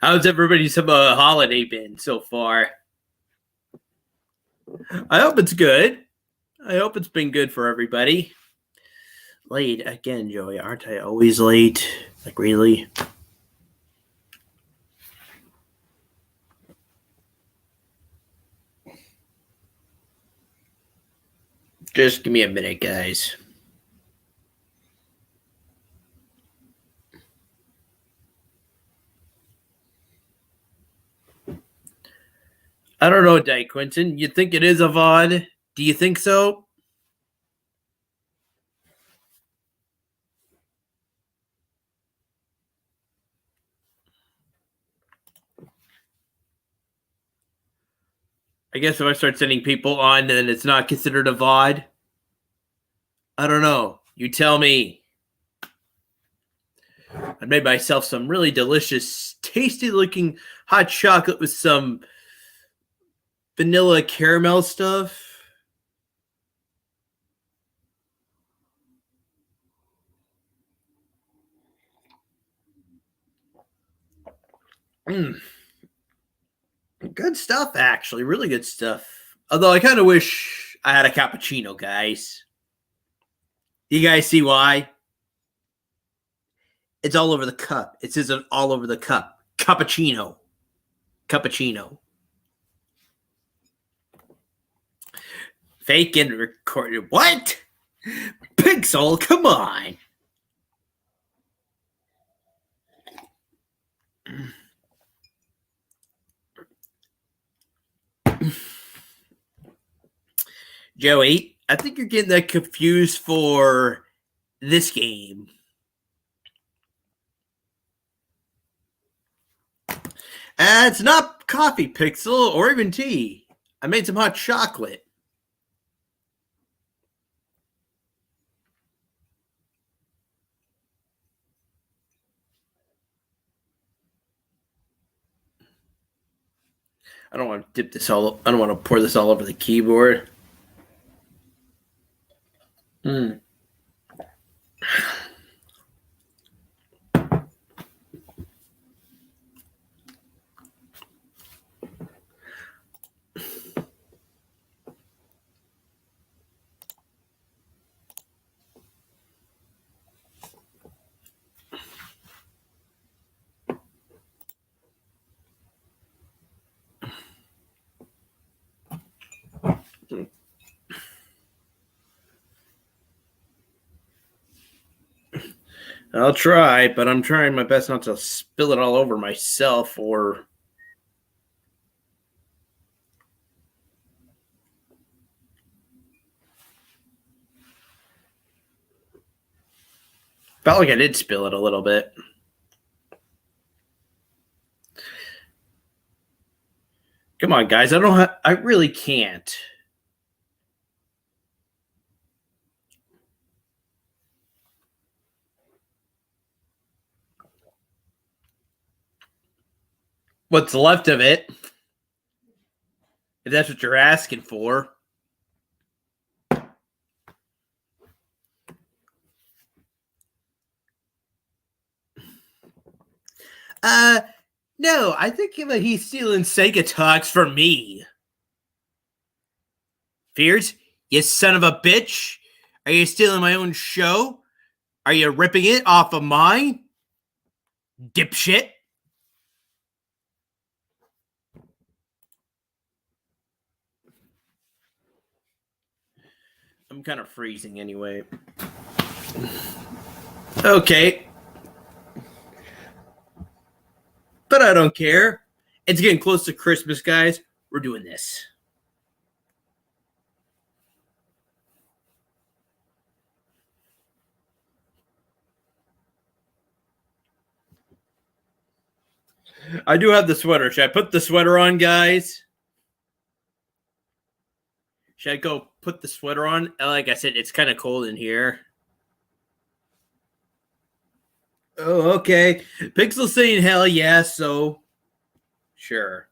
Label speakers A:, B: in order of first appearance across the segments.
A: How's everybody's holiday been so far? I hope it's good. I hope it's been good for everybody. Late again, Joey. Aren't I always late? Like, really? Just give me a minute, guys. I don't know, Dyke Quinton. You think it is a VOD? Do you think so? I guess if I start sending people on, then it's not considered a VOD. I don't know. You tell me. I made myself some really delicious, tasty-looking hot chocolate with some vanilla caramel stuff. Good stuff, actually. Really good stuff. Although I kind of wish I had a cappuccino, guys. You guys see why? It's all over the cup. It says it all over the cup. Cappuccino. Cappuccino. Fake and recorded. What? Pixel, come on. Joey, I think you're getting that confused for this game. It's not coffee, Pixel, or even tea. I made some hot chocolate. I don't want to dip this all. I don't want to pour this all over the keyboard. I'll try, but I'm trying my best not to spill it all over myself or. Felt like I did spill it a little bit. Come on, guys. I really can't. What's left of it? If that's what you're asking for. No, I think he's stealing Sega talks from me. Fears, you son of a bitch. Are you stealing my own show? Are you ripping it off of mine? Dipshit. I'm kind of freezing anyway. Okay. But I don't care. It's getting close to Christmas, guys. We're doing this. I do have the sweater. Should I put the sweater on, guys? Should I go put the sweater on? Like I said, it's kind of cold in here. Oh, okay. Pixel saying hell yeah, so sure.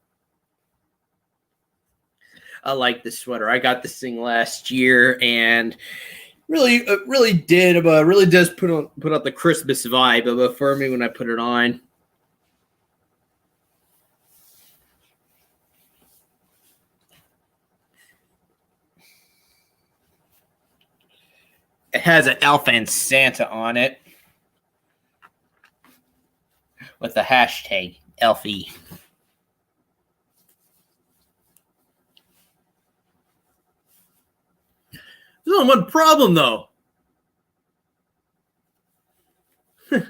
A: I like this sweater. I got this thing last year and really does put out the Christmas vibe for me when I put it on. It has an elf and Santa on it with the hashtag Elfie. There's only one problem, though. I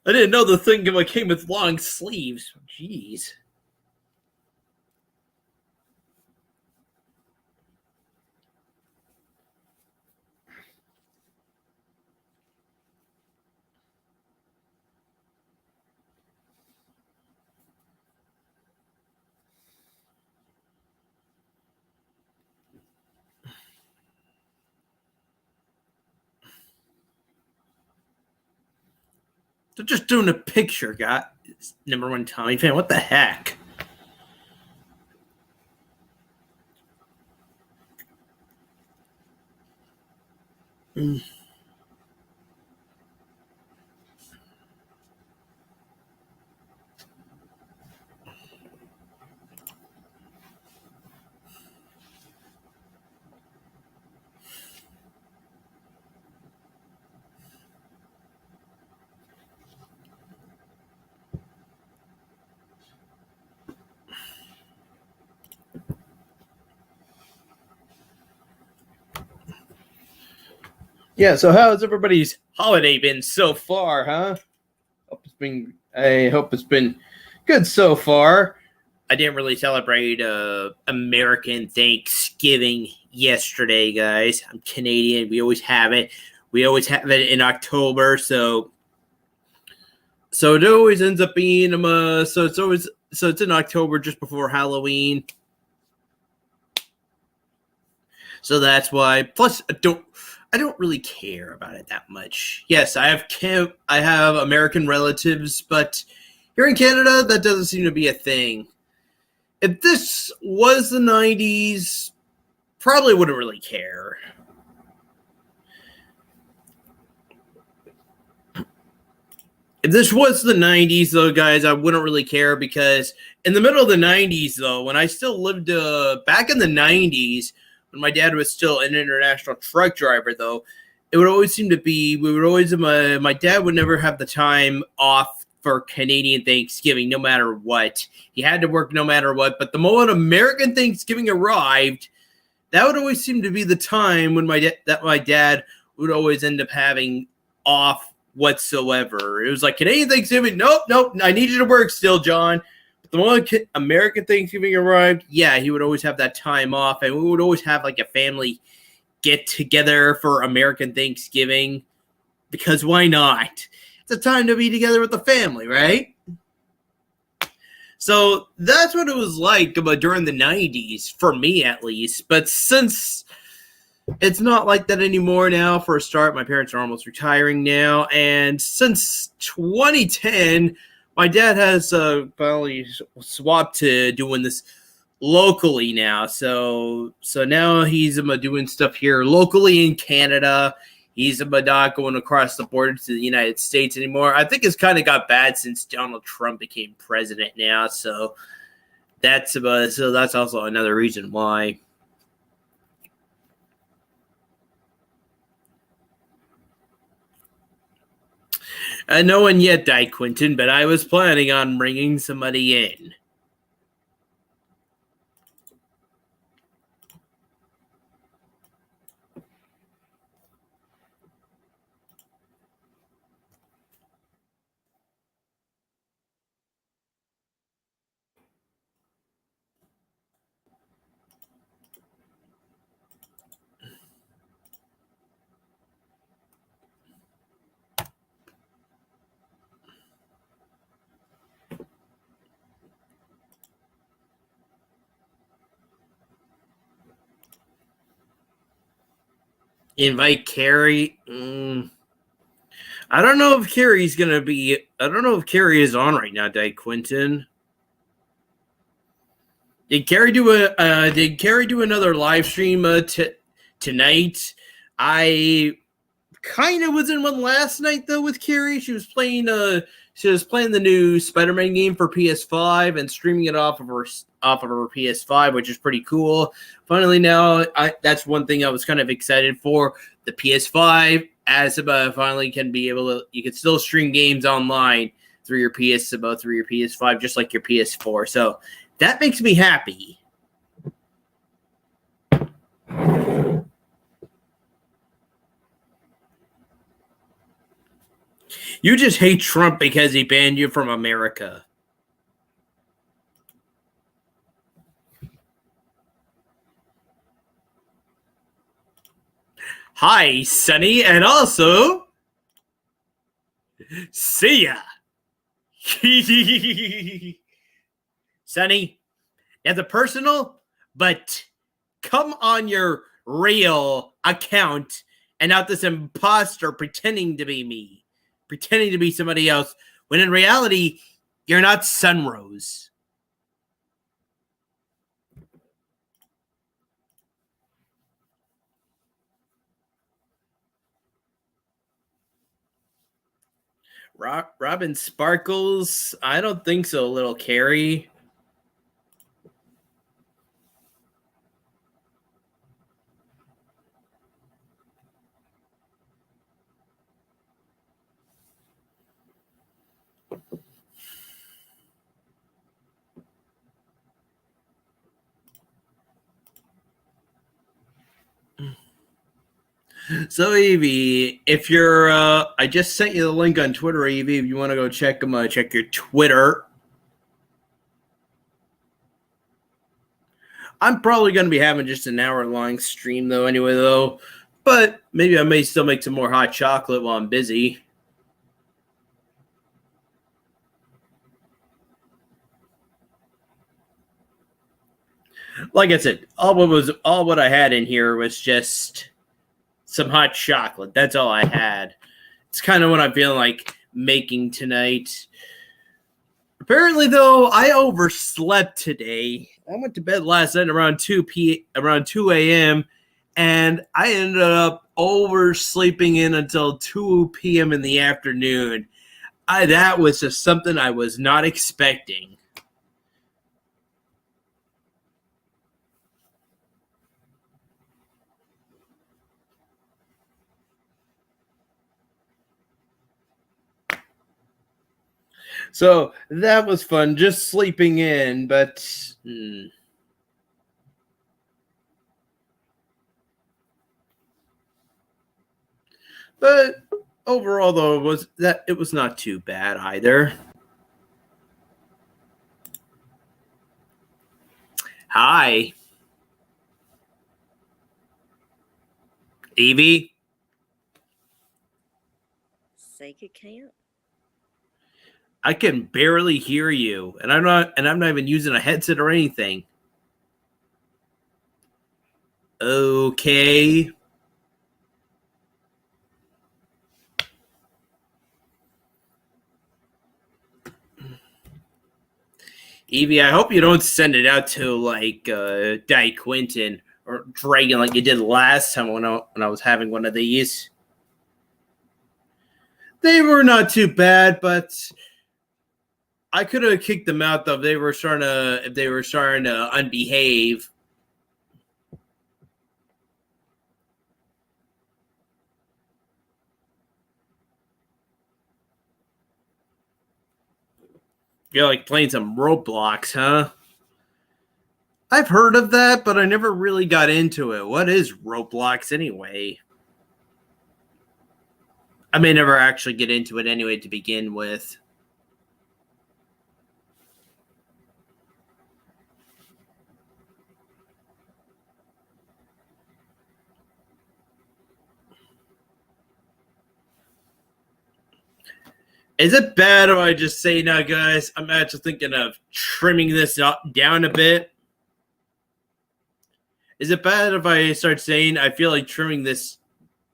A: didn't know the thing came with long sleeves. Jeez. They're just doing a picture, guy. Number one Tommy fan. What the heck? Yeah, so how's everybody's holiday been so far, huh? I hope it's been good so far. I didn't really celebrate American Thanksgiving yesterday, guys. I'm Canadian. We always have it. We always have it in October, so it always ends up being so it's in October just before Halloween. So that's why. Plus, I don't really care about it that much. Yes, I have American relatives, but here in Canada, that doesn't seem to be a thing. If this was the 90s, probably wouldn't really care. If this was the 90s, though, guys, I wouldn't really care because in the middle of the 90s, though, when I still lived back in the 90s, when my dad was still an international truck driver, though, it would always seem to be, my dad would never have the time off for Canadian Thanksgiving, no matter what. He had to work no matter what. But the moment American Thanksgiving arrived, that would always seem to be the time when my dad would always end up having off whatsoever. It was like, Canadian Thanksgiving, nope, I need you to work still, John. But the moment American Thanksgiving arrived, yeah, he would always have that time off, and we would always have like a family get together for American Thanksgiving, because why not? It's a time to be together with the family, right? So that's what it was like during the 90s, for me at least. But since it's not like that anymore now, for a start, my parents are almost retiring now. And since 2010, my dad has finally swapped to doing this locally now. So now he's doing stuff here locally in Canada. He's not going across the border to the United States anymore. I think it's kind of got bad since Donald Trump became president now. So that's also another reason why. No one yet died, Quentin, but I was planning on bringing somebody in. Invite Carrie. I don't know if Carrie's gonna be. I don't know if Carrie is on right now, Dave Quinton. Did Carrie do another live stream tonight? I kind of was in one last night though with Carrie. She was playing the new Spider-Man game for PS5 and streaming it off of off of her PS5, which is pretty cool. Finally, now that's one thing I was kind of excited for. The PS5 as finally can be able to. You can still stream games online through your through your PS5, just like your PS4. So that makes me happy. You just hate Trump because he banned you from America. Hi, Sonny, and also see ya. Sonny, that's a personal, but come on your real account and not this imposter pretending to be me, pretending to be somebody else, when in reality, you're not Sunrose. Robin Sparkles? I don't think so, little Carrie. So Evie, if you're, I just sent you the link on Twitter, Evie. If you want to go check them, check your Twitter. I'm probably going to be having just an hour-long stream, though. Anyway, though, but maybe I may still make some more hot chocolate while I'm busy. Like I said, all what I had in here was just some hot chocolate. That's all I had. It's kind of what I'm feeling like making tonight. Apparently, though, I overslept today. I went to bed last night around 2 a.m. and I ended up oversleeping in until 2 p.m. in the afternoon. That was just something I was not expecting. So that was fun, just sleeping in, but but overall, though, it was not too bad either. Hi, Evie.
B: Sega can't.
A: I can barely hear you, and I'm not even using a headset or anything. Okay. Evie, I hope you don't send it out to like Di Quinton or Dragon like you did last time when I was having one of these. They were not too bad, but I could have kicked them out though if they were starting to unbehave. You're like playing some Roblox, huh? I've heard of that, but I never really got into it. What is Roblox anyway? I may never actually get into it anyway to begin with. Is it bad if I just say now, guys? I'm actually thinking of trimming this down a bit. Is it bad if I start saying I feel like trimming this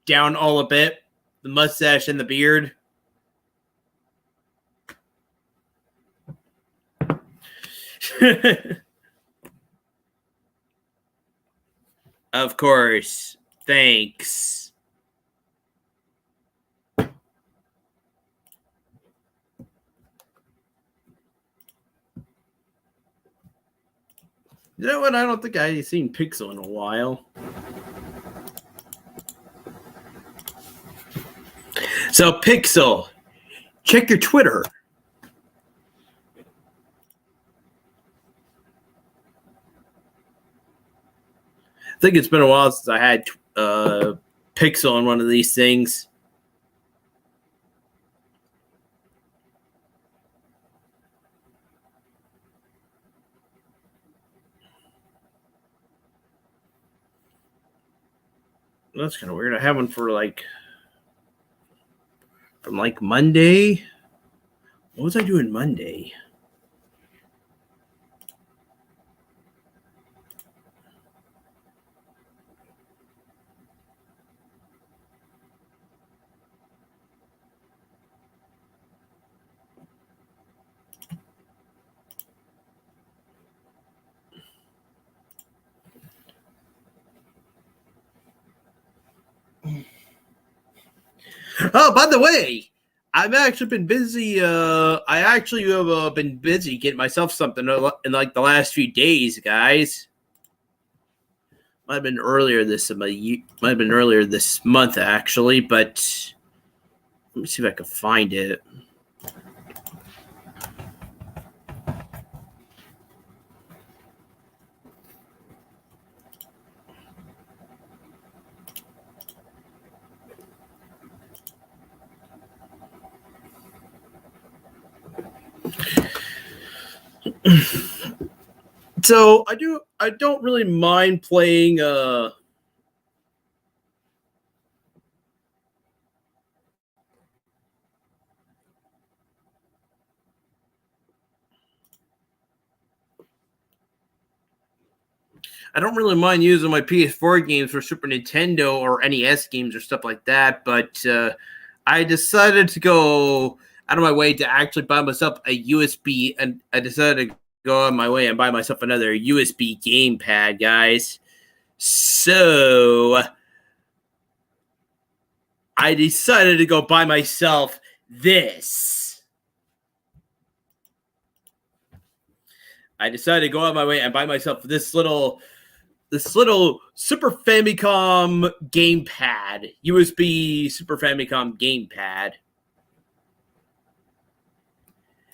A: down all a bit? The mustache and the beard? Of course. Thanks. You know what? I don't think I've seen Pixel in a while. So, Pixel, check your Twitter. I think it's been a while since I had Pixel on one of these things. That's kind of weird. I have one for from Monday. What was I doing Monday? Oh, by the way, I've actually been busy. I actually have been busy getting myself something in like the last few days, guys. Might have been earlier this month actually, but let me see if I can find it. So I don't really mind playing I don't really mind using my PS4 games for Super Nintendo or NES games or stuff like that, but I decided to go out of my way to actually buy myself a USB, and I decided to go out of my way and buy myself another USB gamepad, guys. So I decided to go buy myself this. I decided to go out of my way and buy myself this little Super Famicom gamepad, USB Super Famicom gamepad.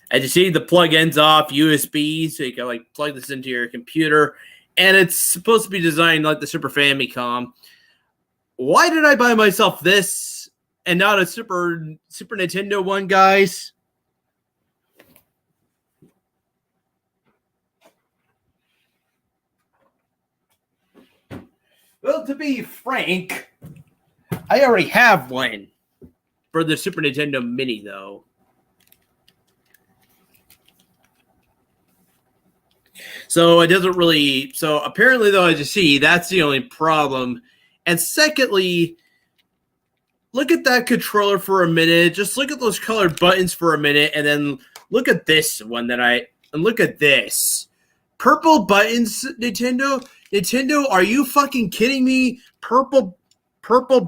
A: As you see, the plug ends off USB, so you can like plug this into your computer, and it's supposed to be designed like the Super Famicom. Why did I buy myself this and not a Super Nintendo one, guys? Well, to be frank, I already have one for the Super Nintendo Mini, though. So it doesn't really. So apparently, though, as you see, that's the only problem. And secondly, look at that controller for a minute. Just look at those colored buttons for a minute, and then look at this one and look at this. Purple buttons, Nintendo. Nintendo, are you fucking kidding me? Purple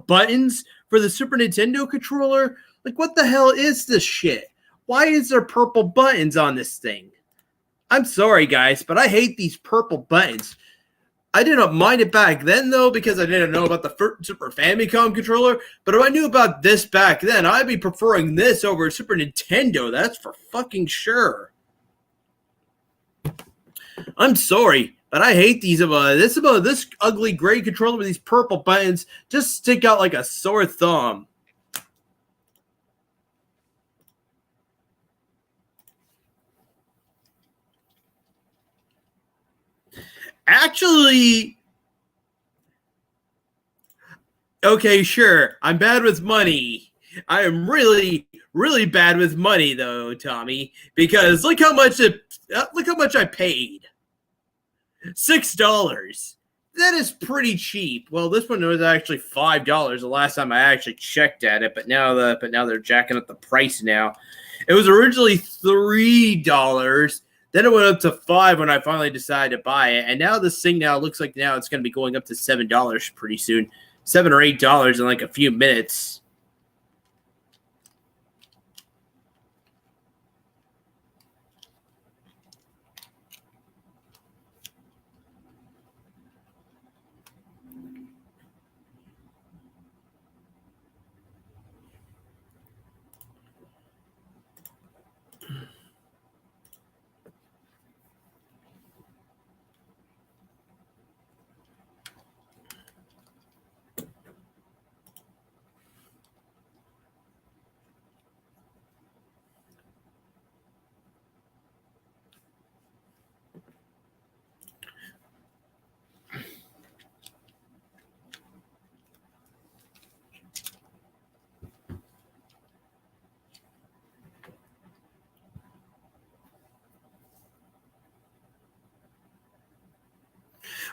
A: buttons for the Super Nintendo controller? Like, what the hell is this shit? Why is there purple buttons on this thing? I'm sorry, guys, but I hate these purple buttons. I didn't mind it back then, though, because I didn't know about the Super Famicom controller. But if I knew about this back then, I'd be preferring this over Super Nintendo. That's for fucking sure. I'm sorry, but I hate these. This ugly gray controller with these purple buttons just stick out like a sore thumb. Actually, okay, sure. I'm bad with money. I am really, really bad with money, though, Tommy. Because look how much I paid. $6. That is pretty cheap. Well, this one was actually $5 the last time I actually checked at it, but now they're jacking up the price now. It was originally $3. Then it went up to $5 when I finally decided to buy it, and now this thing looks like now it's going to be going up to $7 pretty soon, $7 or $8 in like a few minutes.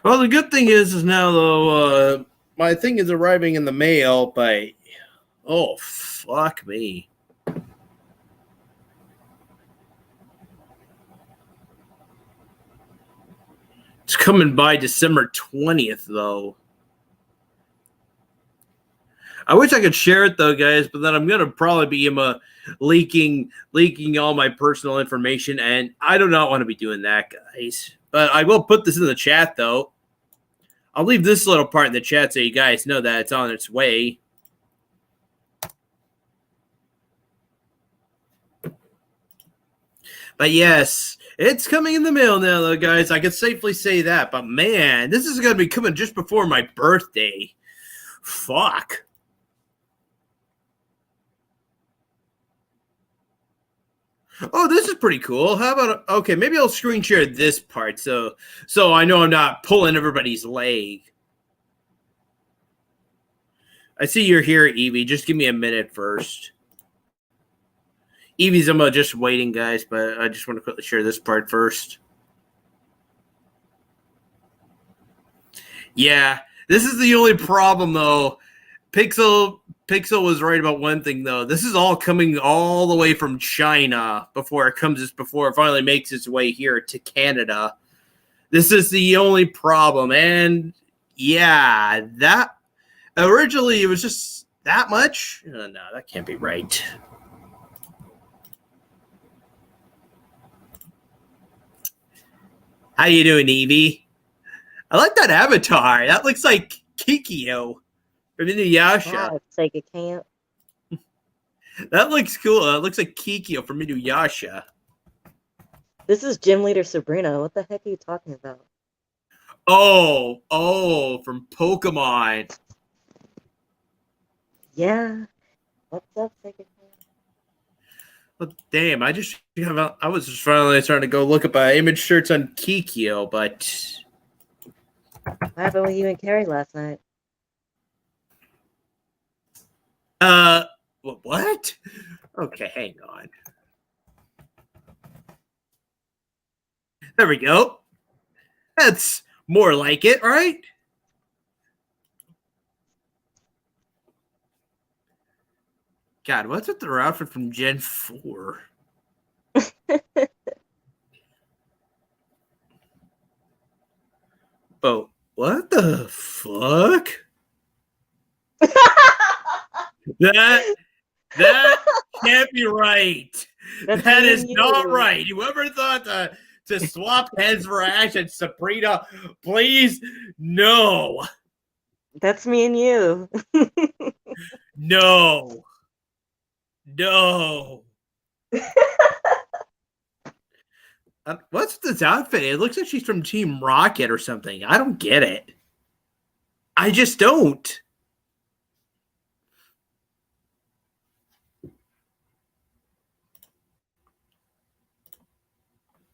A: Well, the good thing is now though, my thing is arriving in the mail by. Oh fuck me! It's coming by December 20th though. I wish I could share it though, guys, but then I'm gonna probably be leaking all my personal information, and I do not want to be doing that, guys. But I will put this in the chat though. I'll leave this little part in the chat so you guys know that it's on its way. But yes, it's coming in the mail now, though, guys. I can safely say that. But man, this is going to be coming just before my birthday. Fuck. Oh, this is pretty cool. How about okay? Maybe I'll screen share this part so I know I'm not pulling everybody's leg. I see you're here, Evie. Just give me a minute first. Evie's just waiting, guys, but I just want to quickly share this part first. Yeah, this is the only problem, though. Pixel was right about one thing, though. This is all coming all the way from China before it finally makes its way here to Canada. This is the only problem, and yeah, that originally it was just that much. No, that can't be right. How you doing, Evie? I like that avatar. That looks like Kikyo from Inuyasha.
B: Oh, Sega Camp.
A: That looks cool. It looks like Kikyo from Inuyasha.
B: This is Gym Leader Sabrina. What the heck are you talking about?
A: Oh, from Pokemon.
B: Yeah. What's up, Sega Camp?
A: Well, damn, I was just finally trying to go look at my image search on Kikyo, but
B: What happened with you and Carrie last night?
A: what? Okay, hang on. There we go. That's more like it, right? God, what's with their outfit from Gen 4? Oh, what the fuck? That can't be right. That is not right. Whoever thought to swap heads for action, Sabrina, please, no.
B: That's me and you.
A: No. What's this outfit? It looks like she's from Team Rocket or something. I don't get it. I just don't.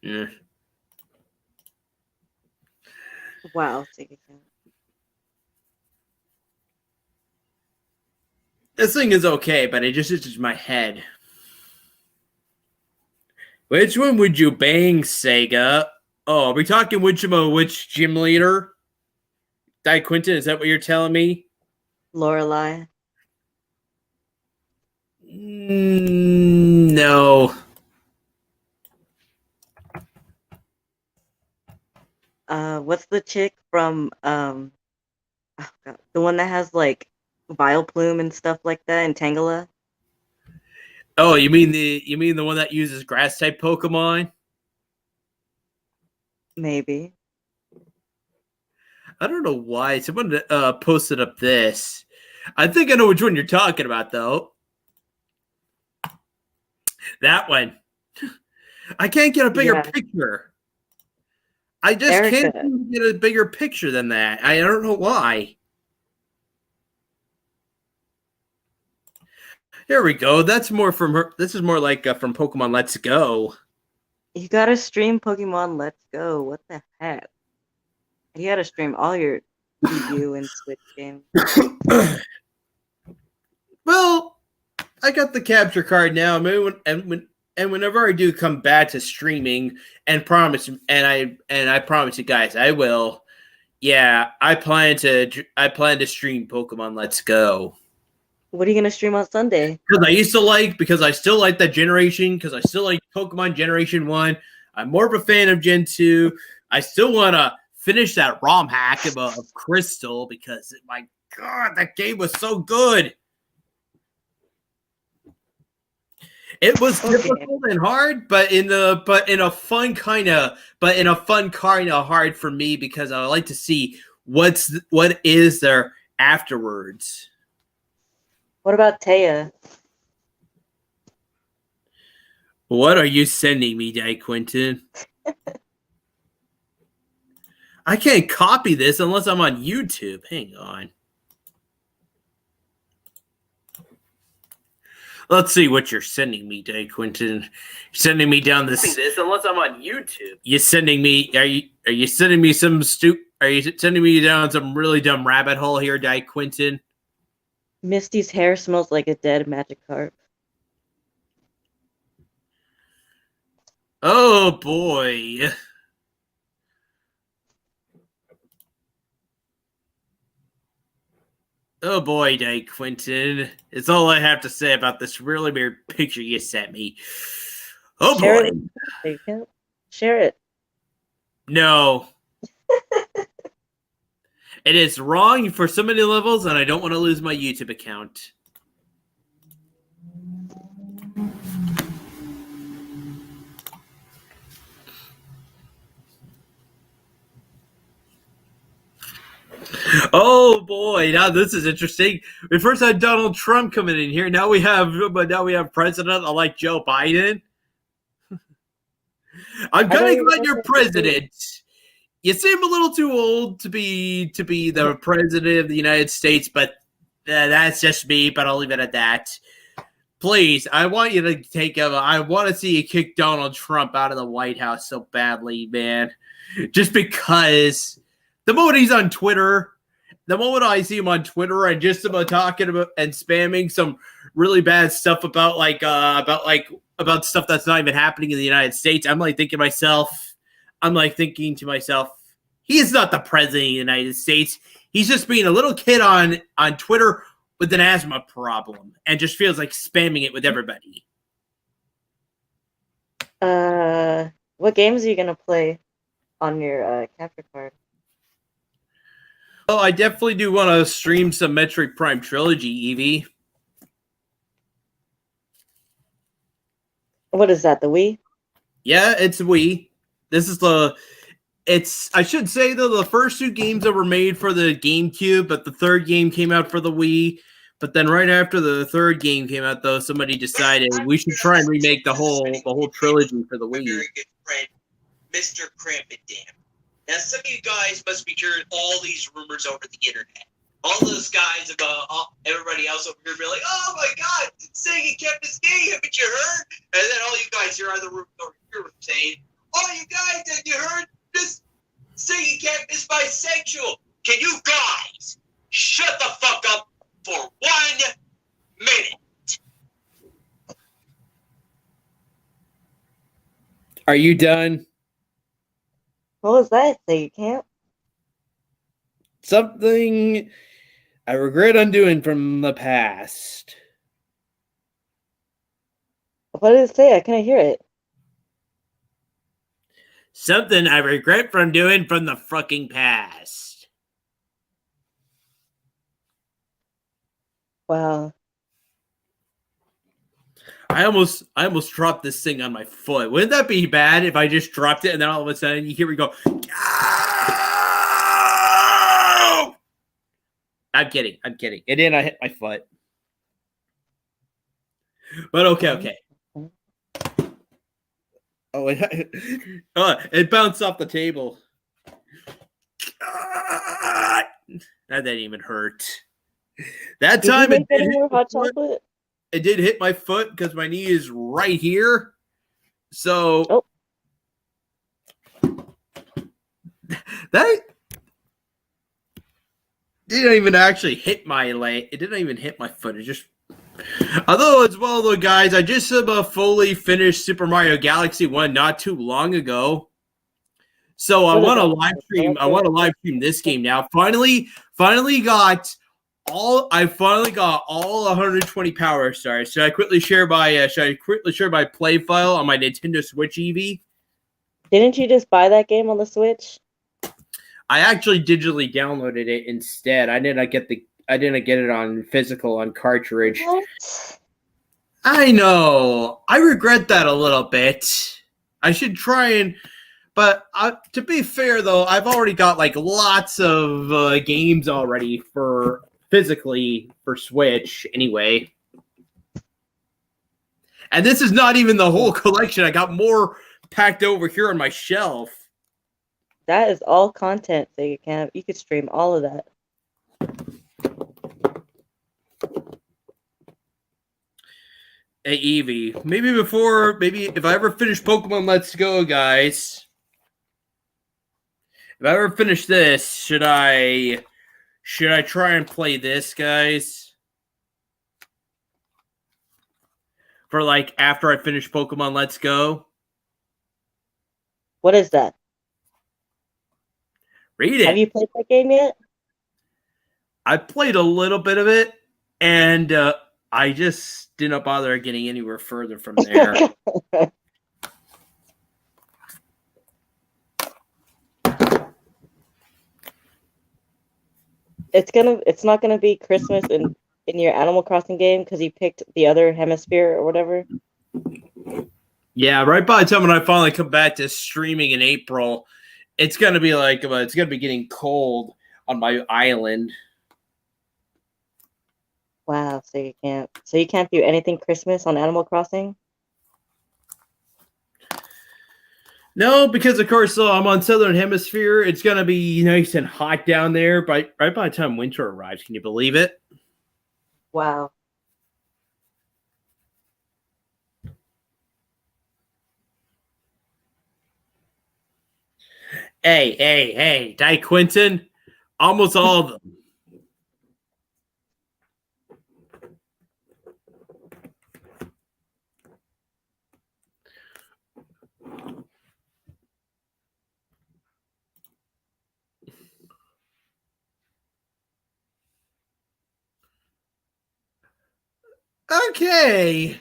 A: Yeah.
B: Wow, Sega Camp.
A: This thing is okay, but it just itches my head. Which one would you bang, Sega? Oh, are we talking which gym leader? Di Quinton, is that what you're telling me?
B: Lorelai.
A: No.
B: What's the chick from oh God, the one that has like Vileplume and stuff like that in Tangela?
A: Oh, you mean the one that uses grass type Pokemon?
B: Maybe.
A: I don't know why someone posted up this. I think I know which one you're talking about, though. That one. I can't get a bigger picture. I just
B: Erica.
A: can't get a bigger picture than that. I don't know why. Here we go. That's more from her. This is more like from Pokemon Let's Go.
B: You gotta stream Pokemon Let's Go. What the heck? You gotta stream all your EU and Switch games.
A: Well, I got the capture card now. And whenever I do come back to streaming, I promise you guys, I will Yeah, I plan to stream Pokemon Let's Go.
B: What are you gonna stream on Sunday?
A: Because I still like that generation, because I still like Pokemon Generation 1. I'm more of a fan of Gen 2. I still want to finish that ROM hack of Crystal because, my God, that game was so good. It was
B: Okay.
A: difficult and hard, but in a fun kind of hard for me because I like to see what is there afterwards.
B: What about Taya?
A: What are you sending me, Di Quinton? I can't copy this unless I'm on YouTube. Hang on. Let's see what you're sending me, Di Quinton. You're sending me down this unless I'm on YouTube. You sending me? Are you sending me some Are you sending me down some really dumb rabbit hole here, Di Quinton?
B: Misty's hair smells like a dead Magikarp.
A: Oh boy. Oh boy, Di Quinton. It's all I have to say about this really weird picture you sent me. Oh
B: Share
A: boy.
B: it. You can't share it.
A: No. It is wrong for so many levels, and I don't want to lose my YouTube account. Oh boy, now this is interesting. We first had Donald Trump coming in here. Now we have President-elect Joe Biden. I'm kind of glad you're president. You seem a little too old to be the president of the United States, but that's just me. But I'll leave it at that. Please, I want you to I want to see you kick Donald Trump out of the White House so badly, man. Just because the moment he's on Twitter, the moment I see him on Twitter and just about talking about and spamming some really bad stuff about stuff that's not even happening in the United States, I'm thinking to myself, he is not the president of the United States. He's just being a little kid on Twitter with an asthma problem and just feels like spamming it with everybody.
B: What games are you gonna play on your capture card?
A: Oh, I definitely do want to stream some Metroid Prime Trilogy, Evie.
B: What is that, the Wii?
A: Yeah, it's Wii. I should say, though, the first two games that were made for the GameCube, but the third game came out for the Wii. But then right after the third game came out, though, somebody decided we should try and remake the whole trilogy for the Wii.
C: Very good friend, Mr. Crampendam. Now, some of you guys must be hearing all these rumors over the internet. All those guys about everybody else over here be like, oh my God, Sega kept his game, haven't you heard? And then all you guys hear other rumors over here saying, oh, you guys, have you heard this? Sega kept is bisexual. Can you guys shut the fuck up for 1 minute?
A: Are you done?
B: What was that? Say you can't?
A: Something I regret undoing from the past.
B: What did it say? I couldn't hear it.
A: Something I regret from doing from the fucking past.
B: Wow.
A: I almost dropped this thing on my foot. Wouldn't that be bad if I just dropped it and then all of a sudden you hear me go, "Ow!" I'm kidding. And then I hit my foot. But okay. Oh, it bounced off the table. That didn't even hurt. That time
B: did you make any more hot chocolate?
A: It did hit my foot because my knee is right here. So that didn't even actually hit my leg. It didn't even hit my foot. It just. Although, as well, though, guys, I just fully finished Super Mario Galaxy 1 not too long ago. So I
B: What is
A: want to
B: that?
A: live stream. I want to live stream this game now. Finally got all. I finally got all 120 power stars. Should I quickly share my play file on my Nintendo Switch EV?
B: Didn't you just buy that game on the Switch?
A: I actually digitally downloaded it instead. I didn't get it on physical on cartridge.
B: What?
A: I know. I regret that a little bit. I should try and. But to be fair, though, I've already got like lots of games already for physically for Switch anyway. And this is not even the whole collection. I got more packed over here on my shelf.
B: That is all content, so you could stream all of that.
A: Hey, Evie, maybe if I ever finish Pokemon Let's Go, guys. If I ever finish this, should I try and play this, guys? For like after I finish Pokemon Let's Go?
B: What is that?
A: Read it.
B: Have you played that game yet?
A: I played a little bit of it, and I just did not bother getting anywhere further from there.
B: It's not gonna be Christmas in your Animal Crossing game because you picked the other hemisphere or whatever.
A: Yeah, right by the time when I finally come back to streaming in April, it's gonna be getting cold on my island.
B: Wow, so you can't do anything Christmas on Animal Crossing?
A: No, because of course I'm on Southern Hemisphere. It's gonna be nice and hot down there, but right by the time winter arrives, can you believe it?
B: Wow.
A: Hey, Di Quinton, almost all of them. Okay.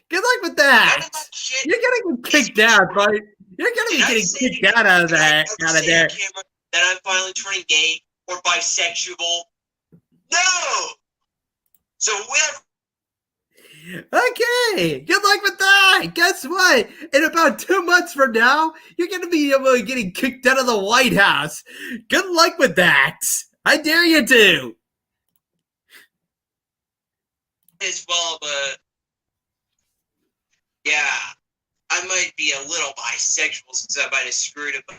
A: Good luck with that. You're gonna get kicked out, right? You're gonna be getting kicked out of there.
C: That I'm finally turning gay or bisexual. No. So whatever.
A: Okay, good luck with that. Guess what? In about 2 months from now, you're going to be getting kicked out of the White House. Good luck with that. I dare you to.
C: As well, but yeah, I might be a little bisexual since I might have screwed up.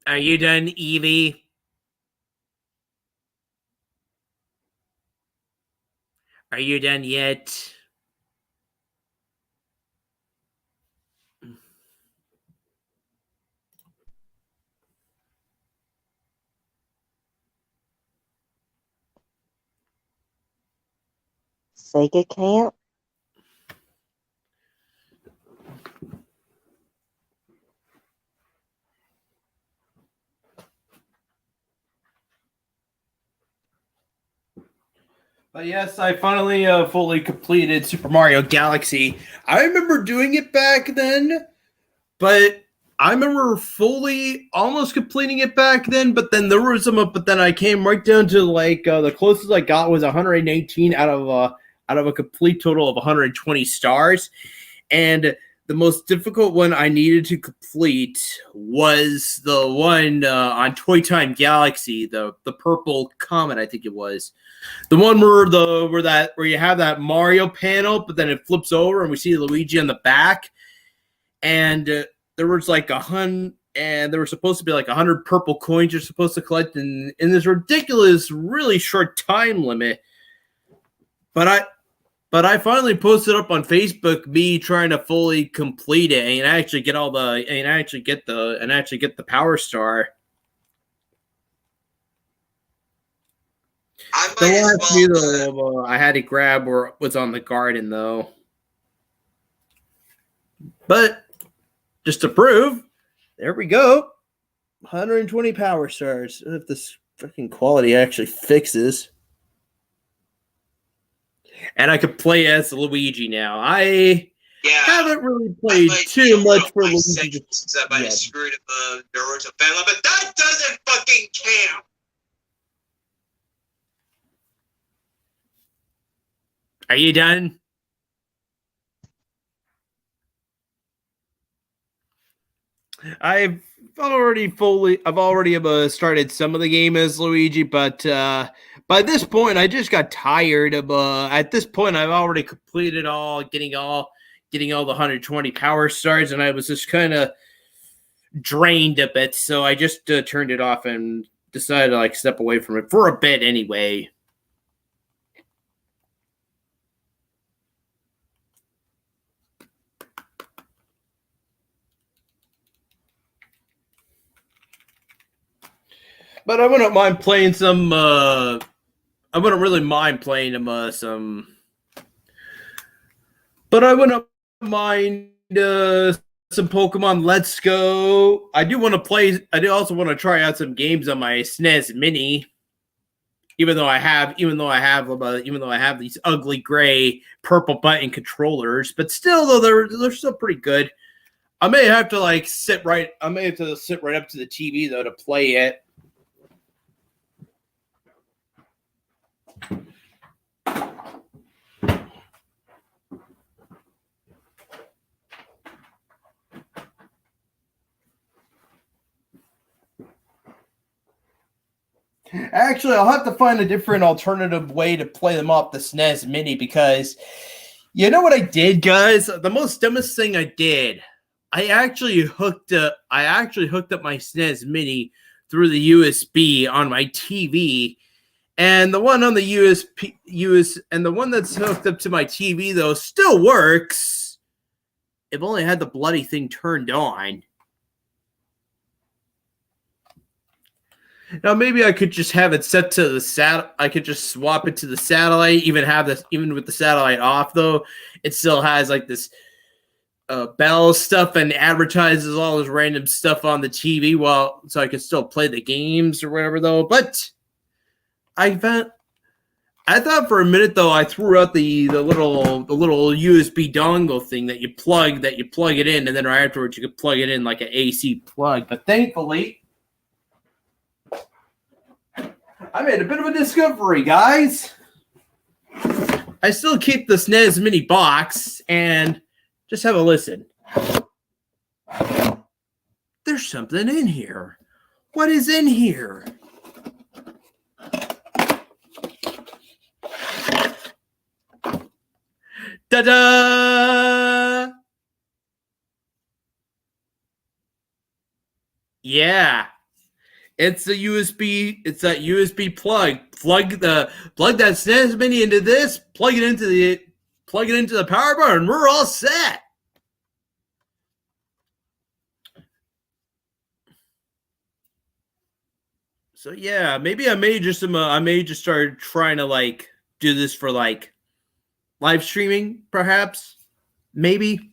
A: Are you done, Evie? Are you done yet?
B: Sega Camp?
A: But yes, I finally fully completed Super Mario Galaxy. I remember doing it back then, but I remember fully almost completing it back then. But then there was but then I came right down to like the closest I got was 118 out of a complete total of 120 stars, and the most difficult one I needed to complete was the one on Toy Time Galaxy, the purple comet, I think it was. The one where you have that Mario panel, but then it flips over and we see Luigi on the back, and there was like and there were supposed to be like 100 purple coins you're supposed to collect in this ridiculous, really short time limit. But I finally posted up on Facebook me trying to fully complete it and actually get the power star.
C: I might
A: The
C: as
A: last
C: well.
A: few though, I had to grab was on the garden though. But just to prove, there we go. 120 power stars. If this freaking quality actually fixes. And I could play as Luigi now. I haven't really played too much for Luigi.
C: Since I screwed up the Naruto family, but that doesn't fucking count.
A: Are you done? I've already started some of the game as Luigi, but by this point I just got tired of at this point I've already completed getting all the 120 power stars, and I was just kind of drained a bit, so I just turned it off and decided to like step away from it for a bit anyway. But I wouldn't mind playing some. I wouldn't really mind playing some. But I wouldn't mind some Pokemon Let's Go. I do want to play. I do also want to try out some games on my SNES Mini. Even though I have these ugly gray purple button controllers, but still though they're still pretty good. I may have to sit right up to the TV though to play it. Actually, I'll have to find a different alternative way to play them off the SNES Mini, because you know what I did, guys? The most dumbest thing I did, I actually hooked up my SNES Mini through the USB on my TV, and the one on the and the one that's hooked up to my TV though still works. It only had the bloody thing turned on. Now maybe I could just have it set to the I could just swap it to the satellite. Even with the satellite off though, it still has like this bell stuff and advertises all this random stuff on the TV so I can still play the games or whatever though. But I thought for a minute though I threw out the little USB dongle thing that you plug it in, and then right afterwards you could plug it in like an AC plug. But thankfully, I made a bit of a discovery, guys. I still keep the SNES Mini box, and just have a listen. There's something in here. What is in here? Ta-da! Yeah. It's a USB. It's that USB plug. Plug that SNES Mini into this. Plug it into the power bar, and we're all set. So yeah, maybe I may just start trying to do this for live streaming, perhaps, maybe.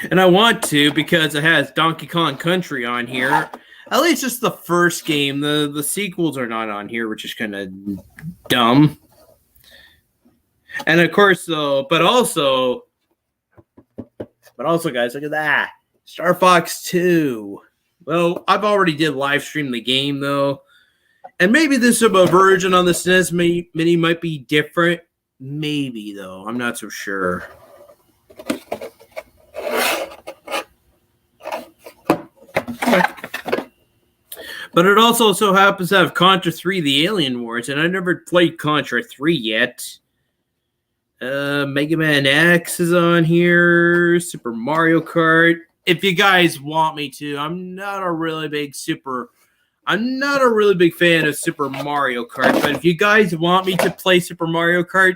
A: And I want to, because it has Donkey Kong Country on here. At least just the first game. The sequels are not on here, which is kind of dumb. And of course, though, but also, guys, look at that. Star Fox 2. Well, I've already did live stream the game, though. And maybe this version on the SNES Mini might be different. Maybe, though. I'm not so sure. But it also so happens to have Contra 3 The Alien Wars, and I never played Contra 3 yet. Mega Man X is on here. Super Mario Kart. If you guys want me to, I'm not a really big fan of Super Mario Kart, but if you guys want me to play Super Mario Kart,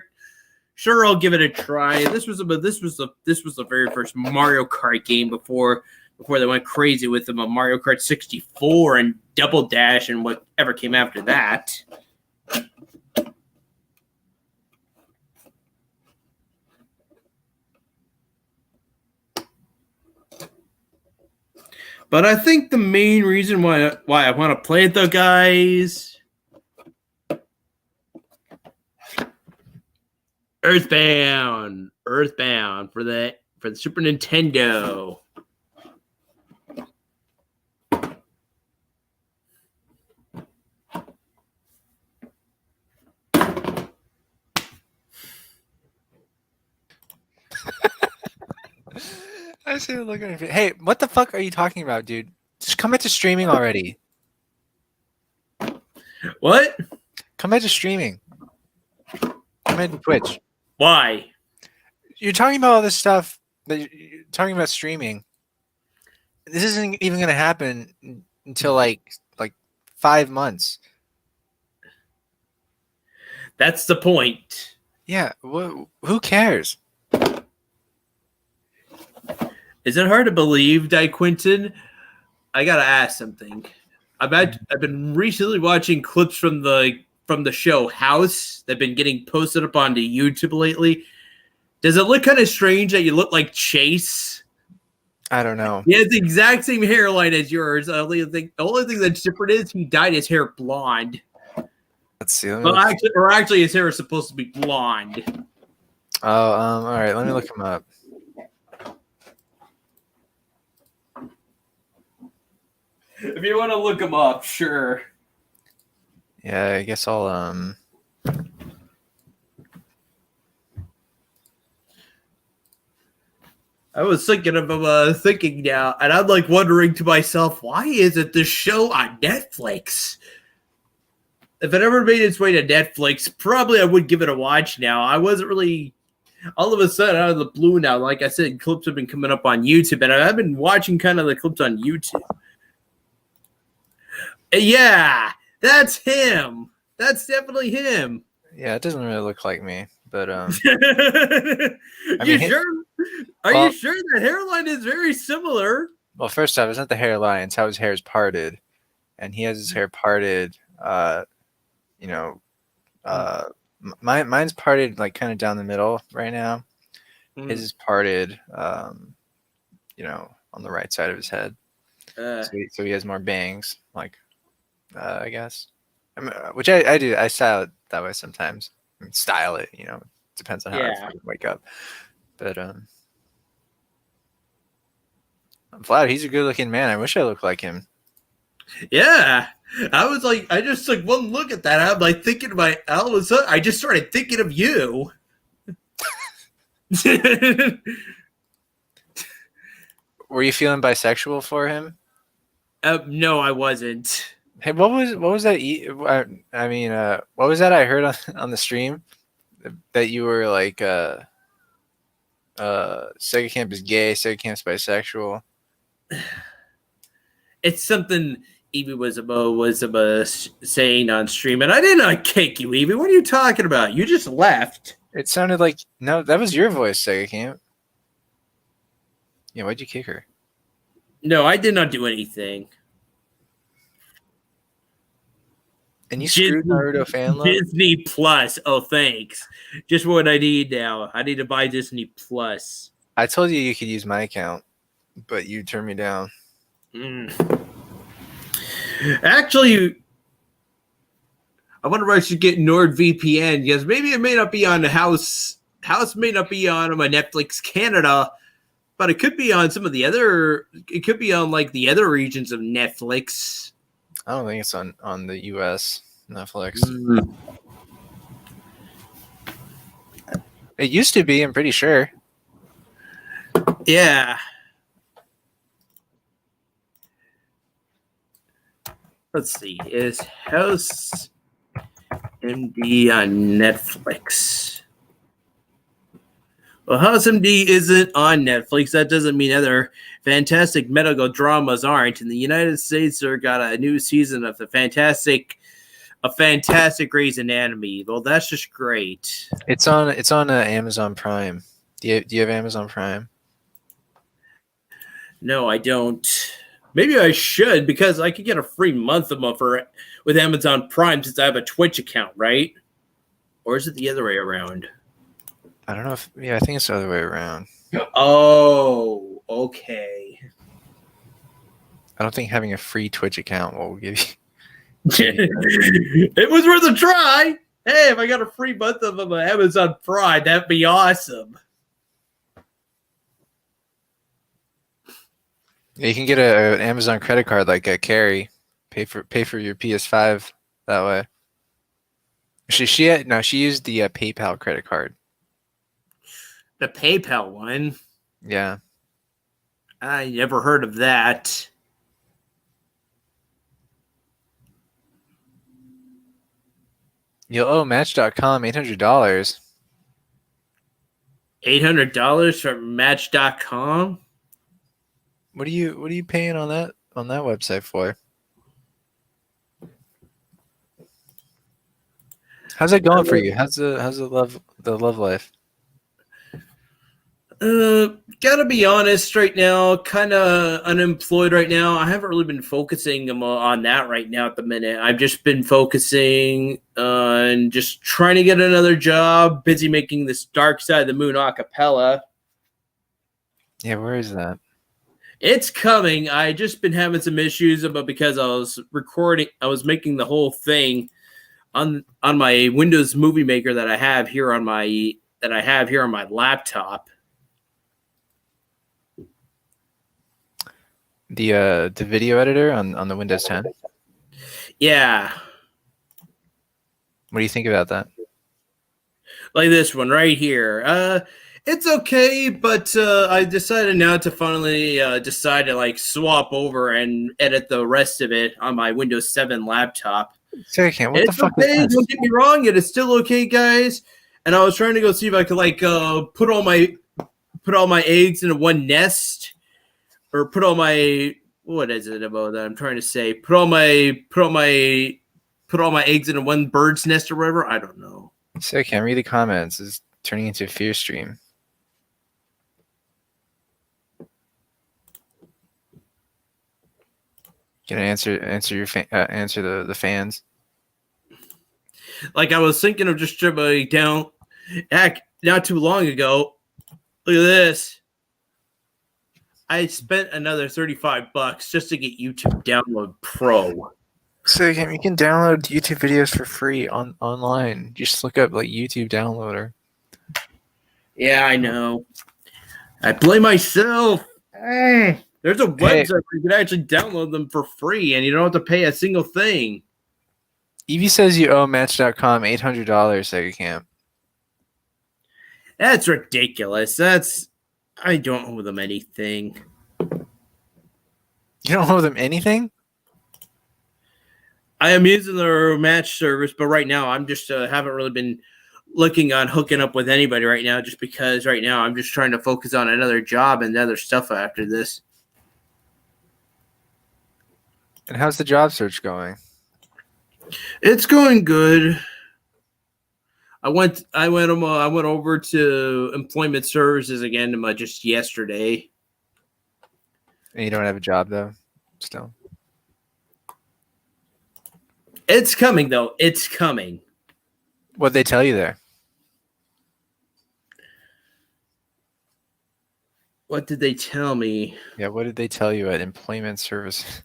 A: sure, I'll give it a try. This was the very first Mario Kart game before they went crazy with them, Mario Kart 64 and Double Dash and whatever came after that. But I think the main reason why I want to play it, though, guys, Earthbound for the Super Nintendo.
D: I see you looking at me. Hey, what the fuck are you talking about, dude? Just come back to streaming already.
A: What?
D: Come back to streaming. Come back to Twitch.
A: Why?
D: You're talking about all this stuff that you're talking about streaming. This isn't even going to happen until like 5 months.
A: That's the point.
D: Yeah, who cares?
A: Is it hard to believe, Di Quinton? I gotta ask something. I've been recently watching clips from the show House that've been getting posted up onto YouTube lately. Does it look kind of strange that you look like Chase?
D: I don't know.
A: He has the exact same hairline as yours. The only thing that's different is he dyed his hair blonde.
D: Let's see.
A: Well, actually, his hair is supposed to be blonde.
D: Oh, all right. Let me look him up.
A: If you want to look him up, sure.
D: Yeah, I guess I'll
A: I was thinking of thinking now, and I'm like wondering to myself, why isn't this show on Netflix? If it ever made its way to Netflix, probably I would give it a watch now. I wasn't really, all of a sudden, out of the blue now, like I said, clips have been coming up on YouTube, and I've been watching kind of the clips on YouTube. Yeah, that's him. That's definitely him.
D: yeah, it doesn't really look like me, but
A: You sure? Are you sure the hairline is very similar?
D: Well, first off, it's not the hairline; it's how his hair is parted, and he has his hair parted. Mine's parted like kind of down the middle right now. His is parted, on the right side of his head. So he has more bangs, like I guess. I mean, which I do. I style it that way sometimes. I mean, style it, depends on how I fucking wake up. But I'm flattered. He's a good-looking man. I wish I looked like him.
A: Yeah, I just took one look at that. I'm like thinking all of a sudden, I just started thinking of you.
D: Were you feeling bisexual for him?
A: No, I wasn't.
D: Hey, what was that? What was that I heard on the stream? That you were like, Sega Camp is gay, Sega Camp's bisexual.
A: It's something Evie was saying on stream, and I did not kick you, Evie. What are you talking about? You just left.
D: It sounded like no, that was your voice, Sega Camp. Yeah, why'd you kick her?
A: No, I did not do anything.
D: And you screwed Naruto fan love?
A: Disney Plus. Oh, thanks. Just what I need now. I need to buy Disney Plus.
D: I told you could use my account, but you turned me down.
A: Actually, I wonder if I should get NordVPN, because maybe it may not be on the House. House may not be on my Netflix Canada, but it could be on some of the other. It could be on like the other regions of Netflix.
D: I don't think it's on the US Netflix. It used to be, I'm pretty sure.
A: Yeah. Let's see. Is House MD on Netflix? Well, House MD isn't on Netflix. That doesn't mean other fantastic medical dramas aren't. In the United States, they got a new season of a fantastic Grey's Anatomy. Well, that's just great.
D: It's on Amazon Prime. Do you have Amazon Prime?
A: No, I don't. Maybe I should, because I could get a free month with Amazon Prime since I have a Twitch account, right? Or is it the other way around?
D: I don't know I think it's the other way around.
A: Oh, okay.
D: I don't think having a free Twitch account will give you.
A: It was worth a try. Hey, if I got a free month of Amazon Prime, that'd be awesome.
D: Yeah, you can get an Amazon credit card like a Carrie. Pay for your PS5 that way. She used the PayPal credit card.
A: The PayPal one?
D: Yeah.
A: I never heard of that.
D: You'll owe Match.com $800.
A: $800 from Match.com?
D: What are you paying on that website for? How's it going for you? How's the love life?
A: Gotta be honest right now, kind of unemployed right now. I haven't really been focusing on that right now at the minute. I've just been focusing on just trying to get another job, busy making this Dark Side of the Moon acapella.
D: Yeah, where is that?
A: It's coming. I just been having some issues about because I was making the whole thing on my Windows Movie Maker that I have here on my laptop.
D: The video editor on the Windows 10?
A: Yeah.
D: What do you think about that?
A: Like this one right here. It's okay, but I decided now to finally decide to like swap over and edit the rest of it on my Windows 7 laptop.
D: Seriously, what the fuck
A: okay,
D: is this?
A: don't get me wrong, it is still okay, guys. And I was trying to go see if I could like put all my eggs into one nest, or put all my what is it about that I'm trying to say? Put all my eggs into one bird's nest or whatever. I don't know.
D: So can't read the comments. It's turning into a fear stream. Can I answer the fans?
A: Like I was thinking of just tripping down. Heck, not too long ago. Look at this. I spent another $35 just to get YouTube Download Pro.
D: So you can download YouTube videos for free online. Just look up like YouTube Downloader.
A: Yeah, I know. I blame myself. There's a website where you can actually download them for free, and you don't have to pay a single thing.
D: Evie says you owe Match.com $800, Sega Camp.
A: That's ridiculous. I don't owe them anything.
D: You don't owe them anything?
A: I am using their Match service, but right now I'm just haven't really been looking on hooking up with anybody right now, just because right now I'm just trying to focus on another job and other stuff after this.
D: And how's the job search going?
A: It's going good. I went over to Employment Services again just yesterday.
D: And you don't have a job though, still.
A: It's coming though. It's coming.
D: What'd they tell you there?
A: What did they tell me?
D: Yeah, what did they tell you at Employment Services?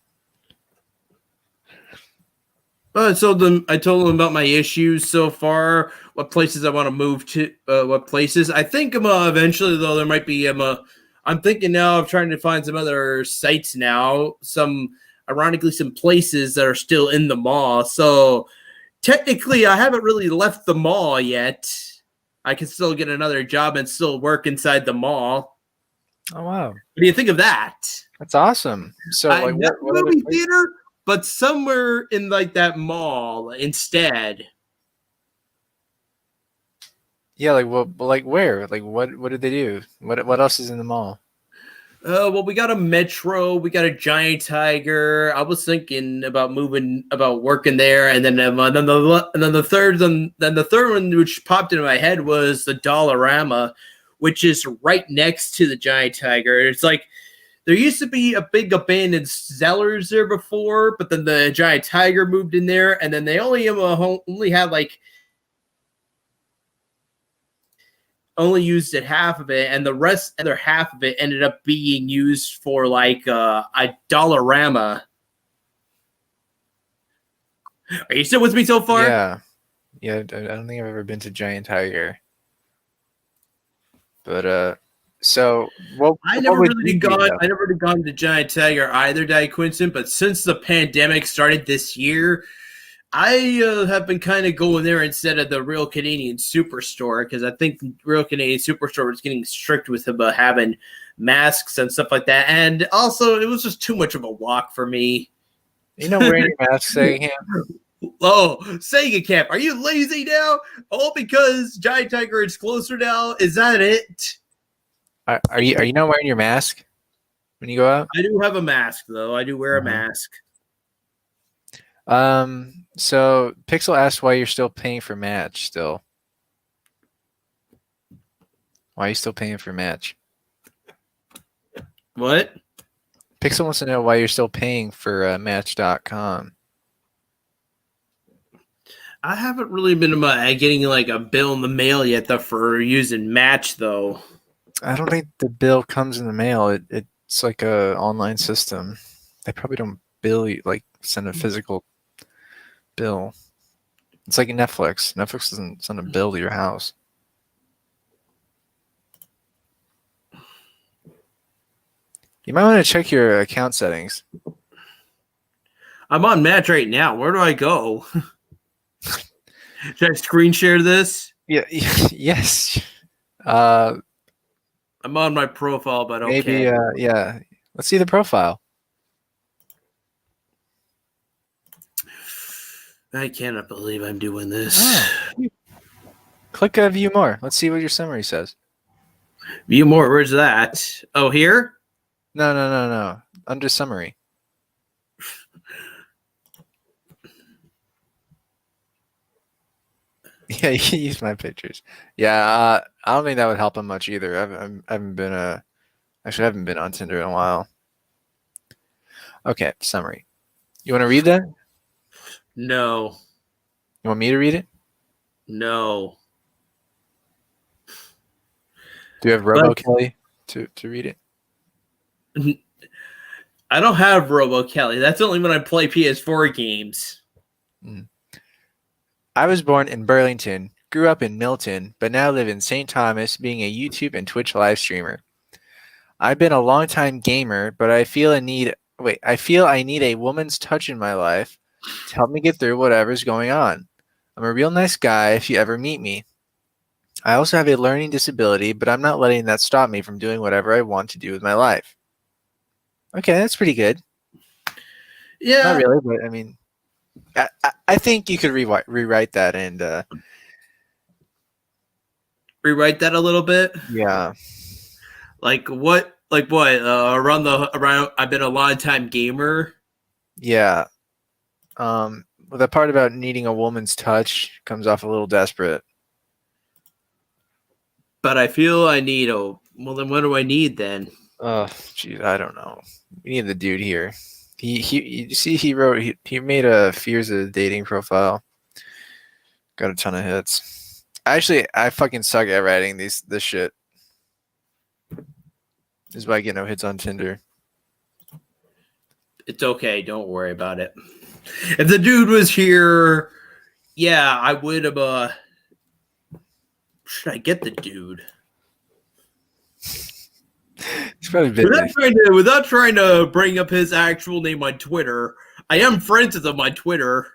A: I told them about my issues so far, what places I want to move to, what places. I think eventually though there might be I'm thinking now of trying to find some other sites now, ironically some places that are still in the mall. So technically I haven't really left the mall yet. I can still get another job and still work inside the mall.
D: Oh wow.
A: What do you think of that?
D: That's awesome. So like
A: not
D: what
A: movie theater, but somewhere in like that mall instead.
D: Yeah, like where? Like what did they do? What else is in the mall?
A: Well, we got a Metro, we got a Giant Tiger. I was thinking about working there, and then the third one which popped into my head was the Dollarama, which is right next to the Giant Tiger. It's like there used to be a big abandoned Zellers there before, but then the Giant Tiger moved in there, and then they only had like only used it half of it, and the rest, other half of it, ended up being used for like a Dollarama. Are you still with me so far?
D: Yeah. I don't think I've ever been to Giant Tiger. But so what?
A: I
D: what
A: never
D: would
A: really
D: you
A: did
D: do,
A: gone.
D: though?
A: I never did gone to Giant Tiger either, Di Quinton. But since the pandemic started this year, I have been kind of going there instead of the Real Canadian Superstore because I think Real Canadian Superstore was getting strict with about having masks and stuff like that, and also it was just too much of a walk for me.
D: Wearing your mask, saying
A: Oh, Sega Camp, are you lazy now? All because Giant Tiger is closer now? Is that it?
D: Are you not wearing your mask when you go out?
A: I do have a mask though. I do wear a mask.
D: So Pixel asked why you're still paying for Match still. Why are you still paying for Match?
A: What?
D: Pixel wants to know why you're still paying for Match.com.
A: I haven't really been getting like a bill in the mail yet though, for using Match though.
D: I don't think the bill comes in the mail. It's like a online system. They probably don't bill you, like send a physical bill. It's like Netflix. Netflix doesn't send a bill to your house. You might want to check your account settings.
A: I'm on Match right now. Where do I go? Should I screen share this?
D: Yeah. Yes.
A: I'm on my profile, but
D: Maybe.
A: okay.
D: Yeah. Let's see the profile.
A: I cannot believe I'm doing this.
D: Oh. Click view more. Let's see what your summary says.
A: View more. Where's that? Oh, here?
D: No. Under summary. Yeah, you can use my pictures. Yeah, I don't think that would help him much either. I haven't been actually I haven't been on Tinder in a while. Okay, summary. You want to read that?
A: No.
D: You want me to read it?
A: No.
D: Do you have Robo Kelly to read it?
A: I don't have Robo Kelly. That's only when I play PS4 games.
D: I was born in Burlington, grew up in Milton, but now live in St. Thomas, being a YouTube and Twitch live streamer. I've been a longtime gamer, but I feel I need a woman's touch in my life to help me get through whatever's going on. I'm a real nice guy if you ever meet me. I also have a learning disability, but I'm not letting that stop me from doing whatever I want to do with my life. Okay, that's pretty good.
A: Yeah.
D: Not really, but I mean, I think you could rewrite that and
A: rewrite that a little bit.
D: Yeah.
A: Like what? Around I've been a long time gamer.
D: Yeah. Well, the part about needing a woman's touch comes off a little desperate.
A: But I feel I need a. Well, then what do I need then?
D: Oh, geez, I don't know. We need the dude here. You see, he made a fears of dating profile. Got a ton of hits. Actually, I fucking suck at writing this shit. This is why I get no hits on Tinder.
A: It's okay. Don't worry about it. If the dude was here, yeah, I would have. Should I get the dude?
D: He's probably busy.
A: Without trying to bring up his actual name on Twitter, I am friends with him on Twitter.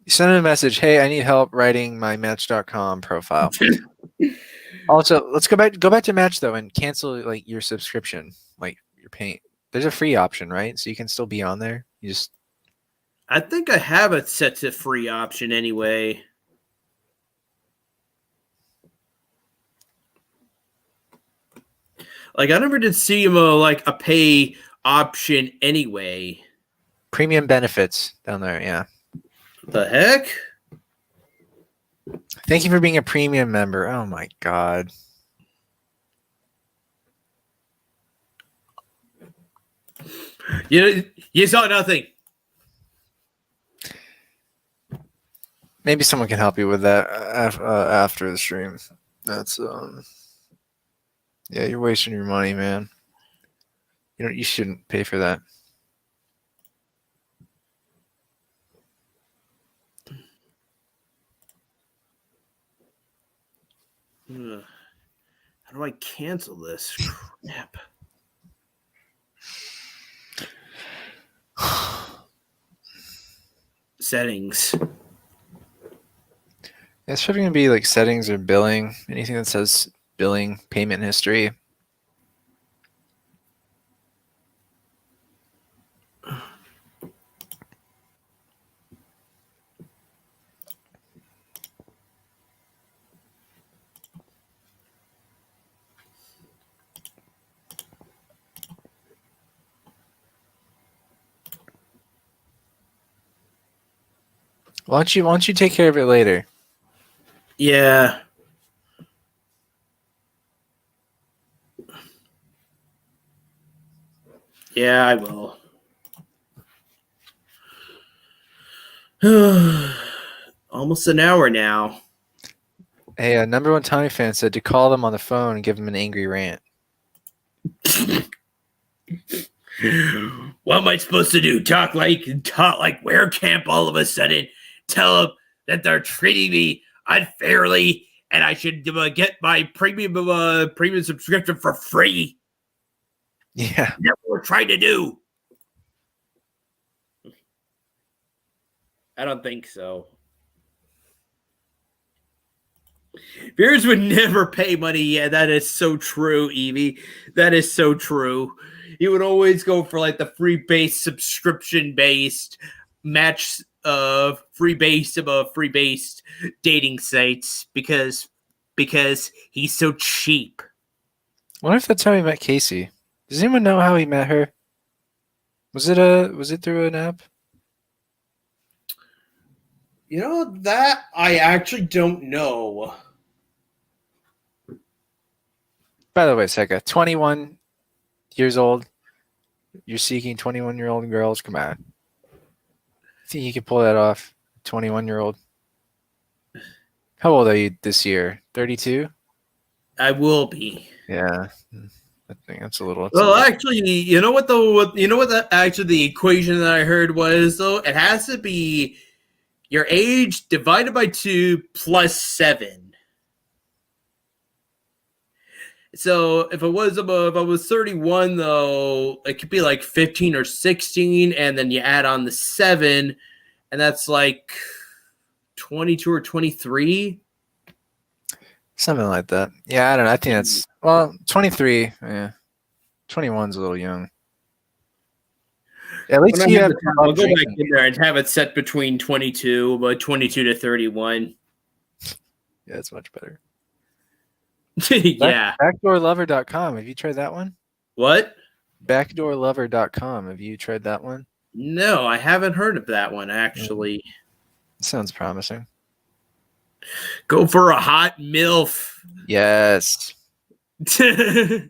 D: Send him a message. Hey, I need help writing my Match.com profile. Also, let's go back to Match though and cancel like your subscription, like your paying. There's a free option, right? So you can still be on there.
A: I think I have it set to free option anyway. Like I never did see him like a pay option anyway.
D: Premium benefits down there, yeah.
A: The heck?
D: Thank you for being a premium member. Oh my god.
A: You saw nothing.
D: Maybe someone can help you with that after the stream. That's yeah, you're wasting your money, man. You shouldn't pay for that.
A: Ugh. How do I cancel this crap? Settings.
D: It's probably gonna be like settings or billing. Anything that says billing, payment history. Why don't you take care of it later?
A: Yeah. Yeah, I will. Almost an hour now.
D: Hey, number one Tommy fan said to call them on the phone and give them an angry rant.
A: What am I supposed to do? Talk like where camp all of a sudden? Tell them that they're treating me unfairly and I should get my premium subscription for free.
D: Yeah.
A: That's what we're trying to do. I don't think so. Viewers would never pay money. Yeah, that is so true, Evie. That is so true. You would always go for like the free-based, subscription-based match of free-based dating sites because he's so cheap.
D: I wonder if that's how he met Casey. Does anyone know how he met her? Was it through an app?
A: You know, that I actually don't know.
D: By the way, Seka, 21 years old. You're seeking 21-year-old girls. Come on. Think you can pull that off? 21-year-old. How old are you this year? 32?
A: I will be.
D: Yeah. I think that's a little.
A: Well, actually, you know what the equation that I heard was though? It has to be your age divided by 2 plus 7. So if I was 31 though, it could be like 15 or 16, and then you add on the 7, and that's like 22 or 23.
D: Something like that. Yeah, I don't know. I think that's 23. Yeah, 21's a little young. At least you have.
A: I'll go back in there and have it set between 22 to 31.
D: Yeah, it's much better.
A: Yeah.
D: Backdoorlover.com. Have you tried that one?
A: What?
D: Backdoorlover.com. Have you tried that one?
A: No, I haven't heard of that one actually.
D: It sounds promising.
A: Go for a hot MILF.
D: Yes.
A: You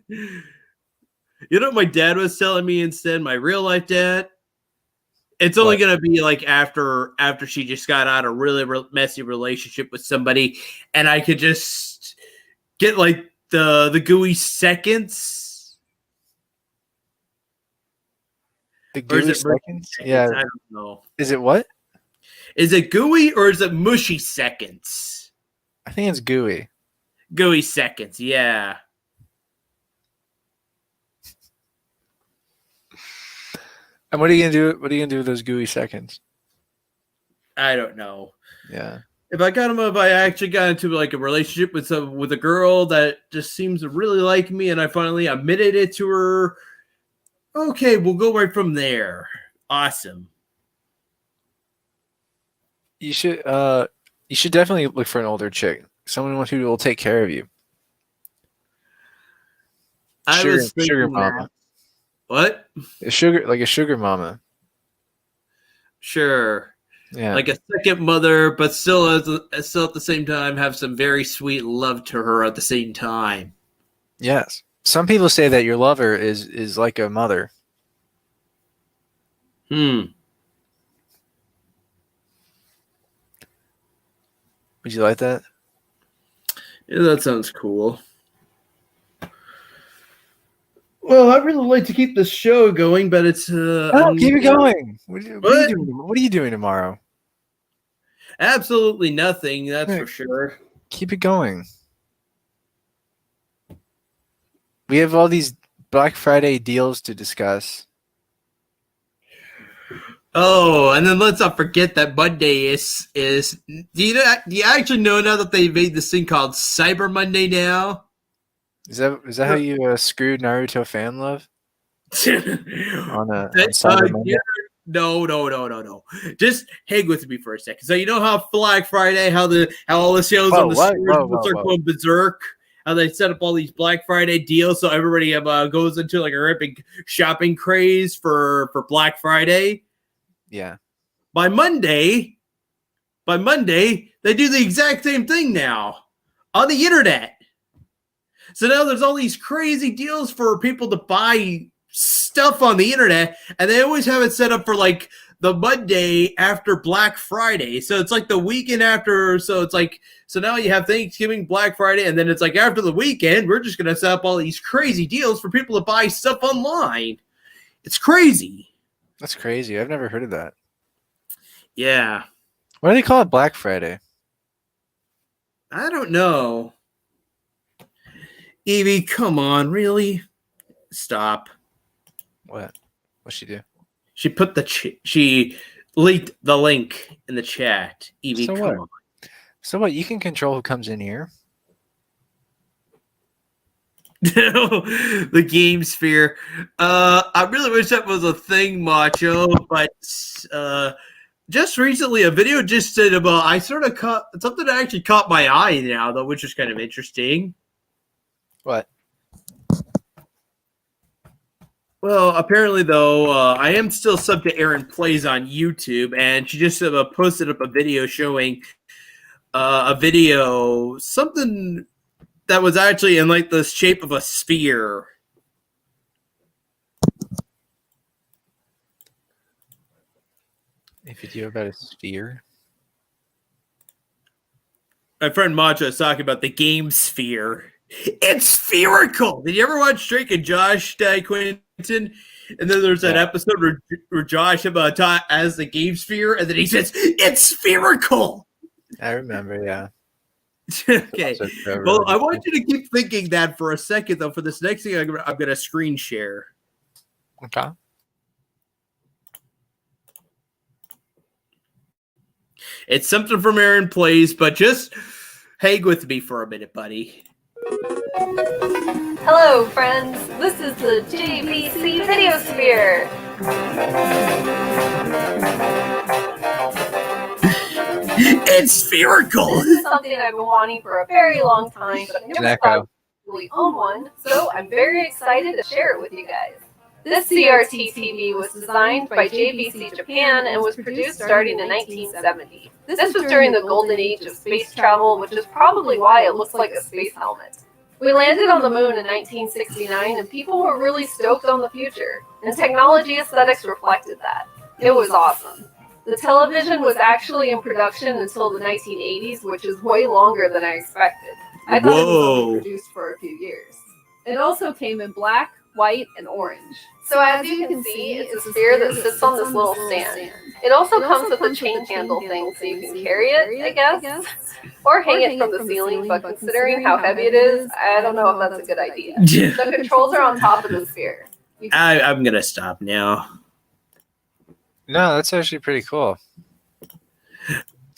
A: know what my dad was telling me instead? My real life dad. It's only going to be like after she just got out of a really messy relationship with somebody, and I could just get like the gooey seconds.
D: The gooey seconds? Yeah.
A: I don't know.
D: Is it what?
A: Is it gooey or is it mushy seconds?
D: I think it's gooey.
A: Gooey seconds, yeah.
D: And what are you gonna do? What are you gonna do with those gooey seconds?
A: I don't know.
D: Yeah.
A: If I actually got into like a relationship with a girl that just seems to really like me, and I finally admitted it to her, okay, we'll go right from there. Awesome.
D: You should definitely look for an older chick, someone who will take care of you. Sugar mama.
A: What?
D: A sugar mama.
A: Sure.
D: Yeah.
A: Like a second mother, but still at the same time have some very sweet love to her at the same time.
D: Yes. Some people say that your lover is like a mother. Would you like that?
A: Yeah, that sounds cool. Well, I'd really like to keep this show going, but it's
D: keep it going. What are you doing tomorrow?
A: Absolutely nothing, that's for sure.
D: Keep it going. We have all these Black Friday deals to discuss.
A: Oh, and then let's not forget that Monday is do you actually know now that they made this thing called Cyber Monday now?
D: Is that how you screwed Naruto fan love? on Cyber Monday?
A: No. Just hang with me for a second. So you know how Black Friday, how all the sales on the stores start going berserk, how they set up all these Black Friday deals, so everybody goes into like a big shopping craze for Black Friday.
D: Yeah.
A: By Monday, they do the exact same thing now on the internet. So now there's all these crazy deals for people to buy stuff on the internet, and they always have it set up for like the Monday after Black Friday. So it's like the weekend after. So it's like, so now you have Thanksgiving, Black Friday, and then it's like after the weekend, we're just going to set up all these crazy deals for people to buy stuff online. It's crazy.
D: That's crazy. I've never heard of that.
A: Yeah.
D: Why do they call it Black Friday?
A: I don't know. Evie, come on, really? Stop.
D: What? What'd she do?
A: She put she leaked the link in the chat. Evie,
D: So
A: come
D: what?
A: on.
D: So what? You can control who comes in here.
A: The game sphere. I really wish that was a thing, Macho, but just recently a video just said about I sort of caught something that actually caught my eye now, though, which is kind of interesting.
D: What?
A: Well, apparently, though, I am still sub to Aaron Plays on YouTube, and she just posted up a video showing something that was actually in like the shape of a sphere.
D: A video about a sphere?
A: My friend Macho is talking about the game sphere. It's spherical. Did you ever watch Drake and Josh, Quentin? And then there's that episode where Josh taught as the game sphere, and then he says, it's spherical.
D: I remember, yeah.
A: Okay. Well, I want you to keep thinking that for a second, though. For this next thing, I'm going to screen share.
D: Okay.
A: It's something from Aaron Plays, but just hang with me for a minute, buddy.
E: Hello, friends. This is the JVC Video Sphere.
A: It's spherical.
E: This is something I've been wanting for a very long time, but I never thought we own one, so I'm very excited to share it with you guys. This CRT TV was designed by JVC Japan and was produced starting in 1970. This was during the golden age of space travel, which is probably why it looks like a space helmet. We landed on the moon in 1969, and people were really stoked on the future, and technology aesthetics reflected that. It was awesome. The television was actually in production until the 1980s, which is way longer than I expected. I thought it was only produced for a few years. It also came in black, white, and orange. So as you can see, it's a sphere that sits on this little stand. It also comes with a chain handle thing so you can carry it, I guess, or hang it from the ceiling, but considering how heavy it is, I don't know if that's a good idea. The controls are on top of the sphere.
A: I'm going to stop now.
D: No, that's actually pretty cool.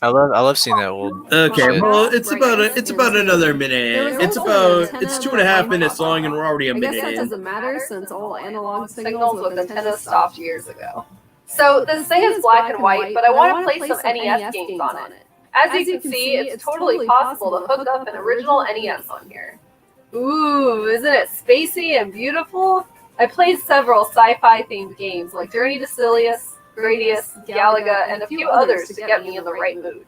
D: I love seeing that old.
A: Okay, well, it's about another minute. It's 2.5 minutes long, and we're already a minute in.
E: I guess that doesn't matter since all analog signals with antennas stopped years ago. So this thing is black and white, but I want to play some NES games on it. As you can see, it's totally possible to hook up an original NES on here. Ooh, isn't it spacey and beautiful? I played several sci-fi themed games like Journey to Silius, Gradius, Galaga, and a few others to get me in the right mood.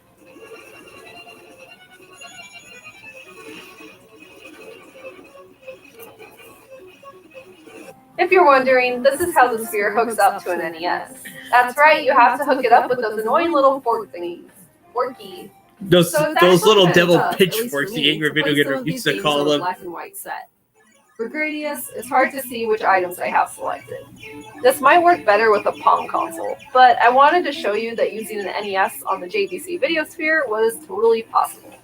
E: If you're wondering, this is how the sphere hooks up to an NES. That's right, you have to hook it up with those annoying little fork thingies. Forky.
A: Those
E: So it's
A: those
E: actually
A: little
E: kinda
A: devil
E: tough, at least for
A: pitchforks the
E: me,
A: angry
E: to
A: video
E: play
A: game
E: some of
A: reviews
E: these
A: to
E: games
A: call
E: on a
A: them.
E: black and white set. For Gradius, it's hard to see which items I have selected. This might work better with a Palm console, but I wanted to show you that using an NES on the JVC Videosphere was totally possible.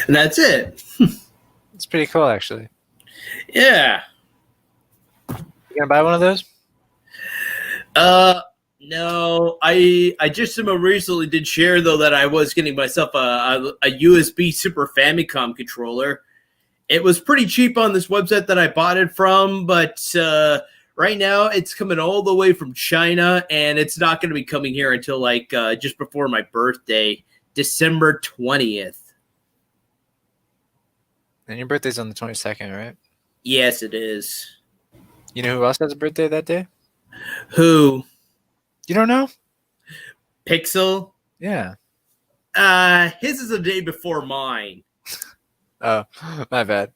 A: And that's it.
D: It's pretty cool, actually.
A: Yeah.
D: You gonna buy one of those?
A: No, I just recently did share though that I was getting myself a USB Super Famicom controller. It was pretty cheap on this website that I bought it from, but right now it's coming all the way from China, and it's not going to be coming here until like just before my birthday, December 20th.
D: And your birthday's on the 22nd, right?
A: Yes, it is.
D: You know who else has a birthday that day?
A: Who?
D: You don't know?
A: Pixel?
D: Yeah.
A: His is a day before mine.
D: Oh, my bad.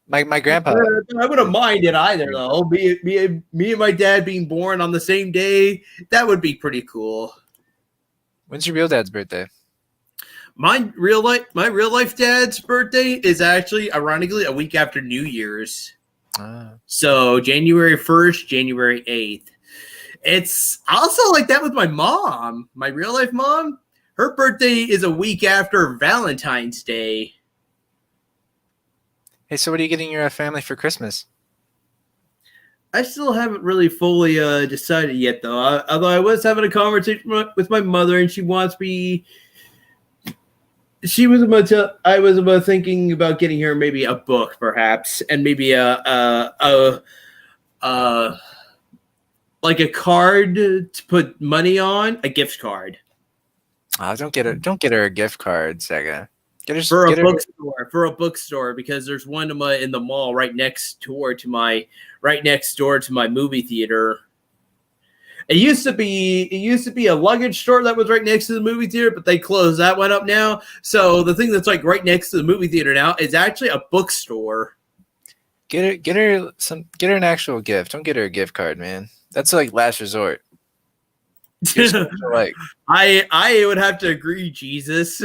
D: My grandpa.
A: I wouldn't mind it either, though. Me and my dad being born on the same day, that would be pretty cool.
D: When's your real dad's birthday?
A: My real life dad's birthday is actually, ironically, a week after New Year's. So January 1st, January 8th. It's also like that with my mom. My real life mom, her birthday is a week after Valentine's Day.
D: Hey, so what are you getting your family for Christmas?
A: I still haven't really fully decided yet, though. Although I was having a conversation with my mother, and she wants me. I was about thinking about getting her maybe a book, perhaps, and maybe like a card to put money on, a gift card.
D: Oh, don't get her a gift card, Sega.
A: For a bookstore, because there's one in the mall right next door to my movie theater. It used to be a luggage store that was right next to the movie theater, but they closed that one up now. So the thing that's like right next to the movie theater now is actually a bookstore.
D: Get her an actual gift. Don't get her a gift card, man. That's like last resort. Like
A: I would have to agree, Jesus.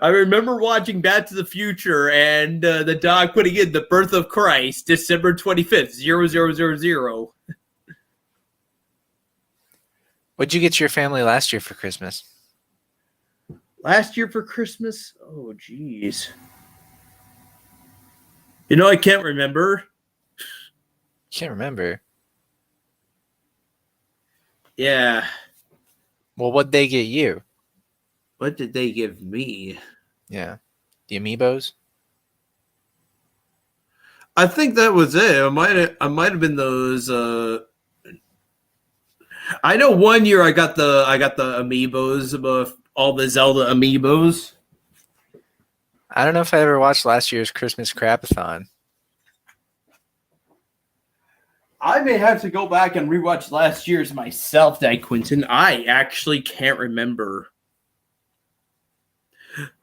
A: I remember watching Back to the Future and the dog putting in the birth of Christ, December 25th, 0000.
D: What'd you get your family last year for Christmas?
A: Last year for Christmas? Oh, geez. You know, I can't remember.
D: Can't remember.
A: Yeah.
D: Well, what'd they get you?
A: What did they give me?
D: Yeah. The amiibos?
A: I think that was it. I might have been those I know one year I got the amiibos, all the Zelda amiibos.
D: I don't know if I ever watched last year's Christmas Crapathon.
A: I may have to go back and rewatch last year's myself, Quentin. I actually can't remember.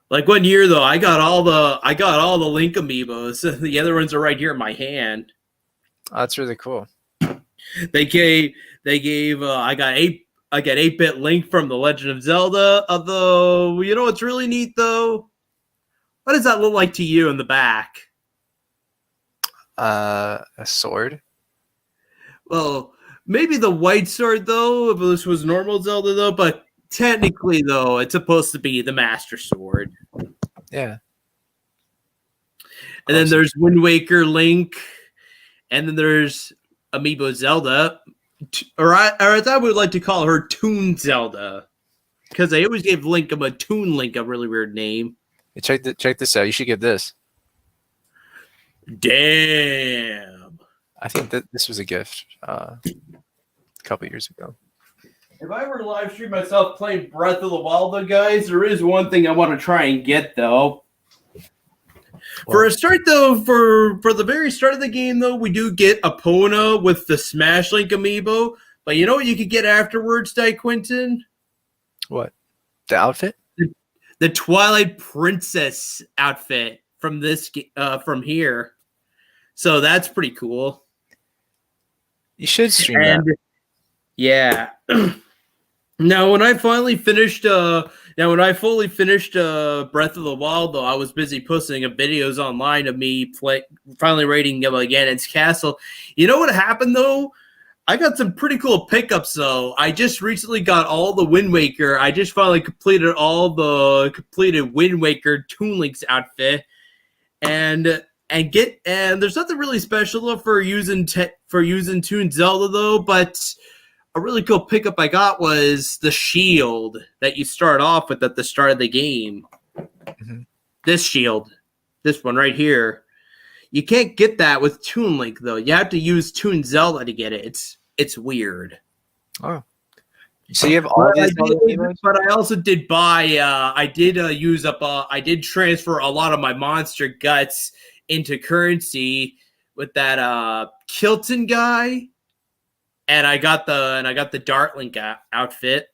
A: Like one year though, I got all the Link amiibos. The other ones are right here in my hand.
D: Oh, that's really cool.
A: They gave I got 8-bit Link from The Legend of Zelda. Although, you know what's really neat though? What does that look like to you in the back?
D: A sword?
A: Well, maybe the white sword though, if this was normal Zelda though, but technically though, it's supposed to be the Master Sword.
D: Yeah.
A: And then there's Wind Waker Link, and then there's Amiibo Zelda, or as I would like to call her, Toon Zelda, because they always gave Toon Link a really weird name.
D: Hey, check this out. You should get this.
A: Damn.
D: I think that this was a gift a couple years ago.
A: If I ever live stream myself playing Breath of the Wild, though, guys, there is one thing I want to try and get, though. For a start, though, for the very start of the game, though, we do get Epona with the Smash Link amiibo. But you know what you could get afterwards, Di Quinton?
D: What? The outfit?
A: The Twilight Princess outfit from from here. So that's pretty cool.
D: You should stream that.
A: Yeah. Now, when I fully finished Breath of the Wild, though, I was busy posting videos online of me finally raiding Ganon's castle. You know what happened, though? I got some pretty cool pickups, though. I just recently got all the Wind Waker. I just finally completed Wind Waker Toon Link's outfit, and there's nothing really special though, for using Toon Zelda, though. But a really cool pickup I got was the shield that you start off with at the start of the game. Mm-hmm. This shield, this one right here. You can't get that with Toon Link, though. You have to use Toon Zelda to get it. It's weird.
D: Oh. So you have all these
A: but I also did buy I did transfer a lot of my monster guts into currency with that Kilton guy. And I got the Dartlink outfit.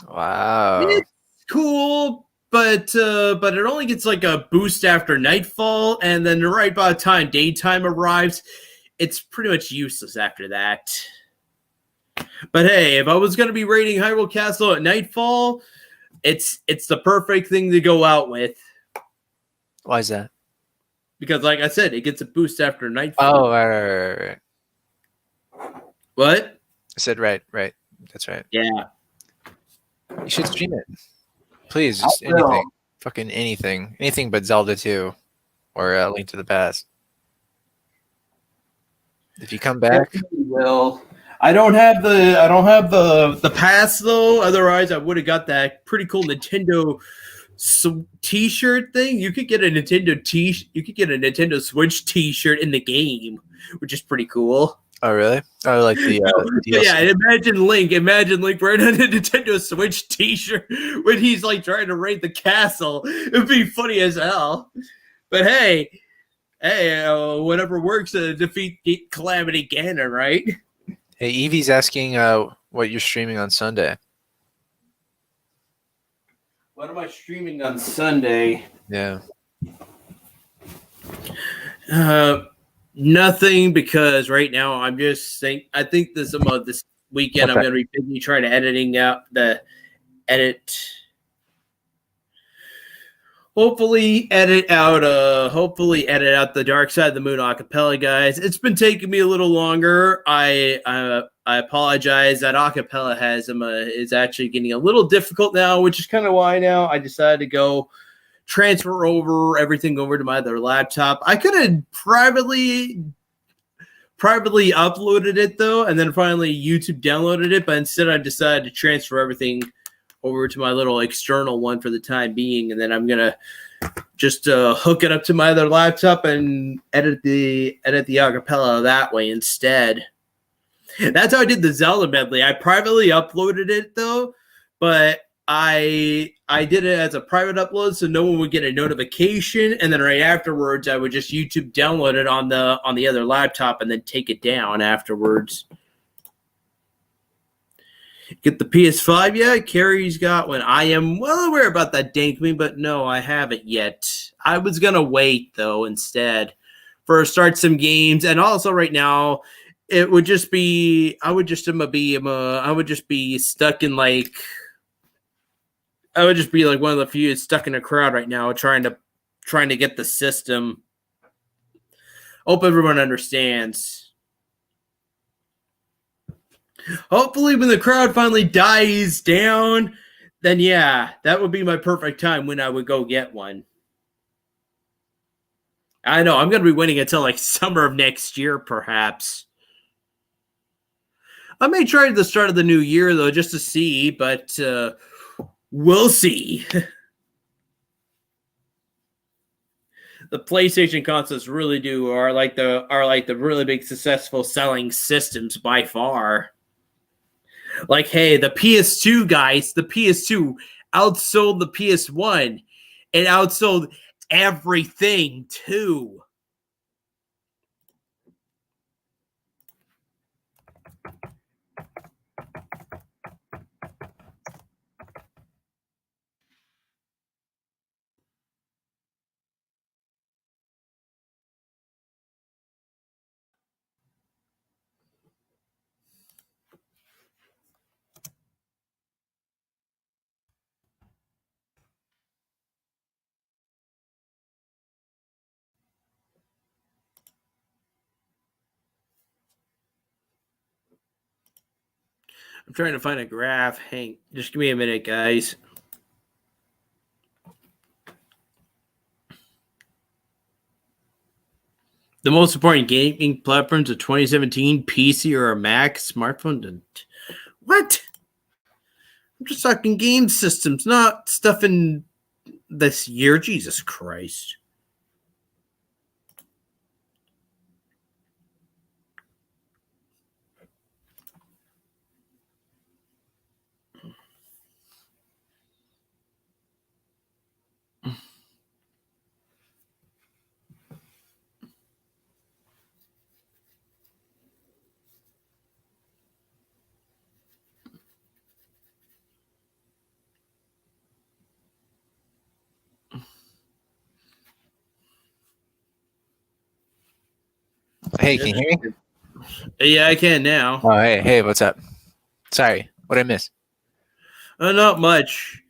D: Wow.
A: It's cool. But it only gets like a boost after nightfall, and then right by the time daytime arrives, it's pretty much useless after that. But hey, if I was going to be raiding Hyrule Castle at nightfall, it's the perfect thing to go out with.
D: Why is that?
A: Because, like I said, it gets a boost after nightfall.
D: Oh, right.
A: What?
D: I said right. That's right.
A: Yeah.
D: You should stream it. Please, just anything. Fucking anything. Anything but Zelda 2 or Link to the Past. If you come back.
A: Well, I don't have the pass though. Otherwise, I would have got that pretty cool Nintendo T-shirt thing. You could get a Nintendo Switch T-shirt in the game, which is pretty cool.
D: Oh, really? Oh, like the
A: yeah, imagine Link right on a Nintendo Switch T-shirt when he's like trying to raid the castle. It'd be funny as hell. But hey, whatever works to defeat Calamity Ganon, right?
D: Hey, Evie's asking what you're streaming on Sunday.
A: What am I streaming on Sunday?
D: Yeah.
A: Nothing, because right now I'm just saying. I think this weekend I'm going to be busy trying to hopefully edit out the Dark Side of the Moon acapella, guys. It's been taking me a little longer. I apologize. That acapella is actually getting a little difficult now, which is kind of why now I decided to go transfer everything over to my other laptop. I could have privately uploaded it though, and then finally YouTube downloaded it, but instead I decided to transfer everything over to my little external one for the time being, and then I'm gonna just hook it up to my other laptop and edit the acapella that way instead. That's how I did the Zelda medley. I privately uploaded it though, but I did it as a private upload, so no one would get a notification, and then right afterwards, I would just YouTube download it on the other laptop and then take it down afterwards. Get the PS5 yet? Carrie's got one. I am well aware about that, Dankme, but no, I haven't yet. I was gonna wait though instead for start some games, and also right now it would just be I would just be stuck in like. I would just be like one of the few stuck in a crowd right now trying to get the system. Hope everyone understands. Hopefully when the crowd finally dies down, then yeah, that would be my perfect time when I would go get one. I know, I'm going to be waiting until like summer of next year, perhaps. I may try at the start of the new year, though, just to see, but we'll see. The PlayStation consoles really are like the really big successful selling systems by far. Like, hey, the PS2 guys, the PS2 outsold the PS1. It outsold everything too. I'm trying to find a graph. Hang, just give me a minute, guys. The most important gaming platforms of 2017: PC or a Mac, smartphone. And what? I'm just talking game systems, not stuff in this year. Jesus Christ.
D: Hey, can you hear me?
A: Yeah, I can now.
D: Oh, hey, what's up? Sorry, what did I miss?
A: Not much.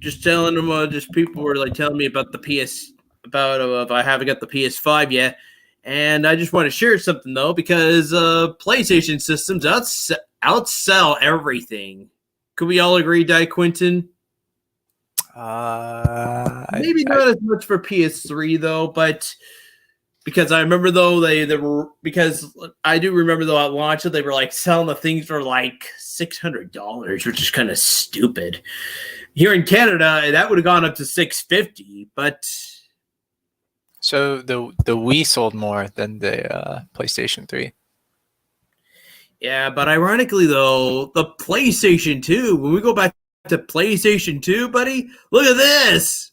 A: Just telling them. Just people were like telling me about the PS, about if I haven't got the PS5 yet, and I just want to share something though because PlayStation systems outsell everything. Could we all agree, Di Quinton? Maybe not as much for PS3 though, but because I remember though they were, because I do remember though at launch they were like selling the things for like $600, which is kind of stupid. Here in Canada, that would have gone up to $650, but
D: So the Wii sold more than the PlayStation 3.
A: yeah, but ironically though, the PlayStation 2, when we go back to PlayStation 2, buddy, look at this.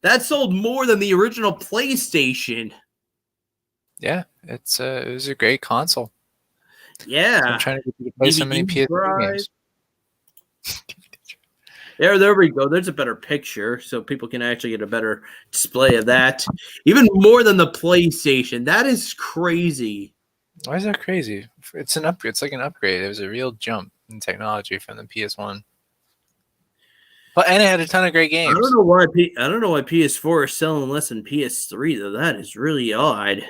A: That sold more than the original PlayStation.
D: Yeah, it was a great console.
A: Yeah.
D: So I'm trying to get you to play so many PS3 games.
A: There we go. There's a better picture, so people can actually get a better display of that. Even more than the PlayStation. That is crazy.
D: Why is that crazy? It's an upgrade. It's like an upgrade. It was a real jump in technology from the PS1. But and it had a ton of great games.
A: I don't know why PS4 is selling less than PS3 though. That is really odd.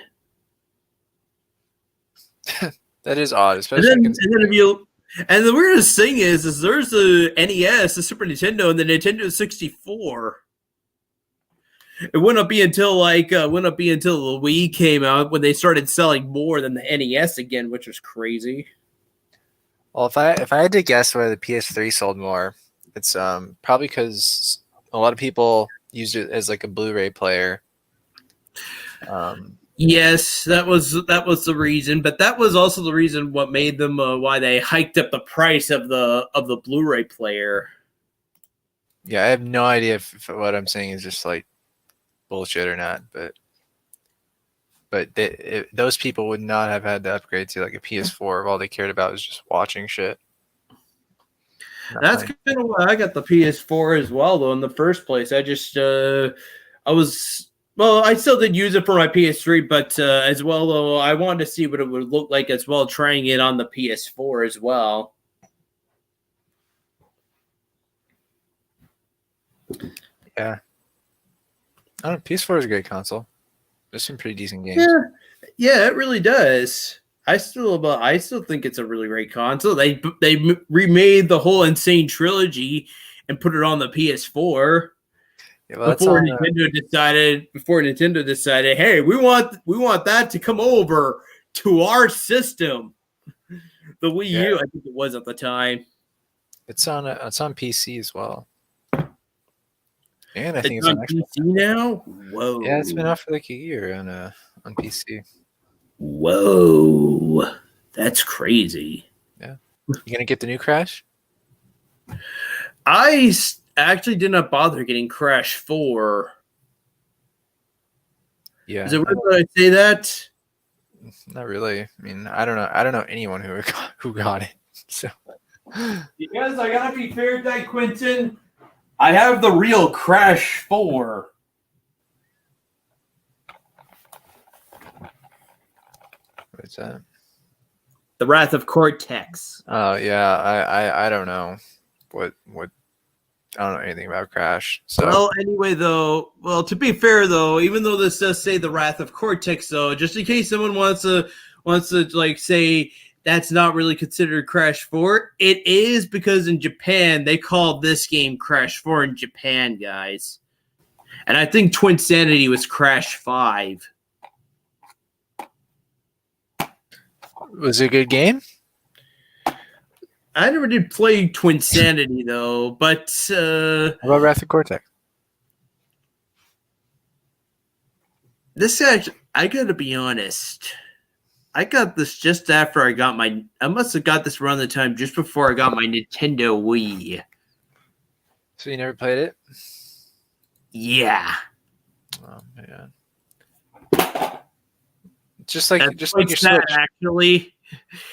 D: That is odd, especially.
A: And the weirdest thing is there's the NES, the Super Nintendo, and the Nintendo 64. It wouldn't be until the Wii came out when they started selling more than the NES again, which was crazy.
D: Well, if I had to guess why the PS3 sold more, it's probably because a lot of people used it as like a Blu-ray player.
A: Yes, that was the reason, but that was also the reason what made them why they hiked up the price of the Blu-ray player.
D: Yeah, I have no idea if what I'm saying is just like bullshit or not, but those people would not have had to upgrade to like a PS4 if all they cared about was just watching shit.
A: That's kind of why I got the PS4 as well, though. In the first place, I still did use it for my PS3, but as well, though, I wanted to see what it would look like as well, trying it on the PS4 as well.
D: Yeah. I don't know, PS4 is a great console. There's some pretty decent games.
A: Yeah, it really does. I still think it's a really great console. They remade the whole Insane trilogy and put it on the PS4. Yeah, well, before Nintendo decided, hey, we want that to come over to our system. The Wii U, I think it was at the time.
D: It's on PC as well. And I think
A: it's on PC now. Whoa!
D: Yeah, it's been out for like a year on PC.
A: Whoa, that's crazy.
D: Yeah, You gonna get the new Crash?
A: I actually did not bother getting Crash 4.
D: Yeah.
A: Is it weird that I say that?
D: Not really. I mean, I don't know. I don't know anyone who got it. So.
A: Because I gotta be fair, Di Quinton. I have the real Crash 4.
D: What's that?
A: The Wrath of Cortex.
D: Oh yeah, I don't know what I don't know anything about Crash. So
A: Well, anyway, though, to be fair, though, even though this does say the Wrath of Cortex, though, just in case someone wants to like say that's not really considered Crash 4, it is, because in Japan they call this game Crash 4 in Japan, guys. And I think Twin Sanity was Crash 5.
D: was it a good game?
A: I never did play Twin Sanity, though, but
D: How about Wrath of Cortex?
A: this guy, I gotta be honest. I got this just after I must have got this around the time just before I got my Nintendo Wii.
D: So you never played it?
A: Yeah.
D: Oh man. Just like
A: That's
D: your
A: quite sad,
D: Switch.
A: actually.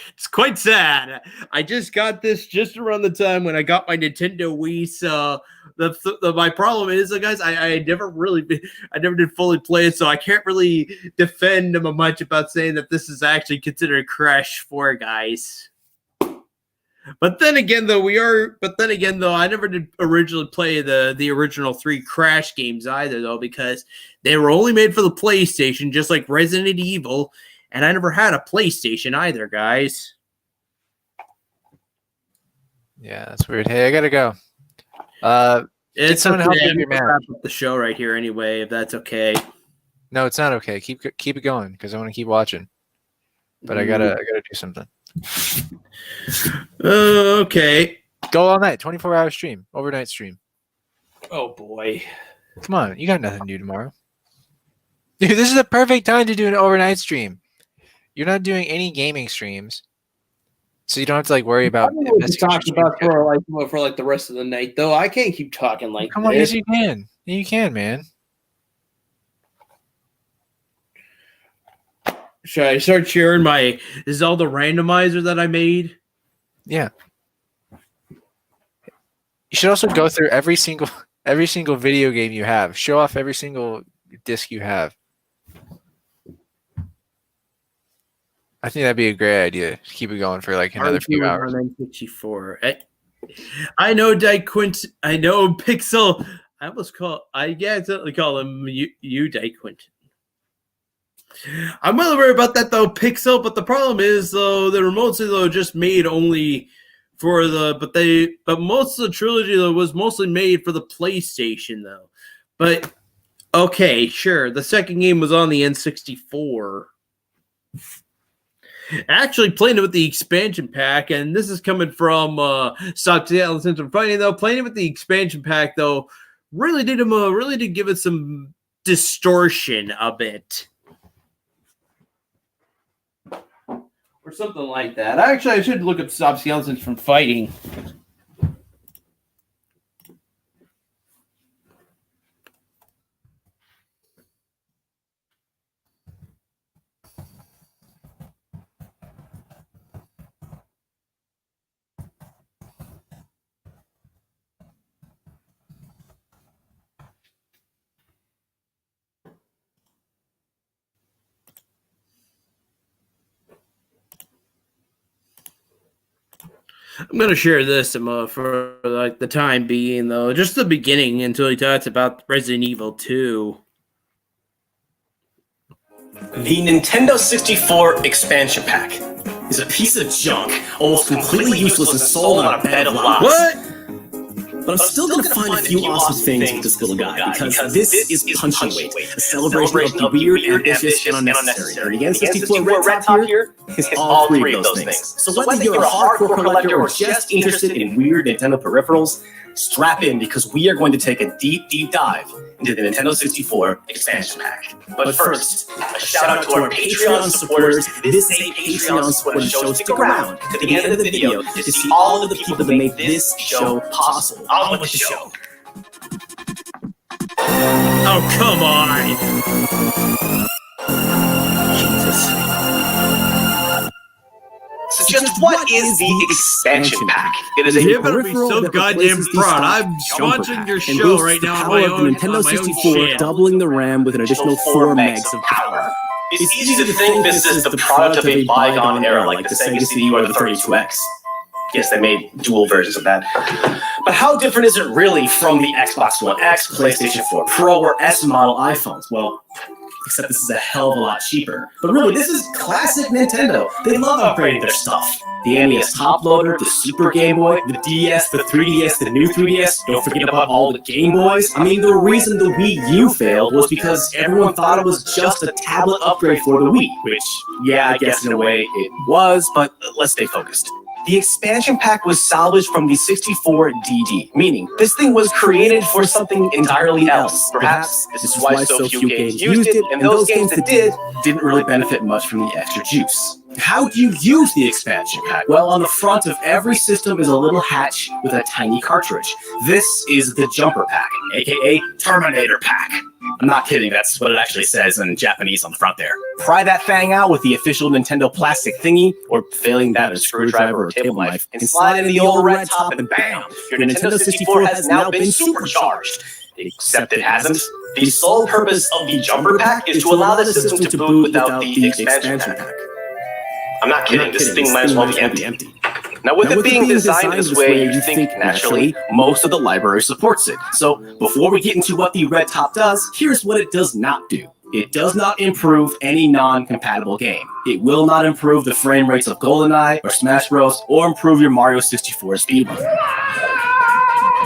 A: It's quite sad. I just got this just around the time when I got my Nintendo Wii. So my problem is, guys, I never did fully play it, so I can't really defend them much about saying that this is actually considered Crash 4, guys. But then again, though, I never did originally play the original 3 Crash games either, though, because they were only made for the PlayStation, just like Resident Evil, and I never had a PlayStation either, guys.
D: Yeah, that's weird. Hey, I gotta go.
A: It's
D: someone
A: okay.
D: help you
A: I'm
D: with your
A: gonna
D: match.
A: wrap up the show right here anyway, if that's okay.
D: No, it's not okay. Keep it going because I want to keep watching. But I gotta do something.
A: Okay.
D: Go all night, 24-hour stream, overnight stream.
A: Oh boy.
D: Come on, you got nothing to do tomorrow. Dude, this is the perfect time to do an overnight stream. You're not doing any gaming streams, so you don't have to like worry about.
A: I don't know what to talk about for like the rest of the night, though. I can't keep talking like
D: Come on,
A: this.
D: yes you can. You can, man.
A: Should I start sharing my Zelda randomizer that I made?
D: Yeah. You should also go through every single video game you have. Show off every single disc you have. I think that'd be a great idea. Keep it going for like another few hours.
A: 64. I know Dyquint. I know Pixel. I almost accidentally call him you Dyquint. I'm well aware about that though, Pixel. But the problem is though, the remotes though just made only for but most of the trilogy though was mostly made for the PlayStation though. But okay, sure. The second game was on the N64. Actually playing it with the expansion pack, and this is coming from Stop Seattle Central Fighting though. Playing it with the expansion pack though really did give it some distortion a bit. Or something like that. Actually, I should look up Stop Seattle from Fighting. I'm gonna share this for like the time being, though, just the beginning until he talks about Resident Evil 2.
F: The Nintendo 64 expansion pack is a piece of junk, almost completely useless and sold on a bed of lies.
A: What?
F: But I'm still gonna find a few awesome things with this little guy, because this is Punch Weight, a celebration of the weird, ambitious, and unnecessary. And again, 64 Red Top here is all three of those things. So whether you're a hardcore collector or just interested in weird Nintendo peripherals, strap in because we are going to take a deep dive into the Nintendo 64 expansion pack. But first, a shout out to our Patreon supporters. This is a Patreon supported show. Stick around to the end of the video to see all of the people that make this show possible. On with the show.
A: Oh, come on.
F: Jesus. So just what is the expansion pack? It is a
A: You better be so goddamn proud. I'm watching your show right now on my own
F: Nintendo 64,
A: channel.
F: doubling the RAM with an additional 4 megs of power. It's easy to think this is the product of a bygone era like the Sega CD or the 32X. Yes, they made dual versions of that. But how different is it really from the Xbox One X, PlayStation 4 Pro, or S model iPhones? Well, except this is a hell of a lot cheaper. But really, this is classic Nintendo. They love upgrading their stuff. The NES Top Loader, the Super Game Boy, the DS, the 3DS, the new 3DS. Don't forget about all the Game Boys. I mean, the reason the Wii U failed was because everyone thought it was just a tablet upgrade for the Wii. Which, yeah, I guess in a way it was, but let's stay focused. The expansion pack was salvaged from the 64 DD, meaning this thing was created for something entirely else. Perhaps this is why so few games used it, and those games that didn't really benefit much from the extra juice. How do you use the expansion pack? Well, on the front of every system is a little hatch with a tiny cartridge. This is the jumper pack, aka Terminator pack. I'm not kidding, that's what it actually says in Japanese on the front there. Pry that thing out with the official Nintendo plastic thingy, or failing that a screwdriver or table knife, and slide in the old red top and bam! Your Nintendo 64 has now been supercharged. Except it hasn't. The sole purpose of the jumper pack is to allow the system to boot without the expansion pack. I'm not kidding, this thing might as well be empty. Now, with it being designed this way, you think, naturally, most of the library supports it. So, before we get into what the red top does, here's what it does not do. It does not improve any non-compatible game. It will not improve the frame rates of GoldenEye or Smash Bros. Or improve your Mario 64 speedrun.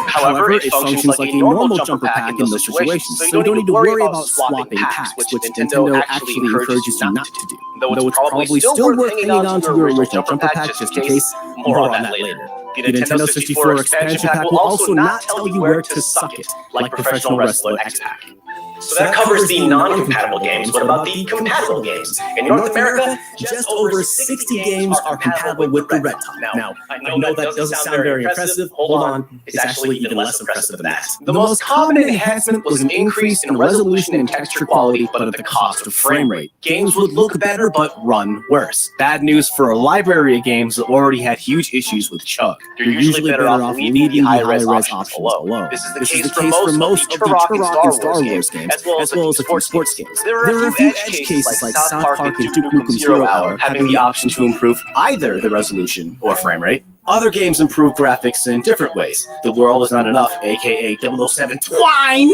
F: However, it functions like a normal jumper pack in those situations, so you don't need to worry about swapping packs, which Nintendo actually encourages you not to do. Though it's probably still worth hanging on to your original jumper pack just in case. More on that later. The Nintendo 64 expansion pack will also not tell you where to suck it, like Professional Wrestler X-Pack. So that covers the non-compatible games. What about the compatible games? In North America, just over 60 games are compatible with the red top. Now, I know that doesn't sound very impressive. Hold on, it's actually even less impressive than that. The most common enhancement was an increase in resolution and texture quality, but at the cost of frame rate. Games would look better, but run worse. Bad news for a library of games that already had huge issues with chug. You're usually better off leaving the high-res options alone. This is the case for most of the Turok and Star Wars games, as well as a few sports games. There are a few edge cases like South Park and Duke Nukem 0 Hour having the option to improve either the resolution or frame rate. Other games improve graphics in different ways. The World Is Not Enough, aka 007 Twine,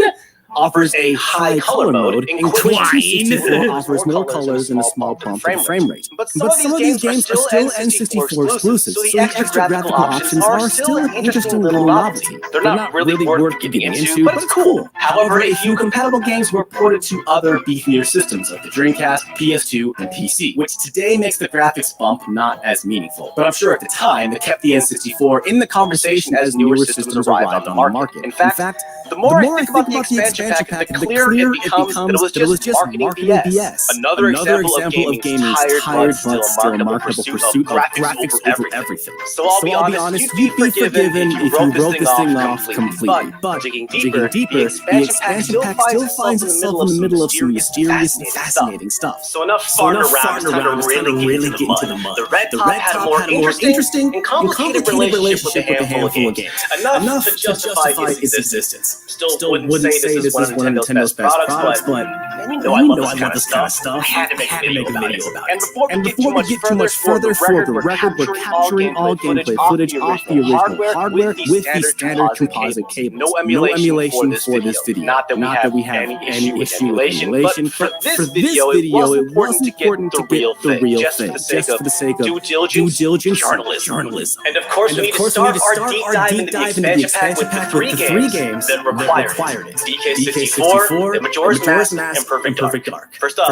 F: offers a high color mode, and Quake 64 offers middle colors and a small bump in frame rate. But some of these games are still N64 exclusives, so the extra graphical options are still an interesting little novelty. They're not really worth getting into, but it's cool. However, a few compatible games were ported to other beefier systems like the Dreamcast, PS2, and PC, which today makes the graphics bump not as meaningful. But I'm sure at the time, it kept the N64 in the conversation as newer systems arrived on the market. In fact, the more I think about the expansion pack, the clearer it becomes that it was just marketing BS. Another example of gaming's tired but still marketable pursuit of graphics over everything. So I'll be honest, you'd be forgiven if you wrote this thing off completely. But digging deeper, the expansion pack still finds itself in the middle of some mysterious and fascinating stuff. So enough farting around, it's time to really get into the mud. The red top had a more interesting and complicated relationship with a handful of games. Enough to justify its existence. Still wouldn't say this is one of Nintendo's best products, but you know I love this kind of stuff. I had to make a video about it. And before we get too much further, for the record, we're capturing all gameplay footage off the original hardware with the standard composite cables. No emulation for this video. Not that we have any issue with emulation, but for this video, it was important to get the real thing, just for the sake of due diligence journalism. And of course, we need to start our deep dive into the expansion pack with the three games that required it. DK64, the Majora's Mask, and Perfect Dark. First up,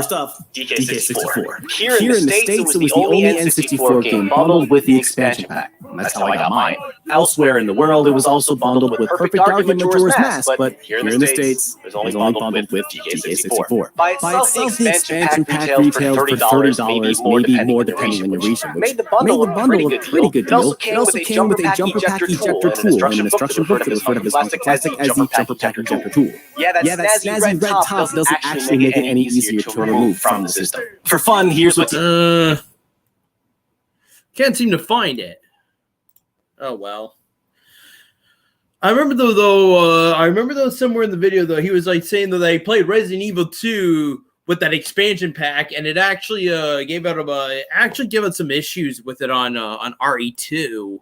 F: DK64. Here in the States, it was the only N64 game bundled with the expansion pack. That's how I got mine. Elsewhere in the world, it was also bundled with Perfect Dark and Majora's Mask, but here in the States, it was only bundled with DK64. By itself, the expansion pack retailed for $30, maybe more depending on your region, which made the bundle a pretty good deal. It also came with a jumper pack ejector tool and an instruction book to the front of his plastic as the jumper pack ejector tool. Yeah, that snazzy red top doesn't actually make it any easier to remove from the system. For fun, here's what...
A: Can't seem to find it. Oh, well. I remember though somewhere in the video though he was like saying that they played Resident Evil 2 with that expansion pack, and it actually gave us some issues with it on RE2.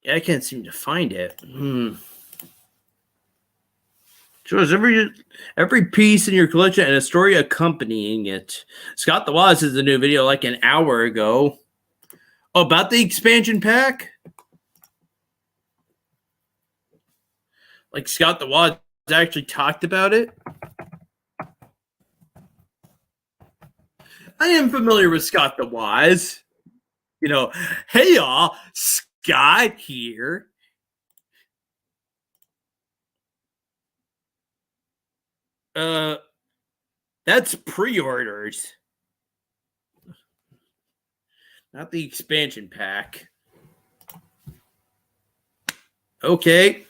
A: Yeah, I can't seem to find it. Shows every piece in your collection and a story accompanying it. Scott the Waz is a new video like an hour ago. Oh, about the expansion pack? Like Scott the Waz actually talked about it? I am familiar with Scott the Waz. You know, hey y'all, Scott here. That's pre-orders. Not the expansion pack. Okay.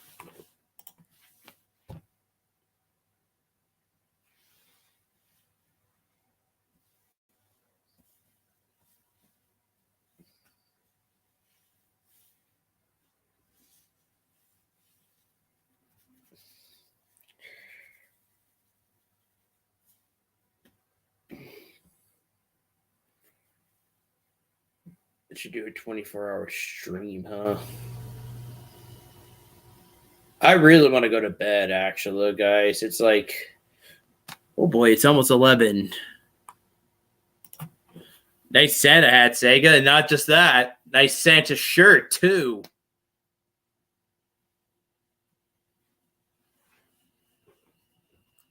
A: Should do a 24-hour stream, huh? I really want to go to bed, actually, guys. It's like, oh boy, it's almost 11. Nice Santa hat, Sega, and not just that. Nice Santa shirt, too.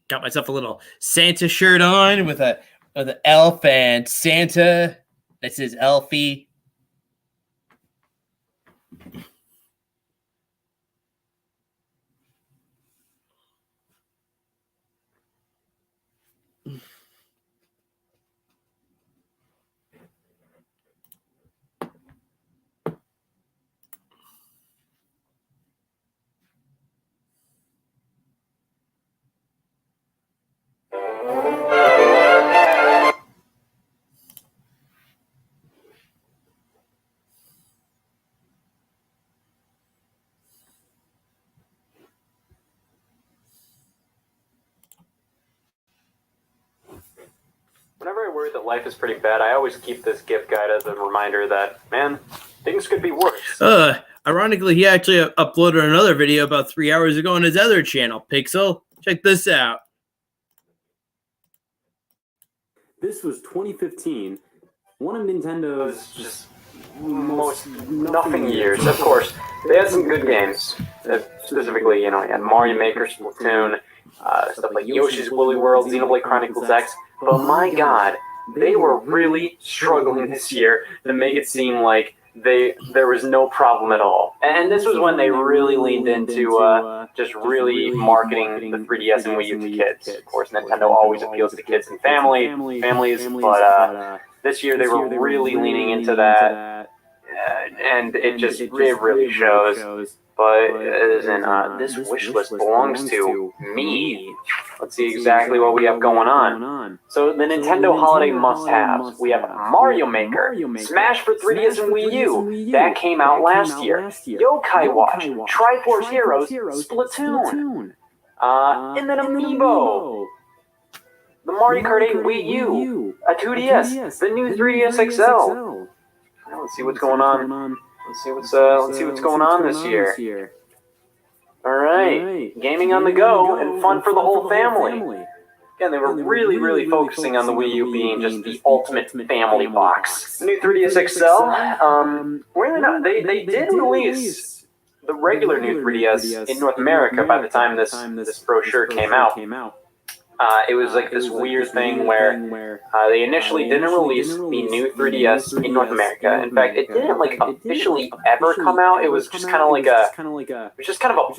A: Got myself a little Santa shirt on with an elf and Santa that says Elfie.
G: Whenever I worry that life is pretty bad, I always keep this gift guide as a reminder that, man, things could be worse.
A: Ironically, he actually uploaded another video about 3 hours ago on his other channel, Pixel. Check this out.
H: This was 2015. One of Nintendo's
G: just most nothing years. Of course, they had some good games. Specifically, you had Mario Maker, Splatoon, stuff like Yoshi's Woolly World, Xenoblade Chronicles X. But my God, they were really struggling this year to make it seem like there was no problem at all. And this was when they really leaned into just really marketing the 3DS and Wii U to kids. Of course, Nintendo always appeals to kids and families, but this year they were really leaning into that, and it really shows. But this wish list belongs to me. Let's see exactly what we have going on. So the Nintendo holiday must-haves. We have Mario Maker, Smash for 3DS and Wii U. That came out last year. Yokai Watch, Triforce Heroes, Splatoon. And then Amiibo. The Mario Kart 8 Wii U, a 2DS, the new 3DS XL. Let's see what's going on. Let's see what's going on this year. All right, gaming on the go and fun for the whole family. Again, they were really focusing on the Wii U being just the ultimate family box. The new 3DS XL, really not. They did release the regular new 3DS in North America by the time this brochure came out. It was like this weird thing where they initially didn't release the new 3DS in North America. In fact, it didn't like officially ever come out. It was just kind of like a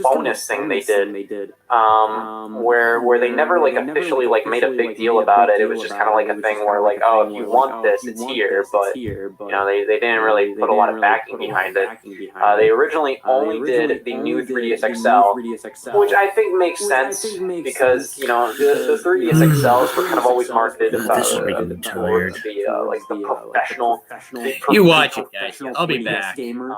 G: bonus thing they did, where they never like officially like made a big deal about it. It was just kind of like a thing where like, oh, if you want this, it's here. But you know, they didn't really put a lot of backing behind it. They originally only did the new 3DS XL, which I think makes sense because, you know, the 3DS XLs were kind of always marketed towards the like the professional.
A: You watch it, guys. I'll be back.
G: And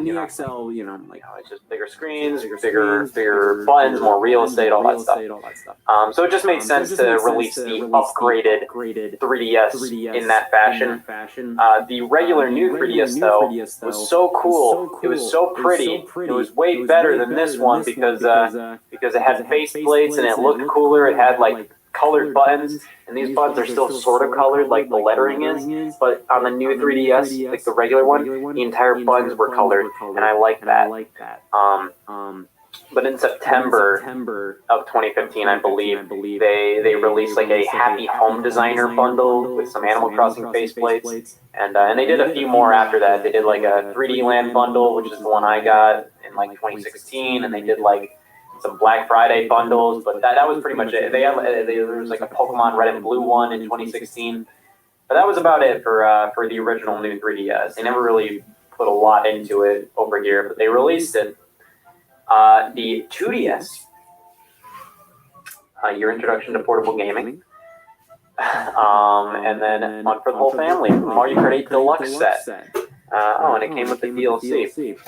G: the XL, you know, like it's just bigger screens, bigger buttons, more real estate, all that stuff. So it just made sense to release the upgraded 3DS in that fashion. The regular new 3DS though was so cool. It was so pretty. It was way better than this one because it had face plates and it looked cooler. It had like colored buttons, and these buttons are still sort of colored like the lettering is, but on the new 3DS, like the regular one, the entire buttons were colored, and I like that. But in September of 2015, I believe, they released like a Happy Home Designer bundle with some Animal Crossing faceplates, and they did a few more after that. They did like a 3D Land bundle, which is the one I got in like 2016, and they did like some Black Friday bundles, but that was pretty much it. There was like a Pokemon Red and Blue one in 2016, but that was about it for the original new 3DS. They never really put a lot into it over here, but they released it. The 2DS, your introduction to portable gaming, and then one for the whole family, Mario Kart 8 Deluxe set. And it came with the DLC.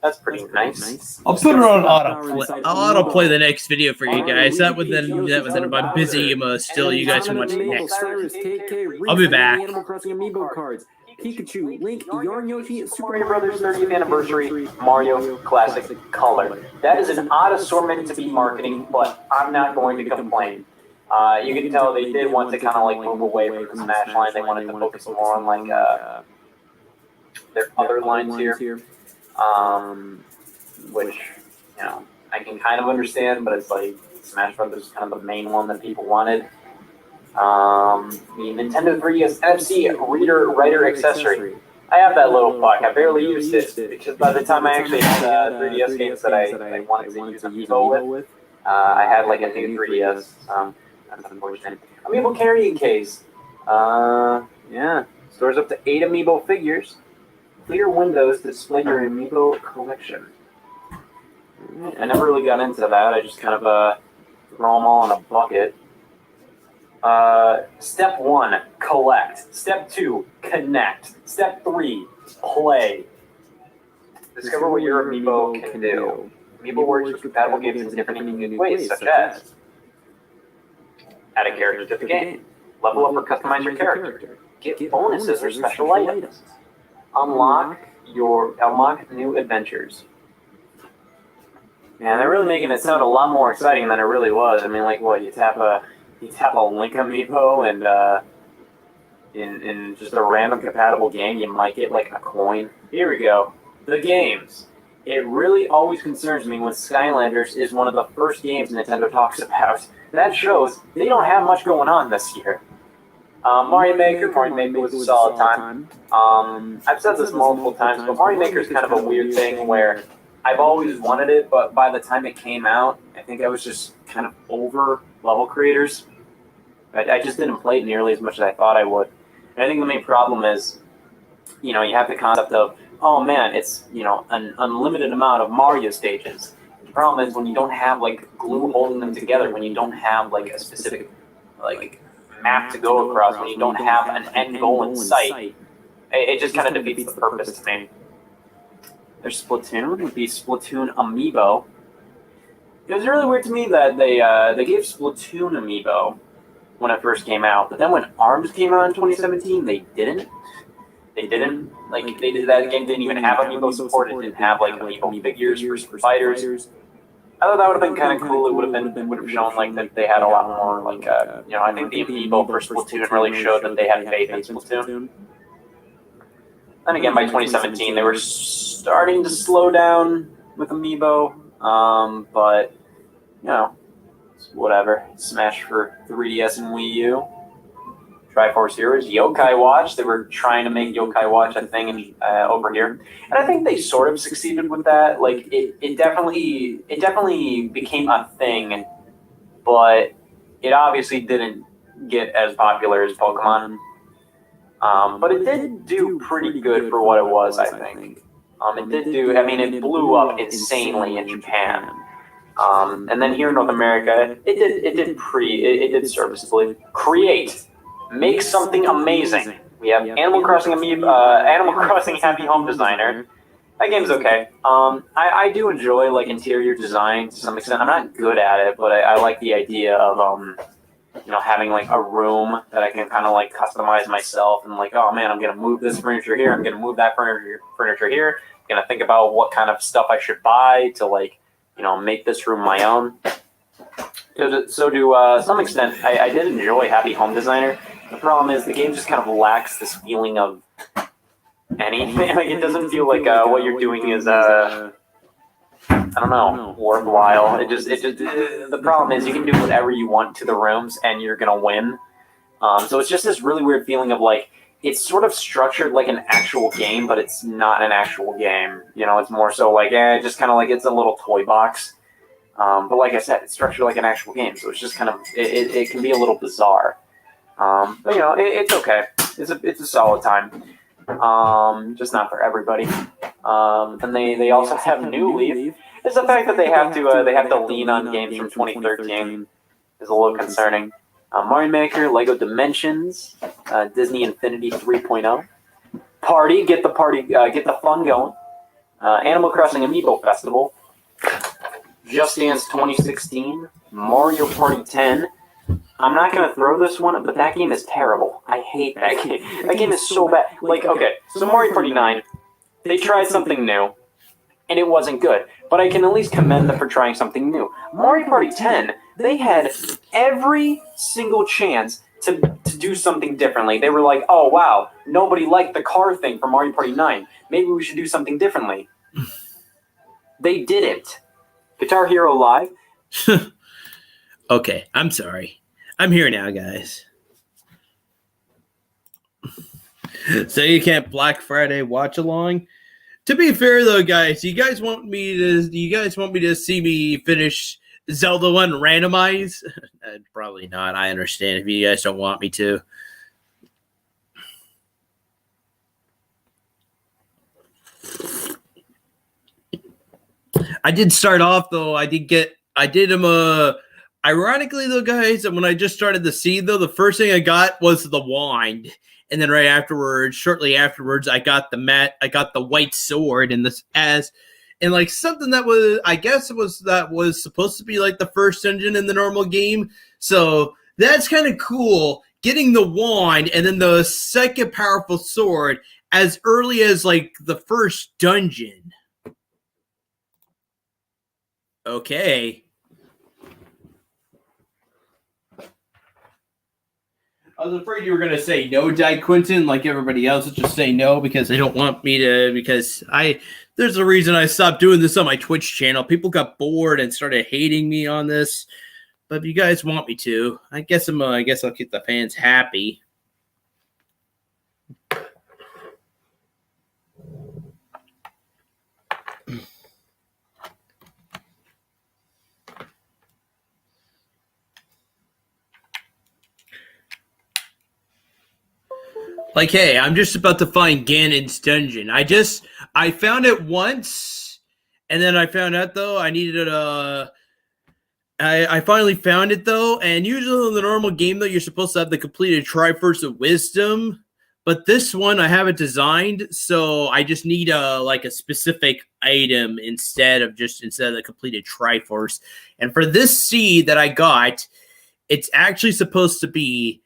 G: That's pretty nice.
A: I'll put it on autoplay. I'll autoplay the next video for you guys. That was then I'm busy. Still, you guys can watch next. I'll be back.
H: Pikachu, Link, Yarn Yoshi,
G: Super Mario Brothers 30th Anniversary Mario Classic Color. That is an odd assortment to be marketing, but I'm not going to complain. You can tell they did want to kind of like move away from the Smash line. They wanted to focus more on like their other lines here. Which, you know, I can kind of understand, but it's like Smash Brothers is kind of the main one that people wanted. The Nintendo 3DS NFC reader writer accessory. I have that little puck. I barely used it because by the time I actually had 3DS games that I wanted to use Amiibo with, I had like a new 3DS. That's unfortunate. Amiibo carrying case. Yeah, stores up to 8 Amiibo figures. Clear windows display your Amiibo collection. I never really got into that. I just kind of throw them all in a bucket. Step 1, collect. Step 2, connect. Step 3, play. Discover what your Amiibo can do. Amiibo works with compatible games in different and unique ways, such as add a character to the game, level up or customize your character, get bonuses or special items, unlock new adventures. Man, they're really making it sound a lot more exciting than it really was. I mean, like, what, you tap a Link Amiibo and in just a random compatible game, you might get like a coin. Here we go. The games. It really always concerns me when Skylanders is one of the first games Nintendo talks about. That shows they don't have much going on this year. Mario Maker was a solid time. I've said this multiple times, but Mario Maker is kind of a weird thing where I've always wanted it, but by the time it came out, I think I was just kind of over level creators. I just didn't play it nearly as much as I thought I would. And I think the main problem is, you know, you have the concept of, oh man, it's, you know, an unlimited amount of Mario stages. The problem is when you don't have like glue holding them together, when you don't have like a specific like map to go across, when you don't have an end goal in sight, it just kind of defeats the purpose to me. There's Splatoon with the Splatoon Amiibo. It was really weird to me that they gave Splatoon amiibo when it first came out, but then when ARMS came out in 2017, they didn't. They didn't. Like, that game didn't even have amiibo support. It didn't have, like, amiibo figures for fighters. I thought that would have been kind of cool. It would have shown, like, that they had a lot more, like, I think the amiibo for Splatoon really showed that they had faith in Splatoon. Then again, by 2017, they were starting to slow down with amiibo, but, whatever. Smash for 3DS and Wii U. Triforce Heroes, Yokai Watch. They were trying to make Yokai Watch a thing over here, and I think they sort of succeeded with that. Like it definitely became a thing, but it obviously didn't get as popular as Pokemon. But it did do pretty good for what it was, I think. It did do. I mean, it blew up insanely in Japan. And then here in North America, it did serviceably. Create. Make something amazing. We have Animal Crossing Animal Crossing Happy Home Designer. That game's okay. I do enjoy like interior design to some extent. I'm not good at it, but I like the idea of having like a room that I can kind of like customize myself and like, oh man, I'm gonna move this furniture here. I'm gonna move that furniture here. I'm gonna think about what kind of stuff I should buy to like make this room my own. So to some extent, I did enjoy Happy Home Designer. The problem is the game just kind of lacks this feeling of anything. Like it doesn't feel like what you're doing is I don't know, worthwhile. The problem is you can do whatever you want to the rooms and you're gonna win. So it's just this really weird feeling of like it's sort of structured like an actual game, but it's not an actual game. It's more so like just kind of like it's a little toy box. But like I said, it's structured like an actual game, so it's just kind of it can be a little bizarre. But it's okay. It's a solid time. Just not for everybody. And they also have New Leaf. It's the fact that they have to lean on games from 2013 is a little concerning. Mario Maker, Lego Dimensions, Disney Infinity 3.0, Party, get the fun going. Animal Crossing Amiibo Festival, Just Dance 2016, Mario Party 10. I'm not going to throw this one, but that game is terrible. I hate that game. That game is so bad. Like, okay, so Mario Party 9, they tried something new, and it wasn't good. But I can at least commend them for trying something new. Mario Party 10, they had every single chance to do something differently. They were like, oh, wow, nobody liked the car thing from Mario Party 9. Maybe we should do something differently. They didn't. Guitar Hero Live.
A: Okay, I'm sorry. I'm here now, guys. So you can't Black Friday watch along? To be fair though, guys, do you guys want me to see me finish Zelda 1 randomize? Probably not. I understand if you guys don't want me to. I did start off though. Ironically though, guys, when I just started the seed though, the first thing I got was the wand, and then right afterwards, shortly afterwards, I got the white sword, and like something that was supposed to be like the first dungeon in the normal game. So that's kind of cool. Getting the wand and then the second powerful sword as early as like the first dungeon. Okay. I was afraid you were going to say no, Di Quinton, like everybody else. Just say no because they don't want me to. There's a reason I stopped doing this on my Twitch channel. People got bored and started hating me on this. But if you guys want me to, I guess I'll keep the fans happy. Like, hey, I'm just about to find Ganon's dungeon. I found it once, and then I found out, though, I needed I finally found it, though, and usually in the normal game, though, you're supposed to have the completed Triforce of Wisdom, But this one I have it designed, so I just need a specific item instead of the completed Triforce. And for this seed that I got, it's actually supposed to be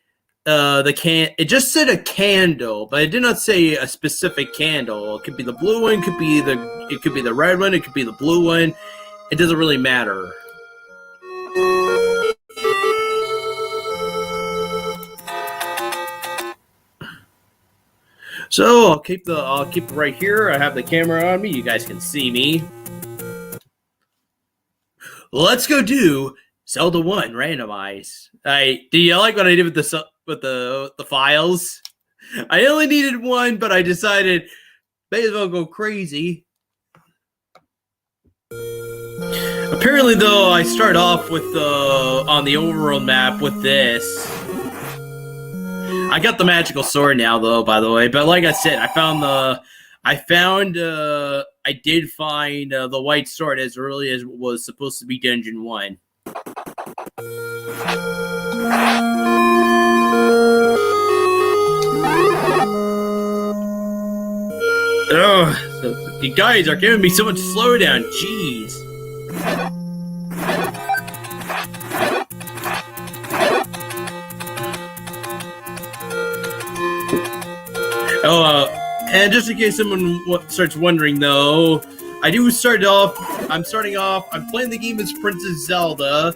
A: it just said a candle, but it did not say a specific candle. It could be the blue one, it could be the red one, it could be the blue one. It doesn't really matter. So I'll keep it right here. I have the camera on me. You guys can see me. Let's go do Zelda 1 randomize. Do you like what I did with the files? I only needed one, but I decided may as well go crazy. Apparently, though, I start off with on the overworld map with this. I got the magical sword now, though, by the way. But like I said, I did find the white sword as early as was supposed to be Dungeon 1. Ugh, you guys are giving me so much slowdown. Jeez. And just in case someone starts wondering, though, I'm playing the game as Princess Zelda.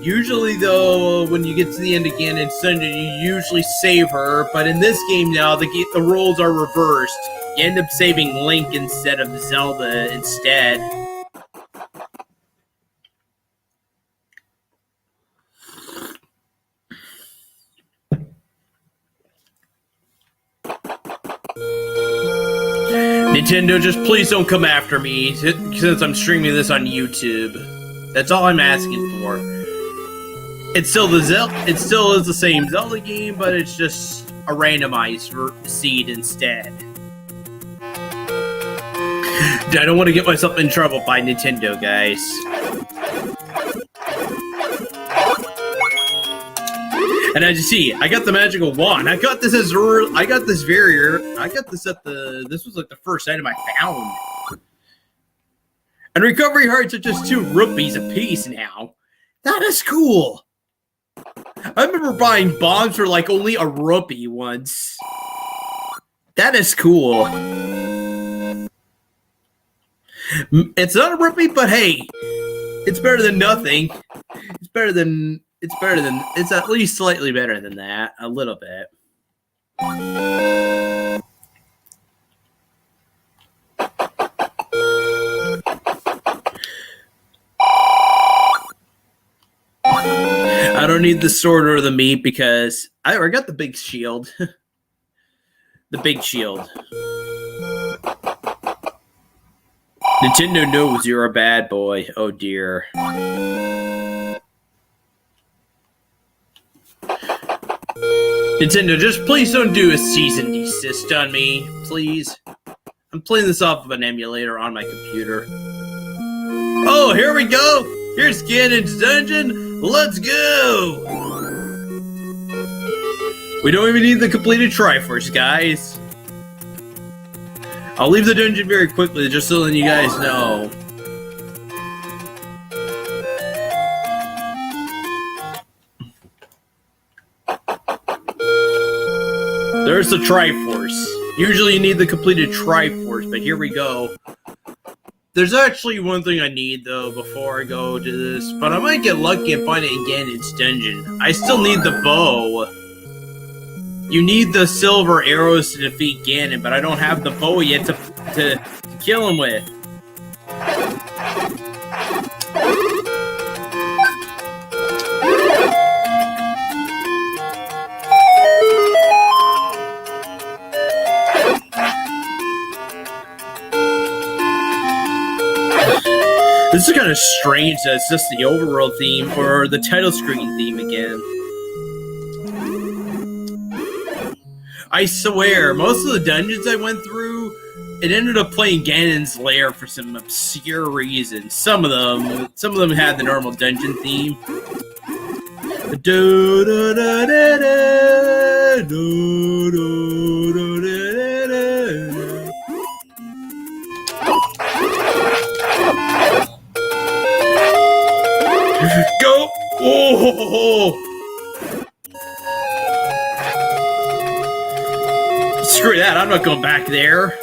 A: Usually, though, when you get to the end again in Sunday, you usually save her. But in this game now, the roles are reversed. You end up saving Link instead of Zelda instead. Nintendo, just please don't come after me since I'm streaming this on YouTube. That's all I'm asking for. It still is the same Zelda game, but it's just a randomized seed instead. I don't want to get myself in trouble by Nintendo, guys. And as you see, I got the magical wand. I got this this was like the first item I found. And recovery hearts are just 2 rupees a piece now. That is cool. I remember buying bombs for like only a rupee once. That is cool. It's not a rupee, but hey, it's better than nothing. It's at least slightly better than that. A little bit. I don't need the sword or the meat because I got the big shield. The big shield. Nintendo knows you're a bad boy. Oh dear. Nintendo, just please don't do a cease and desist on me, please. I'm playing this off of an emulator on my computer. Oh, here we go! Here's Ganon's dungeon! Let's go! We don't even need the completed Triforce, guys. I'll leave the dungeon very quickly, just so that you guys know. There's the Triforce. Usually you need the completed Triforce, but here we go. There's actually one thing I need, though, before I go to this, but I might get lucky and find it again in its dungeon. I still need the bow. You need the silver arrows to defeat Ganon, but I don't have the bow yet to kill him with. This is kind of strange that it's just the overworld theme or the title screen theme again. I swear, most of the dungeons I went through, it ended up playing Ganon's Lair for some obscure reason. Some of them had the normal dungeon theme. Go! Oh! Screw that, I'm not going back there.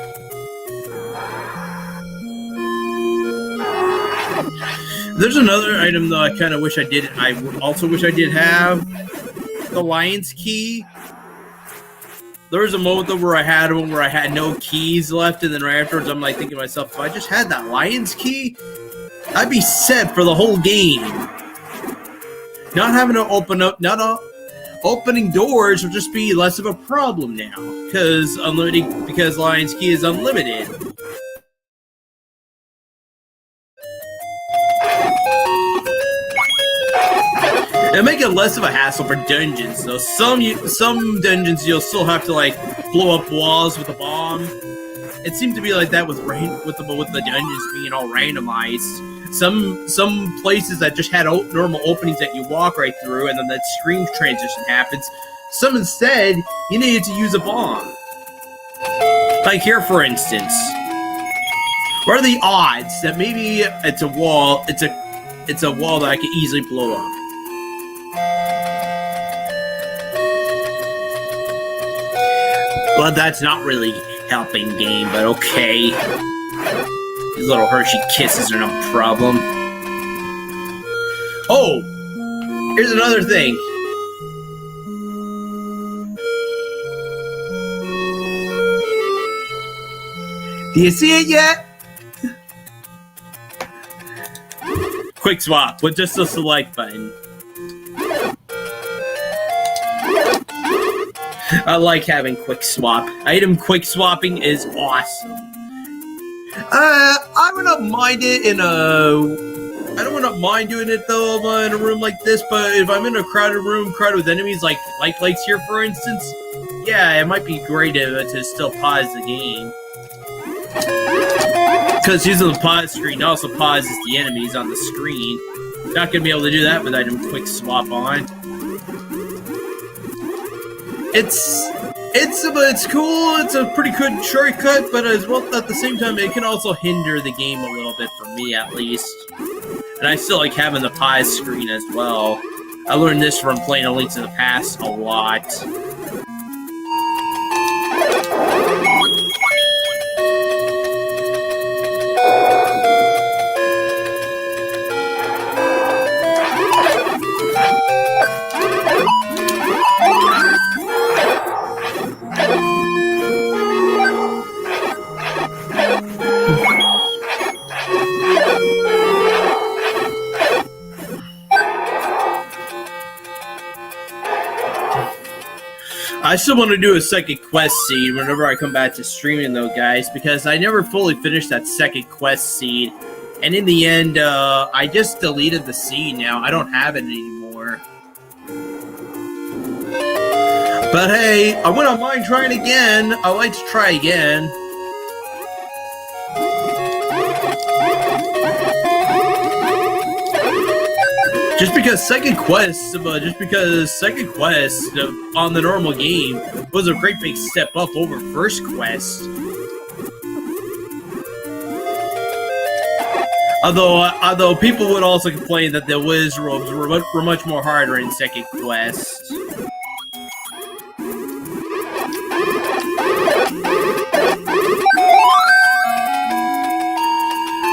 A: There's another item though I kind of wish I did. I also wish I did have the Lion's Key. There was a moment though where I had one where I had no keys left, and then right afterwards I'm like thinking to myself, if I just had that Lion's Key, I'd be set for the whole game. Not having to opening doors will just be less of a problem now, because Lion's Key is unlimited. And make it less of a hassle for dungeons, though. Some dungeons you'll still have to like blow up walls with a bomb. It seemed to be like that with the dungeons being all randomized. Some places that just had normal openings that you walk right through, and then that screen transition happens. Some instead you needed to use a bomb. Like here, for instance. What are the odds that maybe it's a wall? It's a wall that I could easily blow up. Well, that's not really helping game, but okay. These little Hershey Kisses are no problem. Oh! Here's another thing. Do you see it yet? Quick swap with just the select button. I like having quick swap. Item quick swapping is awesome. I would not mind it I don't not mind doing it though in a room like this, but if I'm in a crowded room, crowded with enemies like lights here, for instance, yeah, it might be great to still pause the game. Because using the pause screen also pauses the enemies on the screen. Not gonna be able to do that with item quick swap on. It's cool. It's a pretty good shortcut, but as well at the same time, it can also hinder the game a little bit for me, at least. And I still like having the pause screen as well. I learned this from playing A Link to the Past a lot. I still want to do a second quest seed whenever I come back to streaming though, guys, because I never fully finished that second quest seed. And in the end, I just deleted the seed now. I don't have it anymore. But hey, I wouldn't mind trying again. I like to try again. Just because second quest on the normal game was a great big step up over first quest. Although people would also complain that the Wiz robes were much more harder in second quest.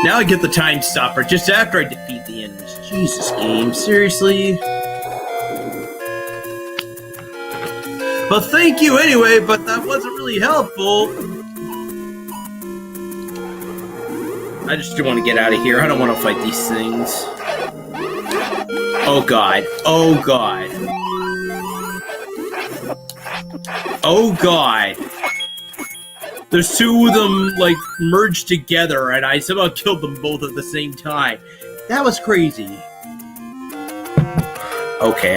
A: Now I get the time stopper just after I defeat the enemies. Jesus, game, seriously? Well, thank you anyway, but that wasn't really helpful. I just want to get out of here. I don't want to fight these things. Oh god. Oh god. Oh god. There's two of them, like, merged together, and I somehow killed them both at the same time. That was crazy. Okay.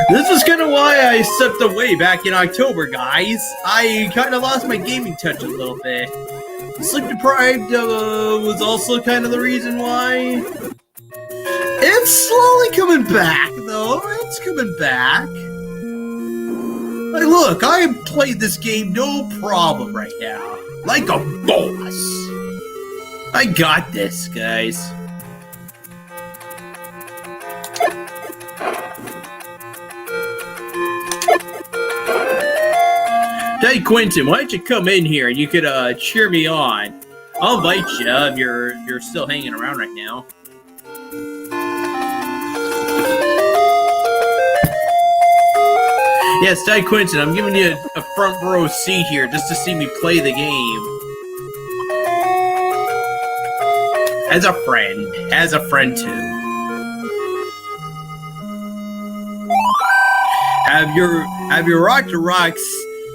A: This is kind of why I stepped away back in October, guys. I kind of lost my gaming touch a little bit. Sleep deprived was also kind of the reason why. It's slowly coming back, though. It's coming back. Hey, look, I played this game no problem right now. Like a boss. I got this, guys. Hey, Quentin, why don't you come in here and you could cheer me on? I'll invite you if you're still hanging around right now. Yes, Ty Quentin, I'm giving you a front row seat here just to see me play the game. As a friend too. Have your rock to rocks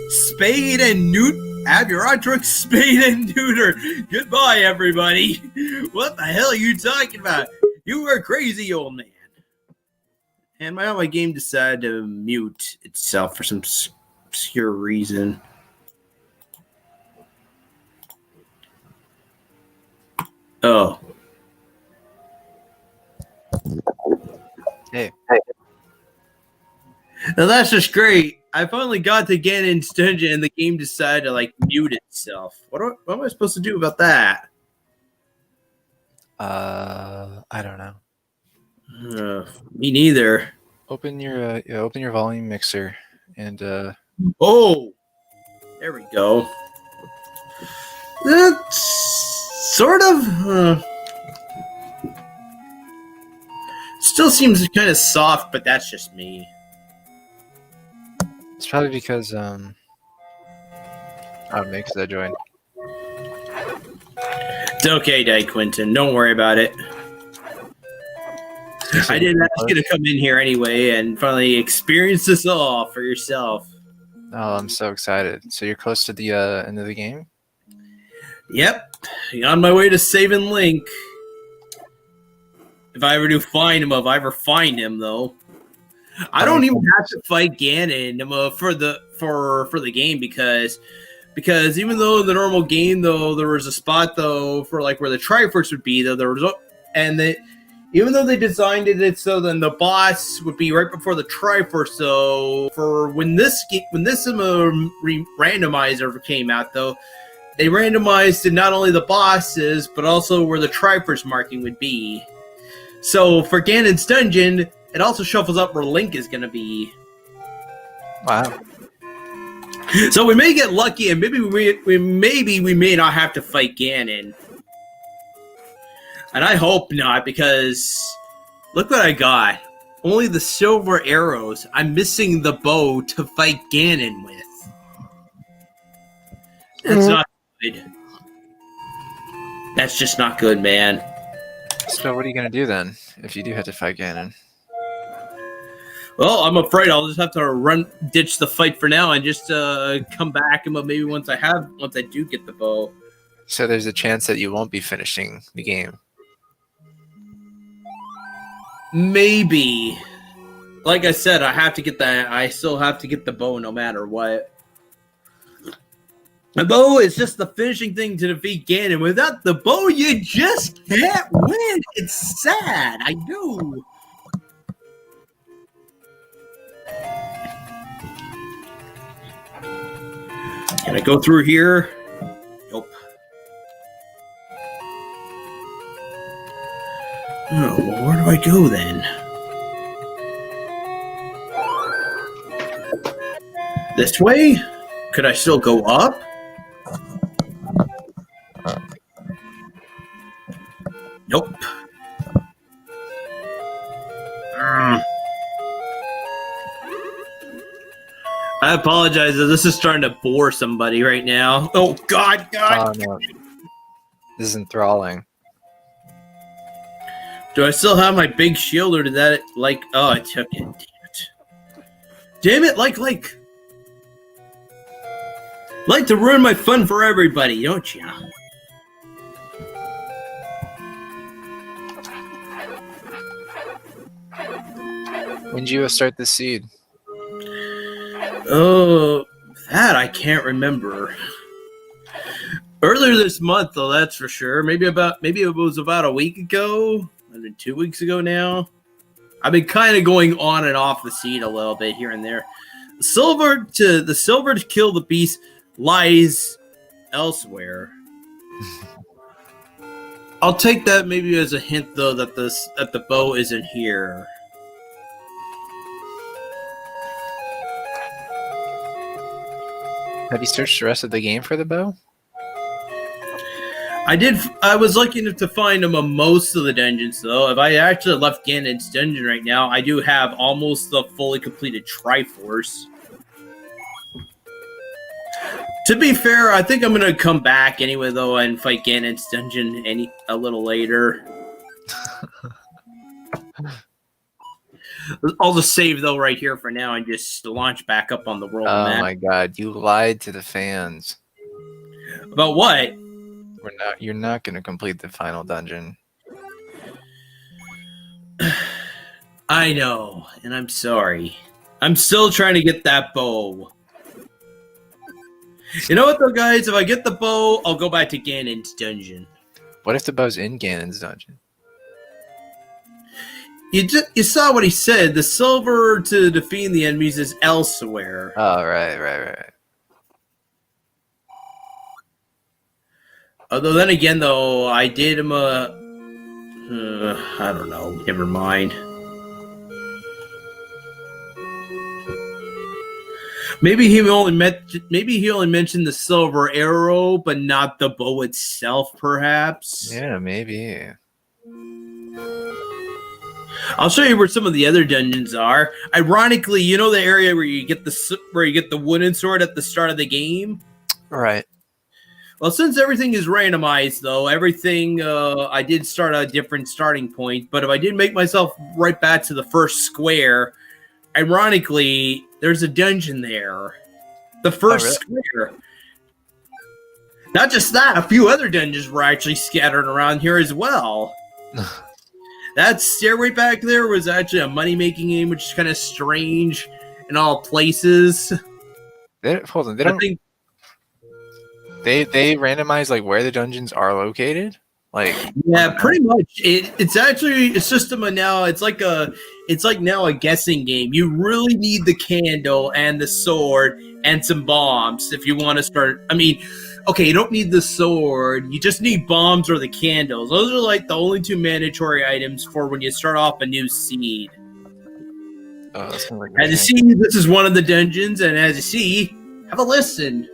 A: spade and neuter. Have your rock to rocks spade and neuter. Goodbye, everybody. What the hell are you talking about? You are crazy, old man. And my game decided to mute itself for some obscure reason. Oh.
D: Hey.
A: Now that's just great. I finally got to Ganon's dungeon and the game decided to mute itself. What am I supposed to do about that?
D: I don't know.
A: Me neither.
D: Open your volume mixer and
A: Oh, there we go. That's sort of. Still seems kind of soft, but that's just me.
D: it's probably because because I joined.
A: It's okay, Dai Quentin. Don't worry about it. I didn't ask you to come in here anyway and finally experience this all for yourself.
D: Oh, I'm so excited. So you're close to the end of the game?
A: Yep. On my way to saving Link. If I ever do find him, though. I don't even have to fight Ganon for the game because even though in the normal game though there was a spot though for where the Triforce would be though there was even though they designed it so then the boss would be right before the Triforce, so for when this randomizer came out though, they randomized not only the bosses but also where the Triforce marking would be. So for Ganon's dungeon, it also shuffles up where Link is gonna be.
D: Wow.
A: So we may get lucky, and maybe we may not have to fight Ganon. And I hope not, because look what I got. Only the silver arrows. I'm missing the bow to fight Ganon with. That's not good. That's just not good, man.
D: So what are you going to do then, if you do have to fight Ganon?
A: Well, I'm afraid I'll just have to ditch the fight for now and just come back, and maybe once I do get the bow.
D: So there's a chance that you won't be finishing the game.
A: Maybe. Like I said, I still have to get the bow no matter what. The bow is just the finishing thing to defeat Ganon. Without the bow, you just can't win. It's sad. I know. Can I go through here? Nope. Oh, well, where do I go then? This way? Could I still go up? Nope. I apologize if this is starting to bore somebody right now. Oh, God.
D: Oh, no. This is enthralling.
A: Do I still have my big shield, or did that, oh, I took it. Damn it, like to ruin my fun for everybody, don't you?
D: When did you start the seed?
A: Oh, that I can't remember. Earlier this month, though, that's for sure. Maybe it was about a week ago. I mean, 2 weeks ago now. I've been kind of going on and off the seed a little bit here and there. silver to kill the beast lies elsewhere. I'll take that maybe as a hint, though, that the bow isn't here.
D: Have you searched the rest of the game for the bow?
A: I did. I was lucky enough to find them on most of the dungeons, though. If I actually left Ganon's dungeon right now, I do have almost the fully completed Triforce. To be fair, I think I'm gonna come back anyway, though, and fight Ganon's dungeon a little later. I'll just save though right here for now and just launch back up on the world map.
D: Oh my god, you lied to the fans.
A: About what?
D: You're not going to complete the final dungeon.
A: I know, and I'm sorry. I'm still trying to get that bow. You know what, though, guys? If I get the bow, I'll go back to Ganon's dungeon.
D: What if the bow's in Ganon's dungeon?
A: You saw what he said. The silver to defeat the enemies is elsewhere.
D: Oh, right.
A: Although then again, though, I did him I don't know. Never mind. Maybe he only mentioned the silver arrow, but not the bow itself, perhaps.
D: Yeah, maybe.
A: I'll show you where some of the other dungeons are. Ironically, you know the area where you get the wooden sword at the start of the game?
D: Right.
A: Well, since everything is randomized, though, I did start at a different starting point, but if I did make myself right back to the first square, ironically, there's a dungeon there. The first square. Not just that, a few other dungeons were actually scattered around here as well. That stairway back there was actually a money-making game, which is kind of strange in all places.
D: Hold on, They randomize like where the dungeons are located? Like
A: yeah, pretty much. It's actually a system of now. It's like now a guessing game. You really need the candle and the sword and some bombs if you want to start. I mean, okay, you don't need the sword. You just need bombs or the candles. Those are like the only two mandatory items for when you start off a new seed.
D: Oh, that's like
A: as you see, this is one of the dungeons, and as you see, have a listen.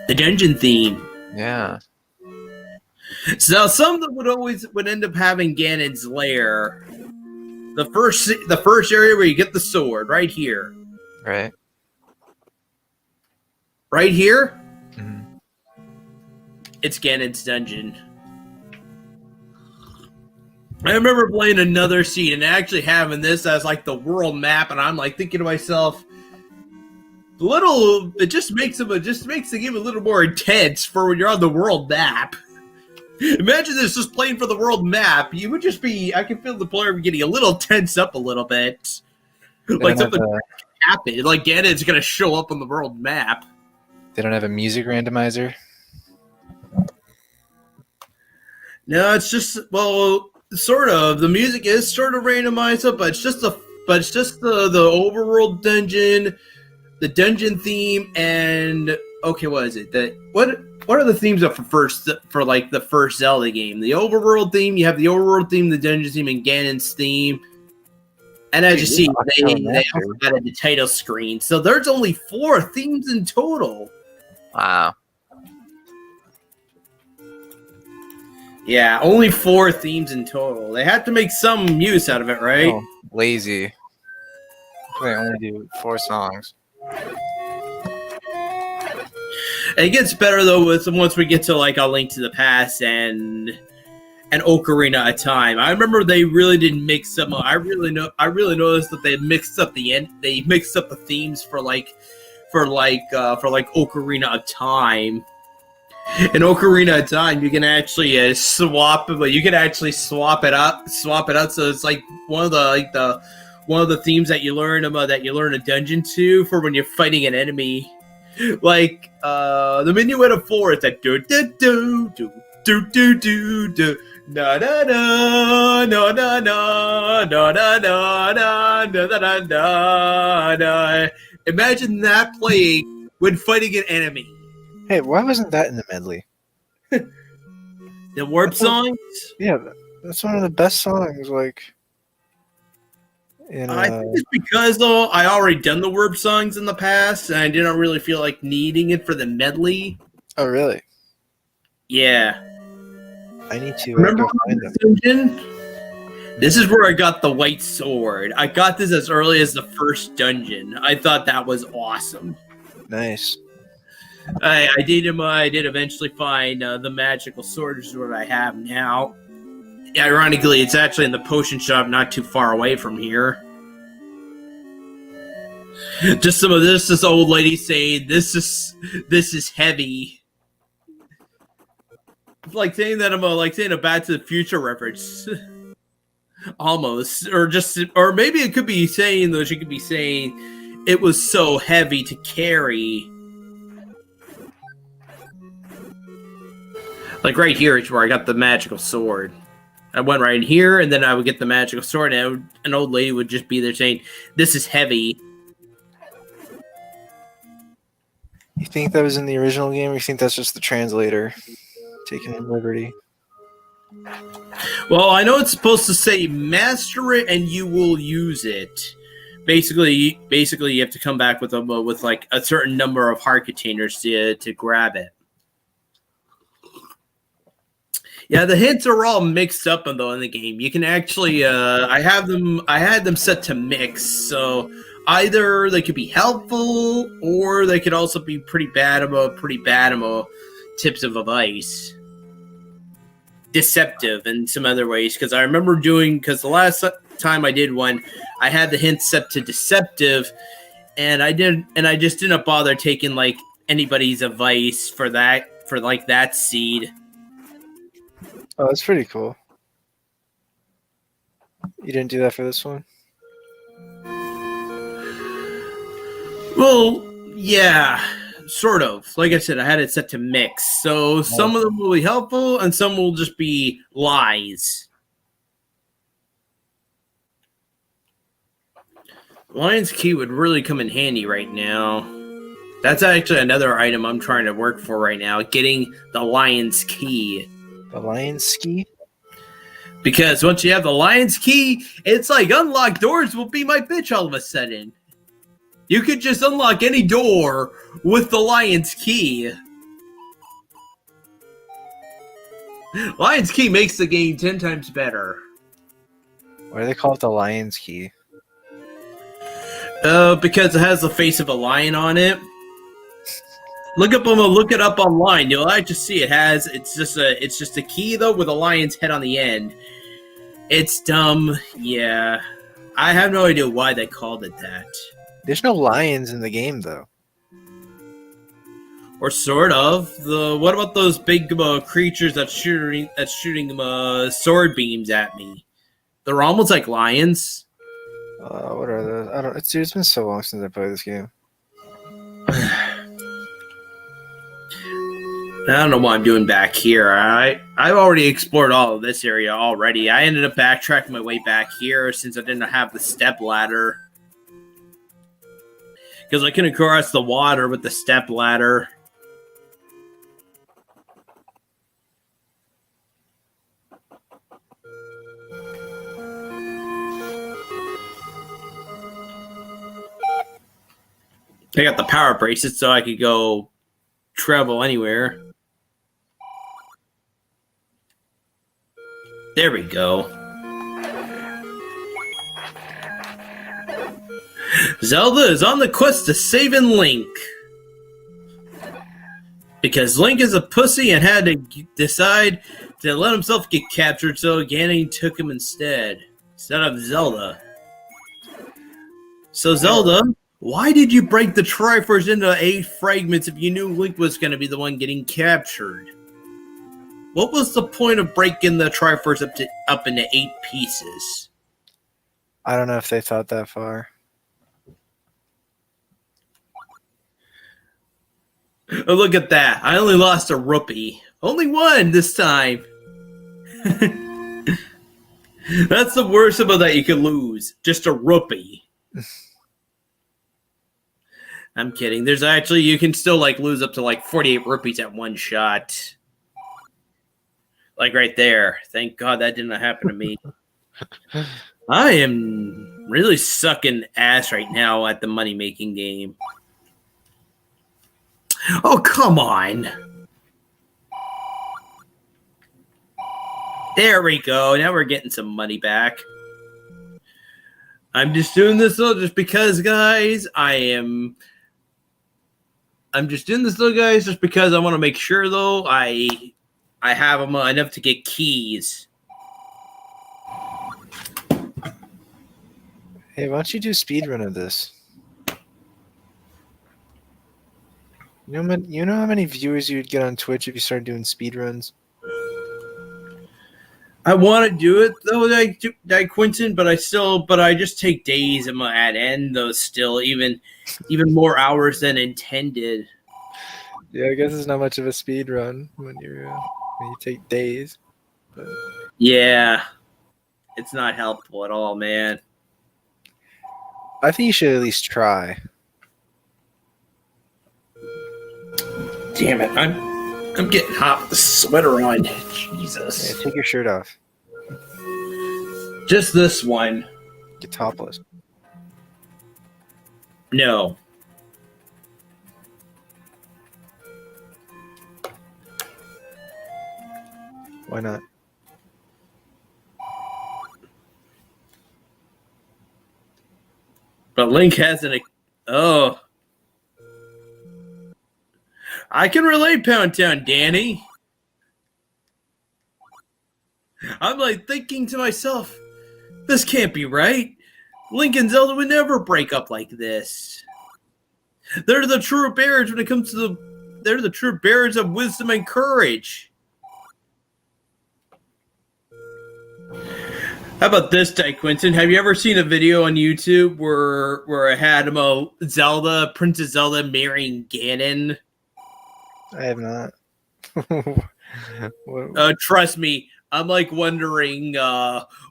A: The dungeon theme.
D: Yeah.
A: So some of them would end up having Ganon's lair. The first area where you get the sword, right here.
D: Right.
A: Right here?
D: Mm-hmm.
A: It's Ganon's dungeon. I remember playing another seed and actually having this as like the world map, and I'm like thinking to myself, it just makes the game a little more intense for when you're on the world map. Imagine this just playing for the world map. You would just be. I can feel the player getting a little tense up a little bit, like something happen. Like Ganon's gonna show up on the world map.
D: They don't have a music randomizer.
A: No, it's just sort of. The music is sort of randomized up, but it's just the overworld dungeon. The dungeon theme and okay, what is it? What are the themes for the first Zelda game? The overworld theme. You have the overworld theme, the dungeon theme, and Ganon's theme. And as you see, they also added the title screen. So there's only 4 themes in total.
D: Wow.
A: Yeah, only 4 themes in total. They have to make some use out of it, right?
D: Oh, lazy. They only do 4 songs.
A: It gets better though once we get to like A Link to the Past and Ocarina of Time. I remember they really didn't mix them up. I really noticed that they mixed up the themes for Ocarina of Time. In Ocarina of Time, you can actually swap it up. So it's like one of the themes that you learn a dungeon to for when you're fighting an enemy. Like the Minuet of 4 is that do do do do do do do do No no no no no no no no no no no no no. Imagine that playing when fighting an enemy.
D: Hey, why wasn't that in the medley?
A: The warp songs.
D: Yeah, that's one of the best songs. Like, in
A: I think it's because though I already done the warp songs in the past, and I didn't really feel like needing it for the medley.
D: Oh, really?
A: Yeah.
D: I need to
A: Remember
D: go find them.
A: dungeon? This is where I got the white sword. I got this as early as the first dungeon. I thought that was awesome.
D: Nice.
A: I did eventually find the magical sword, which is what I have now. Ironically, it's actually in the potion shop not too far away from here. Just some of this old lady saying this is heavy. It's like saying that I'm saying a Back to the Future reference. Almost. Or maybe it could be saying though she could be saying it was so heavy to carry. Like right here is where I got the magical sword. I went right in here, and then I would get the magical sword, and an old lady would just be there saying, "This is heavy."
D: You think that was in the original game, or you think that's just the translator taking in liberty?
A: Well, I know it's supposed to say, "Master it, and you will use it." Basically, you have to come back with like a certain number of heart containers to grab it. Yeah, the hints are all mixed up though in the game. You can actually, I had them set to mix, so either they could be helpful or they could also be pretty bad about tips of advice, deceptive in some other ways. Because I remember because the last time I did one, I had the hints set to deceptive, and I just didn't bother taking like anybody's advice for that seed.
D: Oh, that's pretty cool. You didn't do that for this one?
A: Well, yeah, sort of. Like I said, I had it set to mix. So some of them will be helpful and some will just be lies. Lion's Key would really come in handy right now. That's actually another item I'm trying to work for right now, getting the Lion's Key.
D: The Lion's Key?
A: Because once you have the Lion's Key, it's like unlock doors will be my bitch all of a sudden. You could just unlock any door with the Lion's Key. Lion's Key makes the game 10 times better.
D: Why do they call it the Lion's Key?
A: Because it has the face of a lion on it. Look it up online. You'll actually see it's just a key though with a lion's head on the end. It's dumb, yeah. I have no idea why they called it that.
D: There's no lions in the game though.
A: Or sort of. What about those big creatures that's shooting sword beams at me? They're almost like lions.
D: What are those? It's been so long since I played this game.
A: I don't know what I'm doing back here. I've already explored all of this area already. I ended up backtracking my way back here since I didn't have the step ladder. Because I couldn't cross the water with the step ladder. I got the power bracelet so I could go travel anywhere. There we go. Zelda is on the quest to saving Link. Because Link is a pussy and had to decide to let himself get captured, so Ganon took him instead of Zelda. So Zelda, why did you break the Triforce into 8 fragments if you knew Link was going to be the one getting captured? What was the point of breaking the Triforce up into 8 pieces?
D: I don't know if they thought that far.
A: Oh, look at that. I only lost a rupee. Only one this time. That's the worst about that you can lose. Just a rupee. I'm kidding. There's actually, you can still like lose up to like 48 rupees at one shot. Like right there. Thank God that didn't happen to me. I am really sucking ass right now at the money-making game. Oh, come on. There we go. Now we're getting some money back. I'm just doing this though just because, guys, I'm just doing this though, guys, just because I want to make sure though I have enough to get keys.
D: Hey, why don't you do a speed run of this? You know how many viewers you would get on Twitch if you started doing speed runs?
A: I want to do it though, like Quentin, but I just take days at end though. Still, even more hours than intended.
D: Yeah, I guess it's not much of a speed run when you take days. But...
A: Yeah, it's not helpful at all, man.
D: I think you should at least try.
A: Damn it, I'm getting hot with the sweater on. Jesus.
D: Yeah, take your shirt off.
A: Just this one.
D: Get topless.
A: No.
D: Why not?
A: But Link hasn't. Oh. I can relate, Pound Town Danny. I'm like thinking to myself, this can't be right. Link and Zelda would never break up like this. They're the true bearers when it comes to they're the true bearers of wisdom and courage. How about this, Ty Quinton? Have you ever seen a video on YouTube where it had Princess Zelda marrying Ganon?
D: I have not.
A: Trust me, I'm like wondering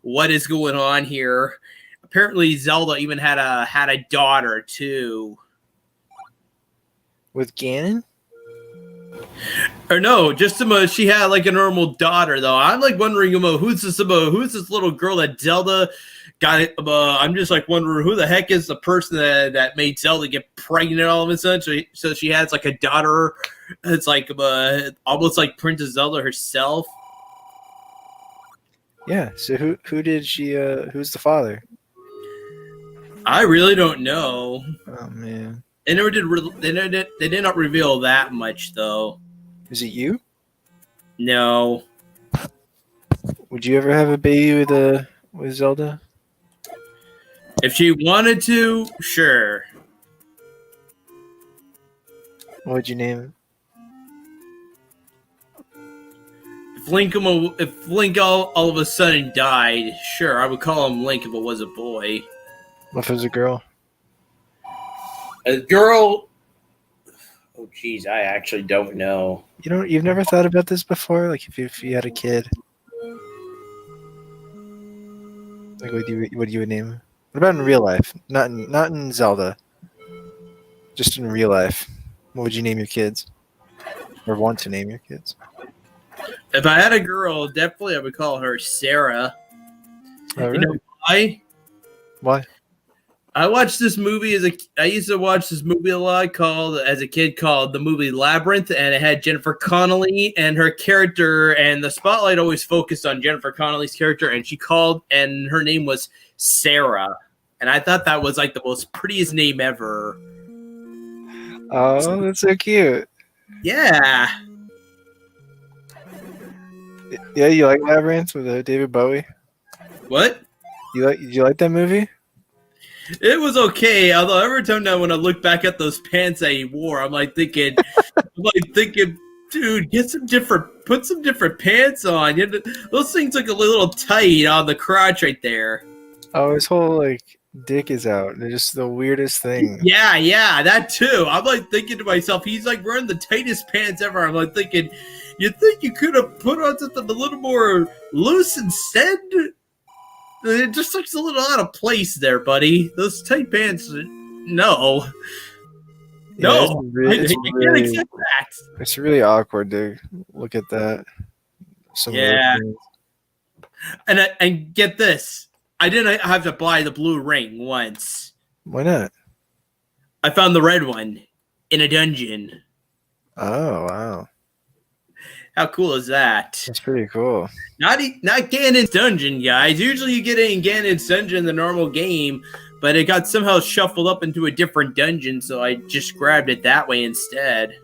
A: what is going on here. Apparently, Zelda even had a daughter too.
D: With Ganon?
A: Or no, just she had like a normal daughter though. I'm like wondering who's this little girl that Zelda got it. I'm just like wondering who the heck is the person that made Zelda get pregnant all of a sudden. So she has like a daughter. It's like almost like Princess Zelda herself.
D: Yeah. So who did she? Who's the father?
A: I really don't know.
D: Oh man.
A: They never did. They did not reveal that much though.
D: Is it you?
A: No.
D: Would you ever have a baby with Zelda?
A: If she wanted to, sure.
D: What would you name it?
A: If Link all of a sudden died, sure, I would call him Link if it was a boy.
D: What if it was a girl?
A: A girl? Oh, geez, I actually don't know.
D: You've never thought about this before? Like if you had a kid, like what you would name him? What about in real life? Not in Zelda. Just in real life, what would you name your kids, or want to name your kids?
A: If I had a girl, definitely I would call her Sarah.
D: Oh, really?
A: You know why?
D: Why?
A: I watched this movie I used to watch this movie a lot as a kid called the movie Labyrinth, and it had Jennifer Connelly and her character, and the spotlight always focused on Jennifer Connelly's character, and her name was Sarah. And I thought that was like the most prettiest name ever.
D: Oh, that's so cute.
A: Yeah.
D: Yeah, you like Labyrinth with David Bowie?
A: What?
D: Did you like that movie?
A: It was okay, although every time now when I look back at those pants that he wore, I'm like thinking, dude, put some different pants on. Those things look a little tight on the crotch right there.
D: Oh, his whole dick is out. They're just the weirdest thing.
A: Yeah, that too. I'm like thinking to myself, he's like wearing the tightest pants ever. I'm like thinking, You'd think you could have put on something a little more loose instead. It just looks a little out of place there, buddy. Those tight pants, no.
D: Yeah,
A: No, I can't accept that.
D: It's really awkward to look at that.
A: Yeah. And get this. I didn't have to buy the blue ring once.
D: Why not?
A: I found the red one in a dungeon.
D: Oh, wow.
A: How cool is that?
D: That's pretty cool.
A: Not Ganon's dungeon, guys. Usually you get it in Ganon's dungeon in the normal game, but it got somehow shuffled up into a different dungeon, so I just grabbed it that way instead.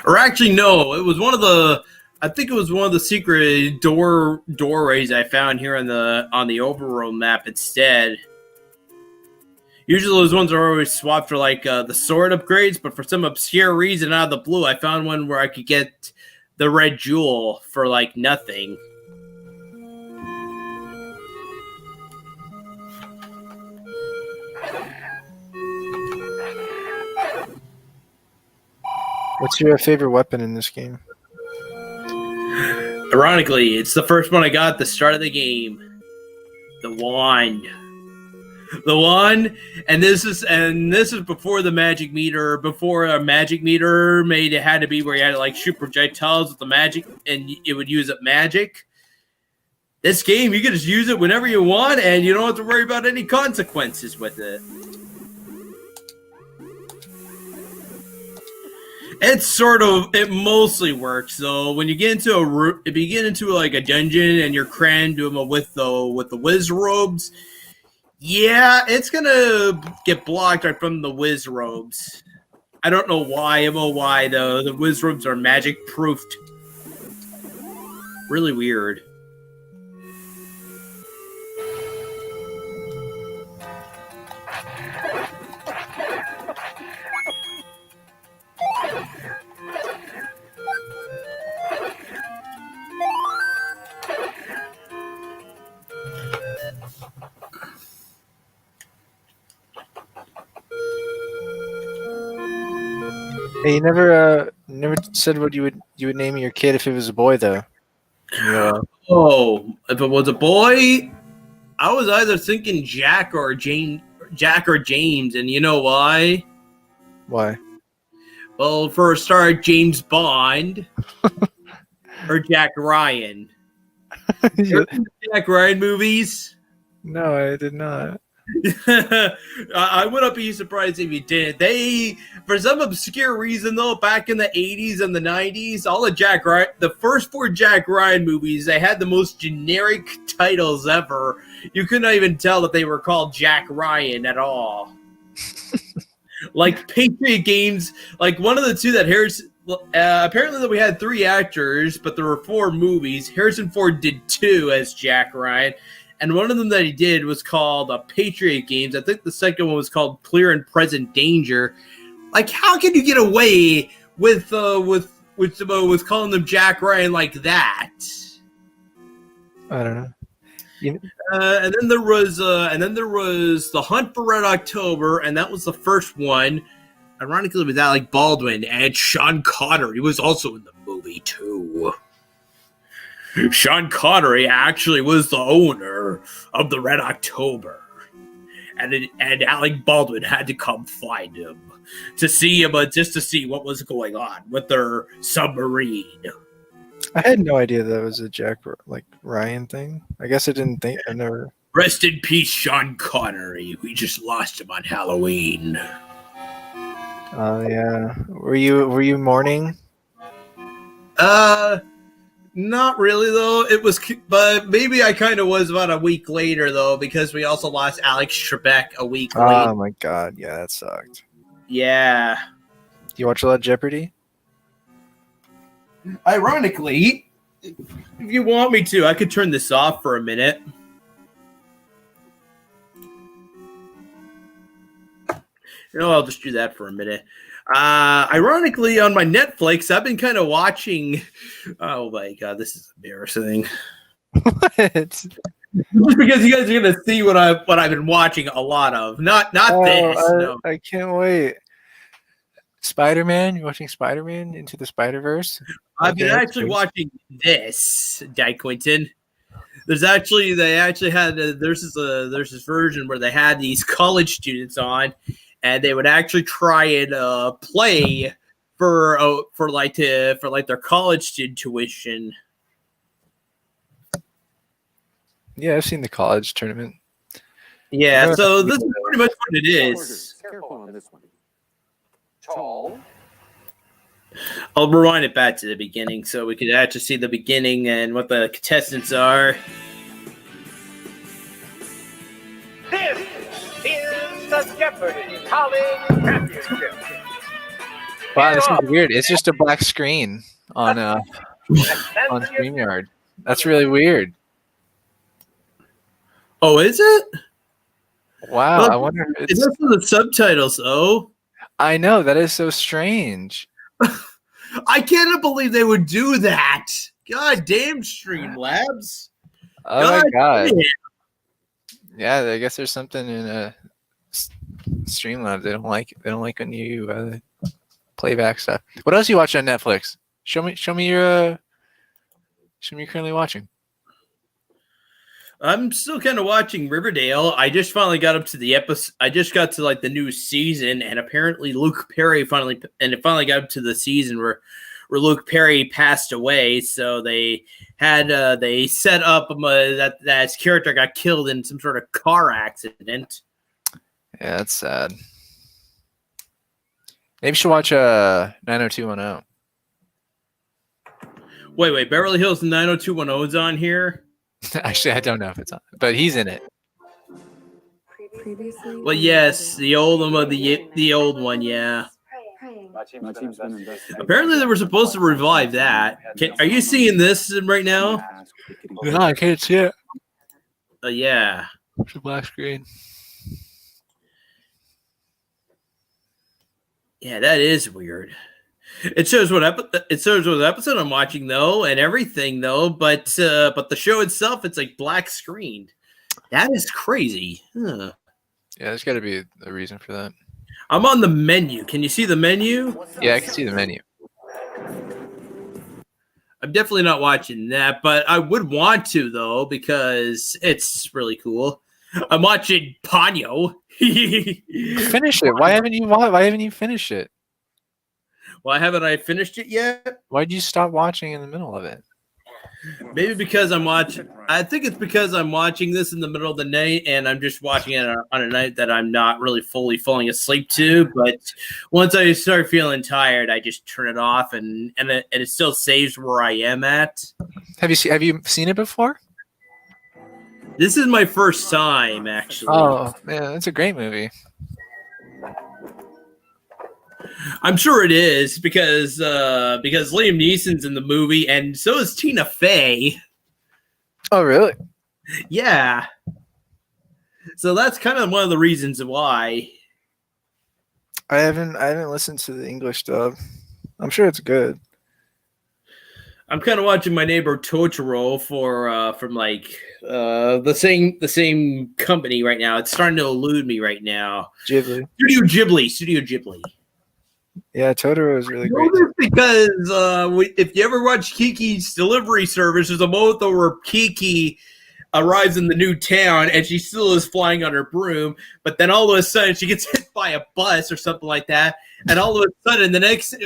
A: Or actually, no, it was one of the. I think it was one of the secret doorways I found here on the overworld map instead. Usually those ones are always swapped for like the sword upgrades, but for some obscure reason out of the blue, I found one where I could get the red jewel for like nothing.
D: What's your favorite weapon in this game?
A: Ironically, it's the first one I got at the start of the game. The wand. The wand, and this is before the magic meter, before a magic meter made it had to be where you had to like shoot projectiles with the magic and it would use up magic. This game, you can just use it whenever you want and you don't have to worry about any consequences with it. It mostly works. So when you get into like a dungeon and you're crammed with the whiz robes, yeah, it's gonna get blocked right from the whiz robes. I don't know why. MOY though. The whiz robes are magic proofed. Really weird.
D: Hey, you never said what you would name your kid if it was a boy though. Yeah.
A: Oh, if it was a boy, I was either thinking Jack or James, and you know why?
D: Why?
A: Well, for a start, James Bond or Jack Ryan. You ever seen the Jack Ryan movies?
D: No, I did not.
A: I wouldn't be surprised if you did. They, for some obscure reason though, back in the 80s and the 90s, the first 4 Jack Ryan movies, they had the most generic titles ever. You could not even tell that they were called Jack Ryan at all. Like Patriot Games, like one of the two that apparently that we had 3 actors, but there were 4 movies. Harrison Ford did 2 as Jack Ryan. And one of them that he did was called Patriot Games. I think the second one was called Clear and Present Danger. Like, how can you get away with calling them Jack Ryan like that?
D: I don't know.
A: And then there was The Hunt for Red October, and that was the first one. Ironically, with Alec Baldwin and Sean Connery was also in the movie too. Sean Connery actually was the owner of the Red October, and Alec Baldwin had to come find him to see him, just to see what was going on with their submarine.
D: I had no idea that was a Jack Ryan thing. I guess I didn't think. I never.
A: Rest in peace, Sean Connery. We just lost him on Halloween.
D: Oh yeah. Were you mourning?
A: Not really though. It was, but maybe I kind of was about a week later though, because we also lost Alex Trebek a week later.
D: Oh my god, yeah, that sucked.
A: Yeah.
D: Do you watch a lot of Jeopardy?
A: Ironically, if you want me to, I could turn this off for a minute. You know, I'll just do that for a minute. Ironically, on my Netflix, I've been kind of watching. Oh my god, this is embarrassing.
D: What?
A: Just because you guys are gonna see what I've been watching a lot of. Not this. No.
D: I can't wait. Spider-Man? You watching Spider-Man Into the Spider-Verse?
A: I've been actually watching this, Di Quinton. There's actually there's this version where they had these college students on, and they would actually try and play for their college student tuition.
D: Yeah, I've seen the college tournament.
A: Yeah, so this is pretty much what it is.
H: Careful on this one. Tall.
A: I'll rewind it back to the beginning so we could actually see the beginning and what the contestants are.
I: This is the Jeopardy College Championship.
D: Wow, this is weird. It's just a black screen on StreamYard. That's really weird.
A: Oh, is it?
D: Wow,
A: Well,
D: I wonder if
A: it's for the subtitles, though.
D: I know, that is so strange.
A: I cannot believe they would do that. God damn, Streamlabs.
D: Oh my god.
A: Damn.
D: Yeah, I guess there's something in Streamlabs. They don't like when you playback stuff. What else you watch on Netflix? Show me you're currently watching.
A: I'm still kind of watching Riverdale. I just finally got up to the episode. I just got to like the new season, and apparently Luke Perry finally got up to the season where Luke Perry passed away. So they set up that his character got killed in some sort of car accident.
D: Yeah, that's sad. Maybe you should watch 90210.
A: Wait, Beverly Hills 90210 is on here.
D: Actually, I don't know if it's on, but he's in it.
A: Well, yes, the old one, yeah.
H: My team's been investigating.
A: Apparently, they were supposed to revive that. Are you seeing this right now?
D: No, I can't see it.
A: Yeah.
D: It's a black screen.
A: Yeah, that is weird. It shows what episode I'm watching though, and everything though, but the show itself, it's like black screened. That is crazy. Huh.
D: Yeah, there's got to be a reason for that.
A: I'm on the menu. Can you see the menu?
D: Yeah, I can see the menu.
A: I'm definitely not watching that, but I would want to though because it's really cool. I'm watching Ponyo.
D: Finish it. Why haven't you finished it?
A: Why haven't I finished it yet?
D: Why'd you stop watching in the middle of it?
A: Maybe because I'm watching. I think it's because I'm watching this in the middle of the night, and I'm just watching it on a night that I'm not really fully falling asleep to. But once I start feeling tired, I just turn it off, and it still saves where I am at.
D: Have you seen it before?
A: This is my first time, actually.
D: Oh man, that's a great movie.
A: I'm sure it is because Liam Neeson's in the movie, and so is Tina Fey.
D: Oh, really?
A: Yeah. So that's kind of one of the reasons why.
D: I haven't listened to the English dub. I'm sure it's good.
A: I'm kind of watching My Neighbor Totoro from like the same company right now. It's starting to elude me right now.
D: Ghibli.
A: Studio Ghibli.
D: Yeah, Totoro is really great.
A: Because if you ever watch Kiki's Delivery Service, there's a moment where Kiki arrives in the new town and she still is flying on her broom, but then all of a sudden she gets hit by a bus or something like that, and all of a sudden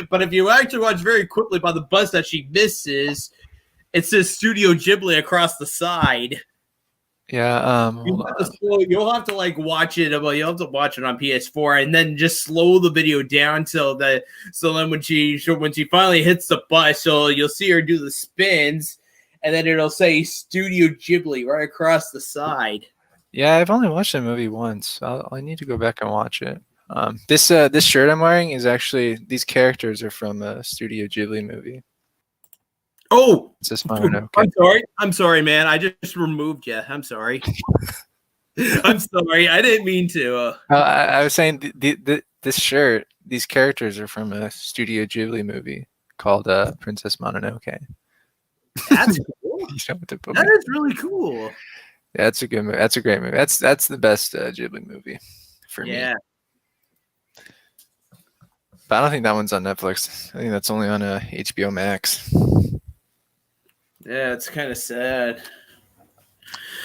A: but if you actually watch very quickly by the bus that she misses, it says Studio Ghibli across the side.
D: Yeah,
A: you'll have to like watch it. Well, you'll have to watch it on PS4 and then just slow the video down so then when she finally hits the bus, so you'll see her do the spins, and then it'll say Studio Ghibli right across the side.
D: Yeah, I've only watched the movie once. I need to go back and watch it. This shirt I'm wearing is actually, these characters are from a Studio Ghibli movie.
A: Oh,
D: it's just fine. Okay.
A: I'm sorry, man. I just removed you. I'm sorry. I'm sorry. I didn't mean to.
D: I was saying this shirt, these characters are from a Studio Ghibli movie called Princess Mononoke.
A: That's cool. That is really cool.
D: Yeah, that's a good movie. That's a great movie. That's the best Ghibli movie for me. But I don't think that one's on Netflix. I think that's only on HBO Max.
A: Yeah, it's kind of sad.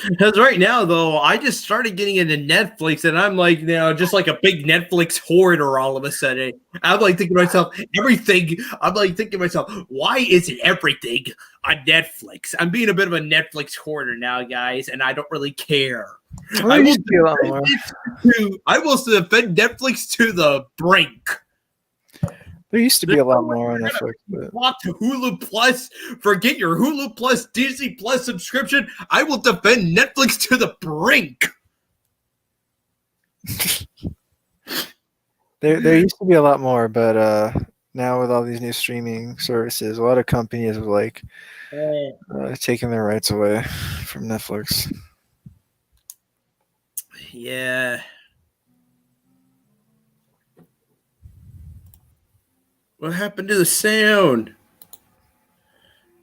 A: Because right now, though, I just started getting into Netflix, and I'm like now just like a big Netflix hoarder all of a sudden. I'm like thinking to myself, everything. I'm like thinking to myself, why isn't everything on Netflix? I'm being a bit of a Netflix hoarder now, guys, and I don't really care.
D: Well,
A: I will
D: used to be a lot more.
A: I will defend Netflix to the brink.
D: There used to be a lot more on Netflix.
A: Walk to Hulu Plus. Forget your Hulu Plus, Disney Plus subscription. I will defend Netflix to the brink.
D: There used to be a lot more, but now with all these new streaming services, a lot of companies have like taken their rights away from Netflix.
A: Yeah. What happened to the sound?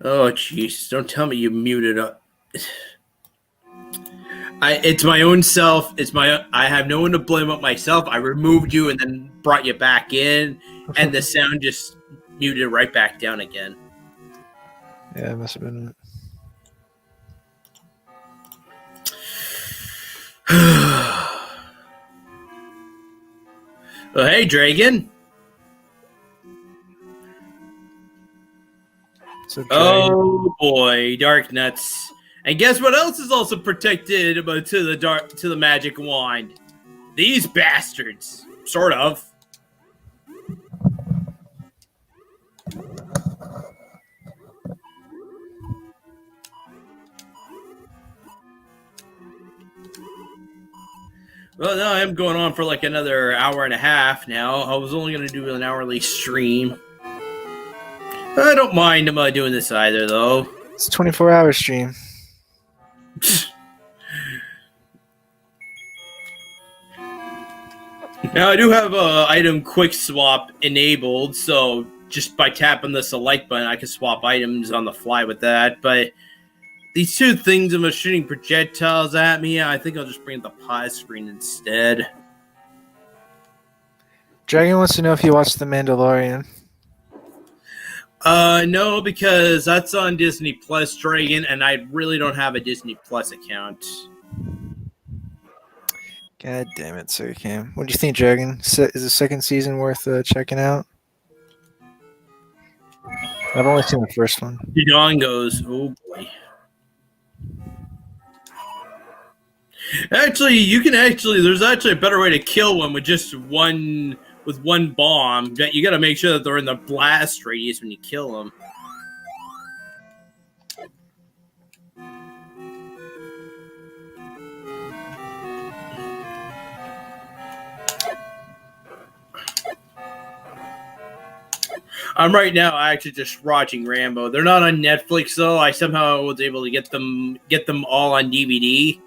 A: Oh, jeez. Don't tell me you muted up. It's my own self. I have no one to blame but myself. I removed you and then brought you back in, and the sound just muted right back down again.
D: Yeah, it must have been
A: it. Well, hey, Dragon. Oh boy, Dark Nuts. And guess what else is also protected to the magic wand? These bastards. Sort of. Well, now I'm going on for like another hour and a half now. I was only going to do an hourly stream. I don't mind doing this either, though.
D: It's a 24-hour stream.
A: Now, I do have item quick swap enabled, so just by tapping the select button, I can swap items on the fly with that. But these two things of shooting projectiles at me, I think I'll just bring up the pause screen instead.
D: Dragon wants to know if you watched The Mandalorian.
A: No, because that's on Disney Plus, Dragon, and I really don't have a Disney Plus account.
D: God damn it, Sir Cam. What do you think, Dragon? Is the second season worth checking out? I've only seen the first one.
A: The Dongos, oh boy. Actually, there's actually a better way to kill one with just one bomb. You got to make sure that they're in the blast radius when you kill them. I'm right now actually just watching Rambo. They're not on Netflix though. I somehow was able to get them all on DVD.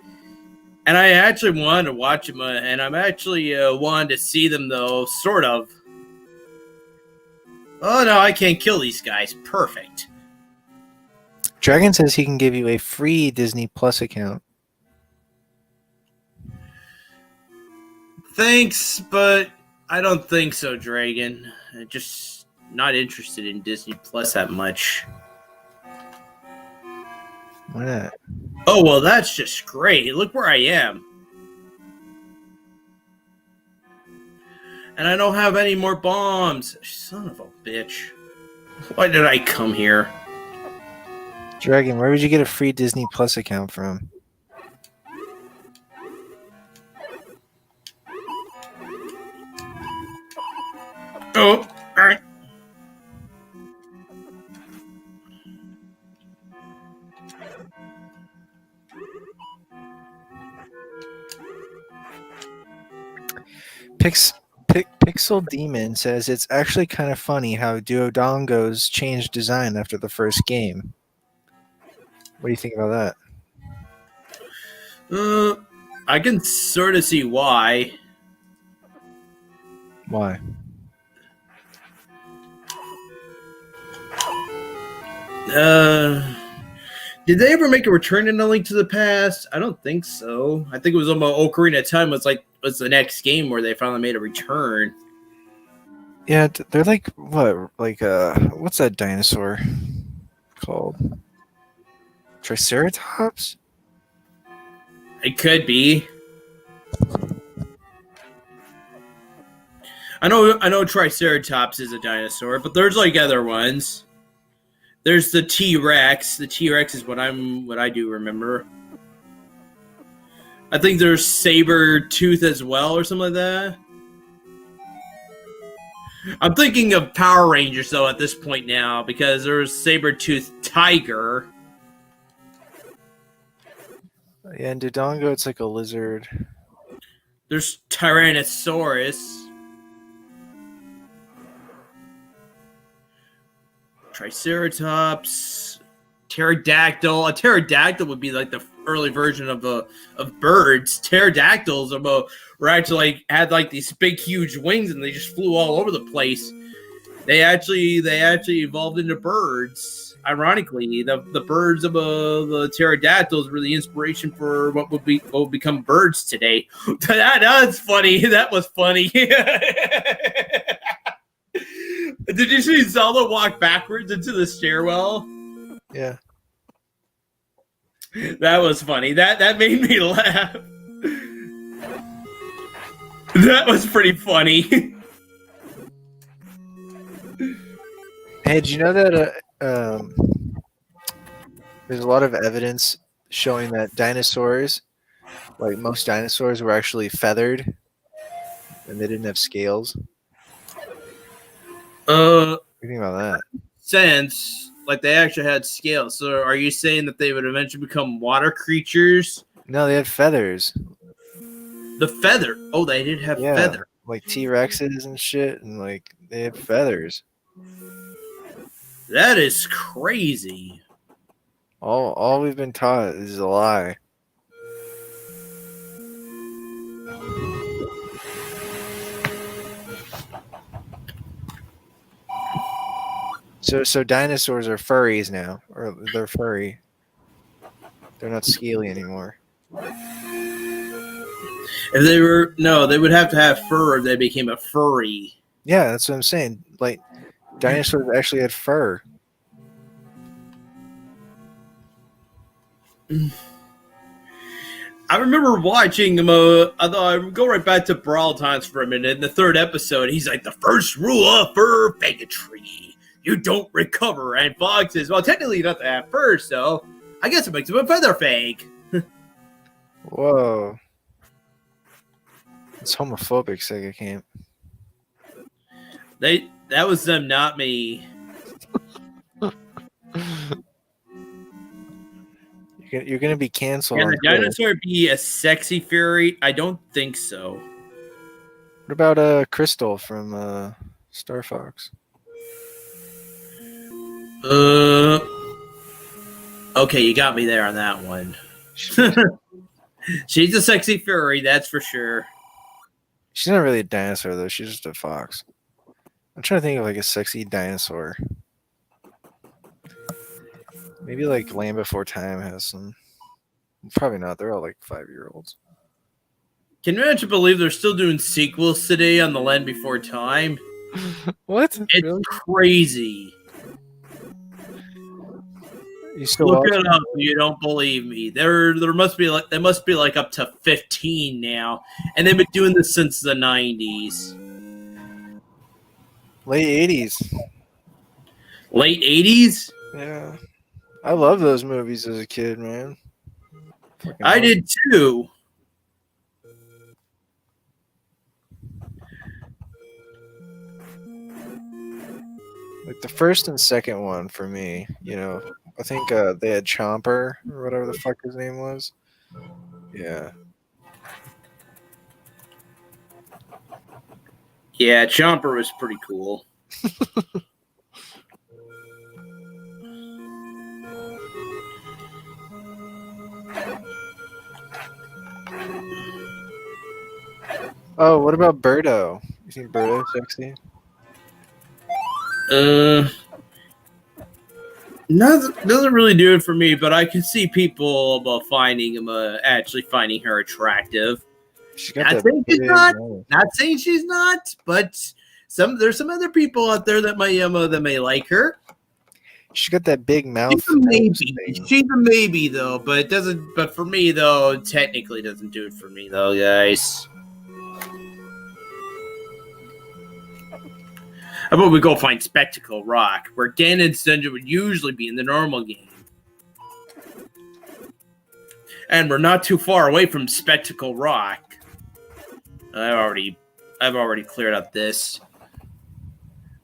A: And I actually wanted to watch them, and I'm actually wanted to see them though, sort of. Oh no, I can't kill these guys. Perfect.
D: Dragon says he can give you a free Disney Plus account.
A: Thanks, but I don't think so, Dragon. I'm just not interested in Disney Plus that much.
D: Why not?
A: Oh, well, that's just great. Look where I am. And I don't have any more bombs. Son of a bitch. Why did I come here?
D: Dragon, where would you get a free Disney Plus account from?
A: Oh, all right.
D: Pixel Demon says it's actually kind of funny how Duodongos changed design after the first game. What do you think about
A: that? I can sort of see why.
D: Why?
A: Did they ever make a return in A Link to the Past? I don't think so. I think it was on Ocarina of Time was the next game where they finally made a return.
D: Yeah, they're like what? Like what's that dinosaur called? Triceratops?
A: It could be. I know Triceratops is a dinosaur, but there's like other ones. There's the T-Rex. The T-Rex is what I do remember. I think there's Saber-tooth as well or something like that. I'm thinking of Power Rangers though at this point now because there's Saber-tooth tiger.
D: Yeah, in Dodongo it's like a lizard.
A: There's Tyrannosaurus. Triceratops, pterodactyl. A pterodactyl would be like the early version of birds. Pterodactyls were actually like had like these big huge wings and they just flew all over the place. They actually evolved into birds. Ironically, the birds of the pterodactyls were the inspiration for what would become birds today. That's funny. That was funny. Did you see Zelda walk backwards into the stairwell?
D: Yeah.
A: That was funny. That made me laugh. That was pretty funny.
D: Hey, did you know that there's a lot of evidence showing that dinosaurs, like most dinosaurs, were actually feathered and they didn't have scales? What do you think about that?
A: Since like they actually had scales, so are you saying that they would eventually become water creatures?
D: No, they had feathers.
A: The feather. Oh, they did have feather.
D: Like T-Rexes and shit, and like they had feathers.
A: That is crazy.
D: All we've been taught is a lie. So dinosaurs are furries now, or they're furry. They're not scaly anymore.
A: If they were they would have to have fur if they became a furry.
D: Yeah, that's what I'm saying. Like dinosaurs actually had fur.
A: I remember watching him. I go right back to Brawl Times for a minute. In the third episode, he's like, the first rule of fur faggotry: you don't recover. And Fox says, well, technically you don't have to have fur, so I guess it makes him a feather fag.
D: Whoa. It's homophobic, Sega Camp.
A: That was them, not me.
D: You're gonna be canceled.
A: Can a dinosaur be a sexy fairy? I don't think so.
D: What about Crystal from Star Fox?
A: Okay, you got me there on that one. She's a sexy fairy, that's for sure.
D: She's not really a dinosaur though. She's just a fox. I'm trying to think of like a sexy dinosaur. Maybe like Land Before Time has some. Probably not. They're all like 5-year-olds.
A: Can you actually believe they're still doing sequels today on The Land Before Time?
D: What?
A: It's
D: really?
A: crazy.
D: You still
A: look
D: watching?
A: it up. You don't believe me. There must be like up to 15 now, and they've been doing this since the 90s.
D: Late 80s.
A: Late 80s?
D: Yeah. I love those movies as a kid, man.
A: I did too.
D: Like the first and second one for me, you know, I think they had Chomper or whatever the fuck his name was. Yeah.
A: Yeah, Chomper was pretty cool.
D: Oh, what about Birdo? You think Birdo's sexy?
A: Doesn't really do it for me, but I can see people finding him actually finding her attractive.
D: She's got
A: Not saying she's not, but There's some other people out there that may like her.
D: She got that big mouth.
A: She's a maybe. She's a maybe though, but it doesn't. But for me though, it technically doesn't do it for me though, guys. How about we go find Spectacle Rock, where Ganon's dungeon would usually be in the normal game. And we're not too far away from Spectacle Rock. I've already cleared up this.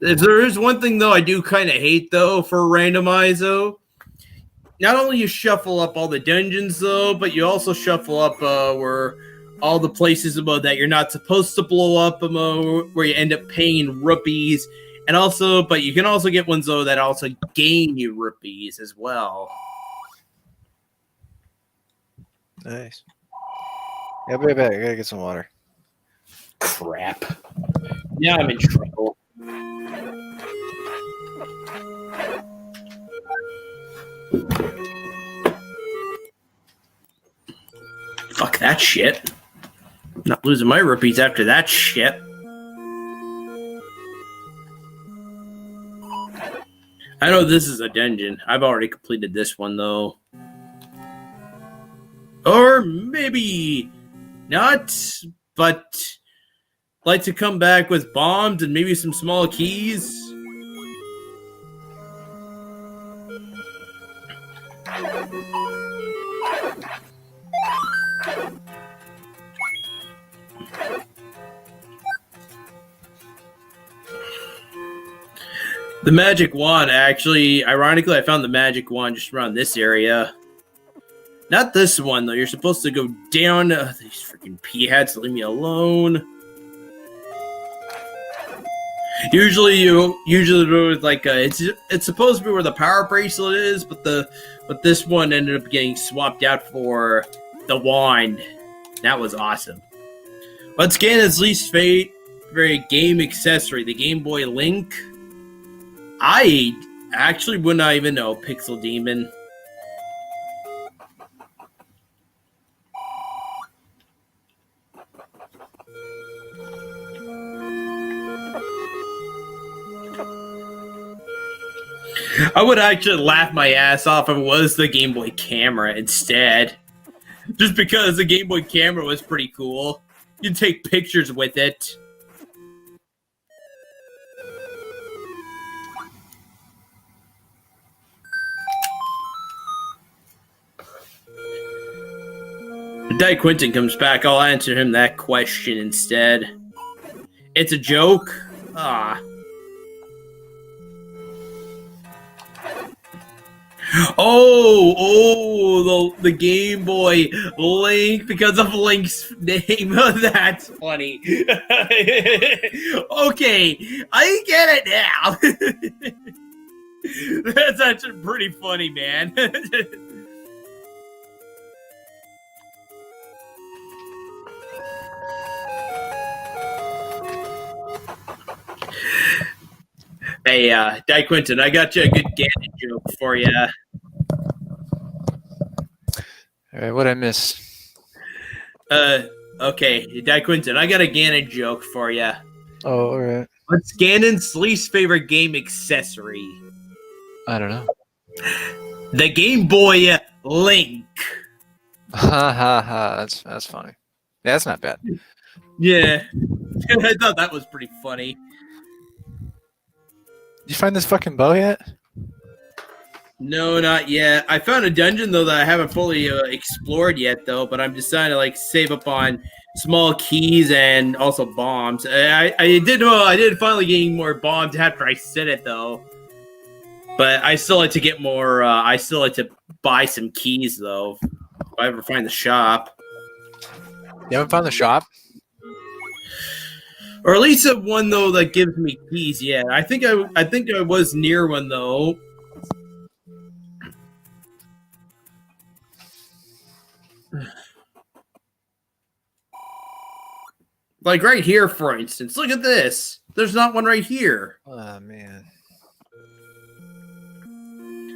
A: If there is one thing though I do kind of hate though for randomizo, not only you shuffle up all the dungeons though, but you also shuffle up where all the places that you're not supposed to blow up where you end up paying rupees, and also, but you can also get ones though that also gain you rupees as well.
D: Nice. Yeah, I'll be right back. I gotta get some water.
A: Crap. Yeah, I'm in trouble. Fuck that shit. I'm not losing my rupees after that shit. I know this is a dungeon. I've already completed this one though. Or maybe not, but like to come back with bombs and maybe some small keys. The magic wand, actually, ironically, I found the magic wand just around this area. Not this one, though. You're supposed to go down. These freaking pea-hats, leave me alone. Usually with like it's supposed to be where the power bracelet is, but this one ended up getting swapped out for the wand. That was awesome. Let's get his least favorite game accessory, the Game Boy Link. I actually would not even know Pixel Demon. I would actually laugh my ass off if it was the Game Boy camera instead. Just because the Game Boy camera was pretty cool. You'd take pictures with it. If Di Quinton comes back, I'll answer him that question instead. It's a joke? Ah. The Game Boy Link because of Link's name. That's funny. Okay, I get it now. That's actually pretty funny, man. Hey, Di Quinton, I got you a good Ganon joke for you.
D: All right, what'd I miss?
A: Okay, Di Quinton, I got a Ganon joke for you.
D: Oh, all right.
A: What's Ganon's least favorite game accessory?
D: I don't know.
A: The Game Boy Link.
D: Ha ha ha! That's funny. Yeah, that's not bad.
A: Yeah, I thought that was pretty funny.
D: Did you find this fucking bow yet?
A: No, not yet. I found a dungeon though that I haven't fully explored yet, though. But I'm just trying to like save up on small keys and also bombs. I did finally gain more bombs after I said it though. But I still like to get more. I still like to buy some keys though. If I ever find the shop.
D: You haven't found the shop?
A: Or at least one though that gives me keys. Yeah, I think I was near one though. Like right here, for instance. Look at this. There's not one right here.
D: Oh man.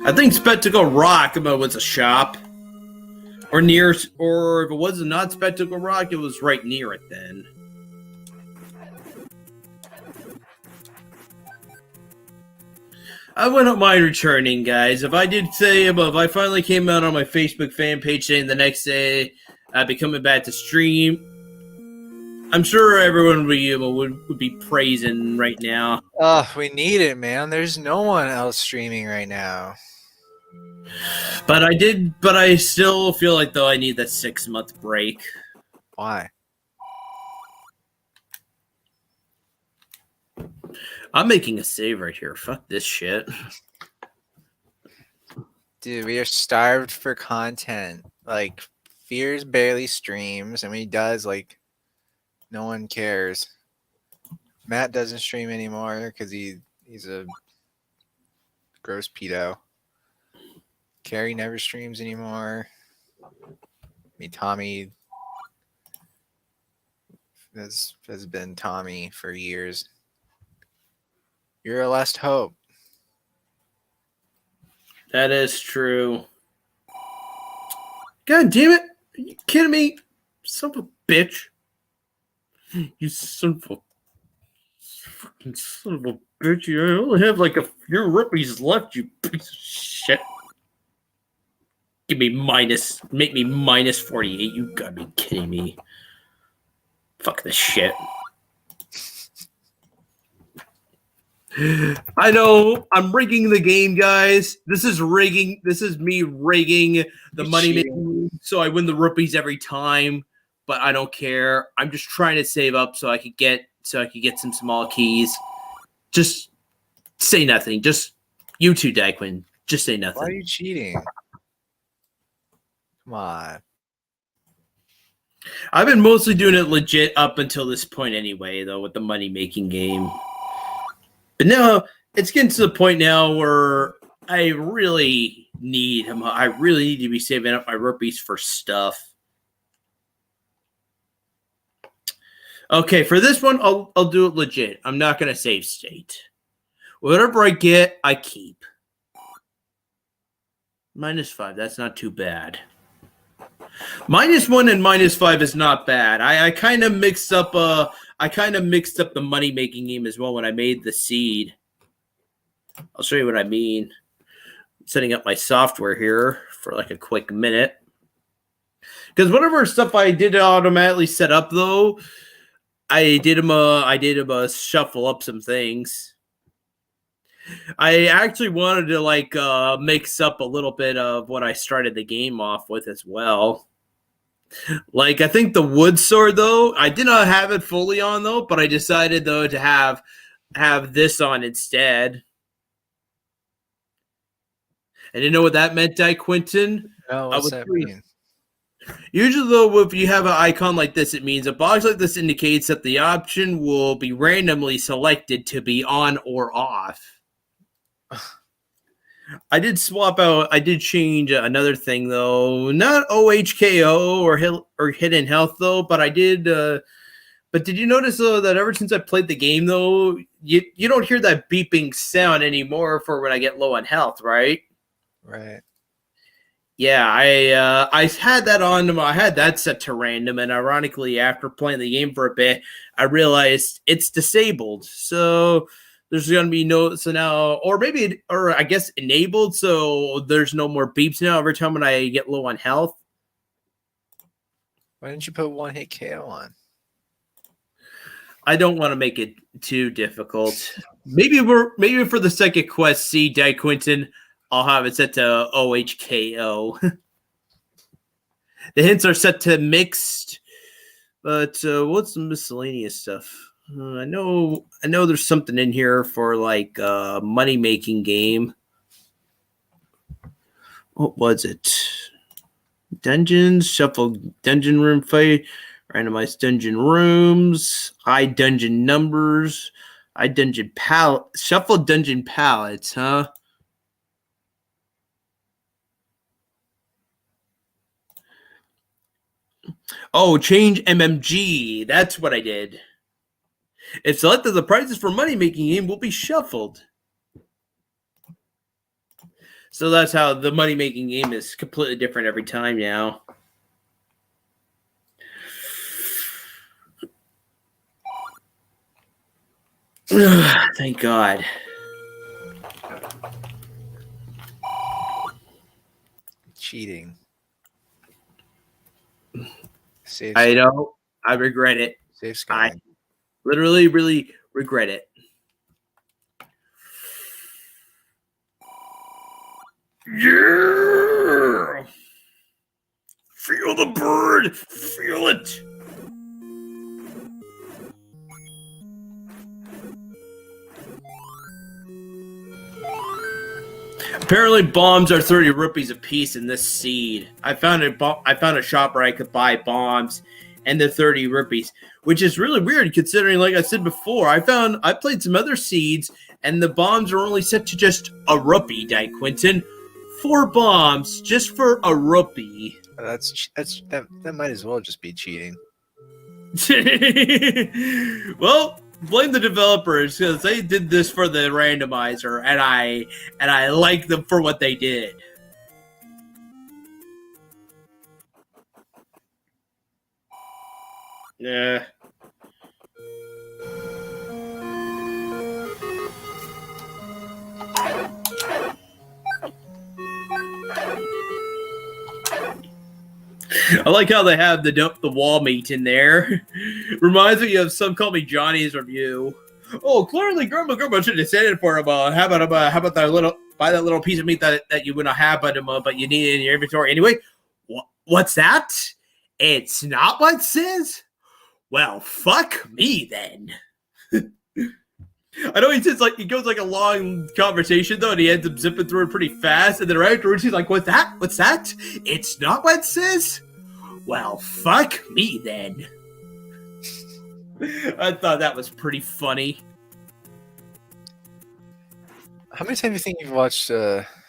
A: I think Spectacle Rock was a shop. Or near, or if it was not Spectacle Rock, it was right near it then. I wouldn't mind returning, guys. If I did say, if I finally came out on my Facebook fan page saying the next day I'd be coming back to stream, I'm sure everyone would be praising right now.
D: Oh, we need it, man. There's no one else streaming right now.
A: But I still feel like though I need that 6-month break.
D: Why?
A: I'm making a save right here. Fuck this shit.
D: Dude, we are starved for content. Like, Fears barely streams, and when he does, like, no one cares. Matt doesn't stream anymore because he's a gross pedo. Carrie never streams anymore. Tommy has been Tommy for years. You're our last hope.
A: That is true. God damn it. Are you kidding me? Son of a bitch. You son of a fucking son of a bitch. You only have like a few rupees left, you piece of shit. Make me minus 48. You gotta be kidding me. Fuck this shit. I know I'm rigging the game, guys. This is me rigging the money making so I win the rupees every time, but I don't care. I'm just trying to save up so I could get some small keys. Just say nothing. Just you two, Daquin. Just say nothing.
D: Why are you cheating? Come on.
A: I've been mostly doing it legit up until this point anyway, though, with the money making game. But now it's getting to the point now where I really need to be saving up my rupees for stuff. Okay, for this one, I'll do it legit. I'm not gonna save state. Whatever I get, I keep. -5. That's not too bad. -1 and -5 is not bad. I kind of mixed up the money making game as well when I made the seed. I'll show you what I mean. I'm setting up my software here for like a quick minute. Because whatever stuff I did automatically set up though, I did him shuffle up some things. I actually wanted to mix up a little bit of what I started the game off with as well. Like, I think the wood sword, though, I did not have it fully on, though, but I decided, though, to have this on instead. I didn't know what that meant, Quentin.
D: No, what's that mean?
A: Usually, though, if you have an icon like this, it means a box like this indicates that the option will be randomly selected to be on or off. I did change another thing though, not OHKO or hidden health though, but I did. But did you notice though that ever since I played the game though, you don't hear that beeping sound anymore for when I get low on health, right?
D: Right.
A: Yeah, I had that on. I had that set to random, and ironically, after playing the game for a bit, I realized it's disabled. So there's going to be I guess enabled, so there's no more beeps now every time when I get low on health.
D: Why didn't you put one hit KO on?
A: I don't want to make it too difficult. Maybe for the second quest, Quentin, I'll have it set to OHKO. The hints are set to mixed, but what's the miscellaneous stuff? I know there's something in here for like money making game. What was it? Dungeons, shuffle dungeon room fight, randomized dungeon rooms, dungeon numbers, dungeon palette, shuffle dungeon palettes, huh? Oh, change MMG. That's what I did. If selected, the prices for money making game will be shuffled. So that's how the money making game is completely different every time now. Thank God.
D: cheating. Save
A: I know. I regret it.
D: Save
A: I
D: Skyrim.
A: literally, really regret it. Yeah! Feel the bird! Feel it! Apparently, bombs are 30 rupees a piece in this seed. I found a shop where I could buy bombs, and they're 30 rupees, which is really weird considering, like I said before, I played some other seeds, and the bombs are only set to just a rupee, Di Quinton. 4 bombs just for a rupee.
D: That might as well just be cheating.
A: Well, blame the developers because they did this for the randomizer, and I like them for what they did. Yeah. I like how they have the wall meat in there. Reminds me of Some Call Me Johnny's review. Oh, clearly, Grandma should have said it for him. How about that little piece of meat that you wouldn't have, but you need it in your inventory anyway? What's that? It's not what it says? Well, fuck me then. I know he goes like a long conversation though, and he ends up zipping through it pretty fast, and then right afterwards he's like, What's that? It's not what it says? Well, fuck me then. I thought that was pretty funny.
D: How many times do you think you've watched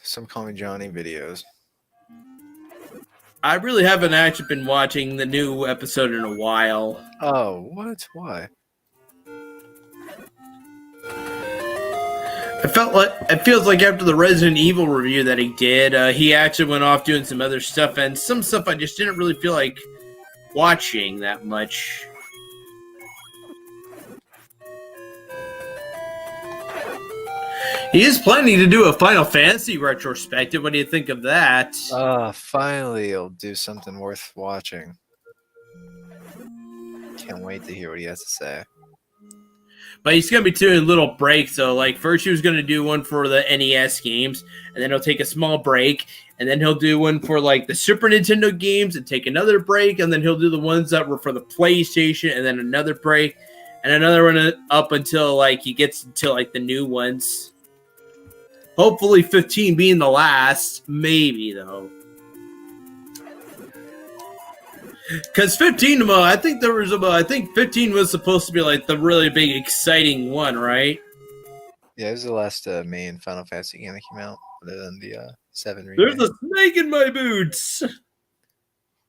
D: Some Call Me Johnny videos?
A: I really haven't actually been watching the new episode in a while.
D: Oh, what? Why?
A: It feels like after the Resident Evil review that he did, he actually went off doing some other stuff, and some stuff I just didn't really feel like watching that much. He is planning to do a Final Fantasy retrospective. What do you think of that?
D: Finally, he'll do something worth watching. Can't wait to hear what he has to say.
A: But he's going to be doing little breaks, though. Like, first he was going to do one for the NES games, and then he'll take a small break, and then he'll do one for, like, the Super Nintendo games and take another break, and then he'll do the ones that were for the PlayStation, and then another break, and another one up until, like, he gets to, like, the new ones. Hopefully 15 being the last. Maybe, though. Because 15, I think 15 was supposed to be like the really big, exciting one, right?
D: Yeah, it was the last main Final Fantasy game that came out, other than the 7 remake.
A: There's a snake in my boots!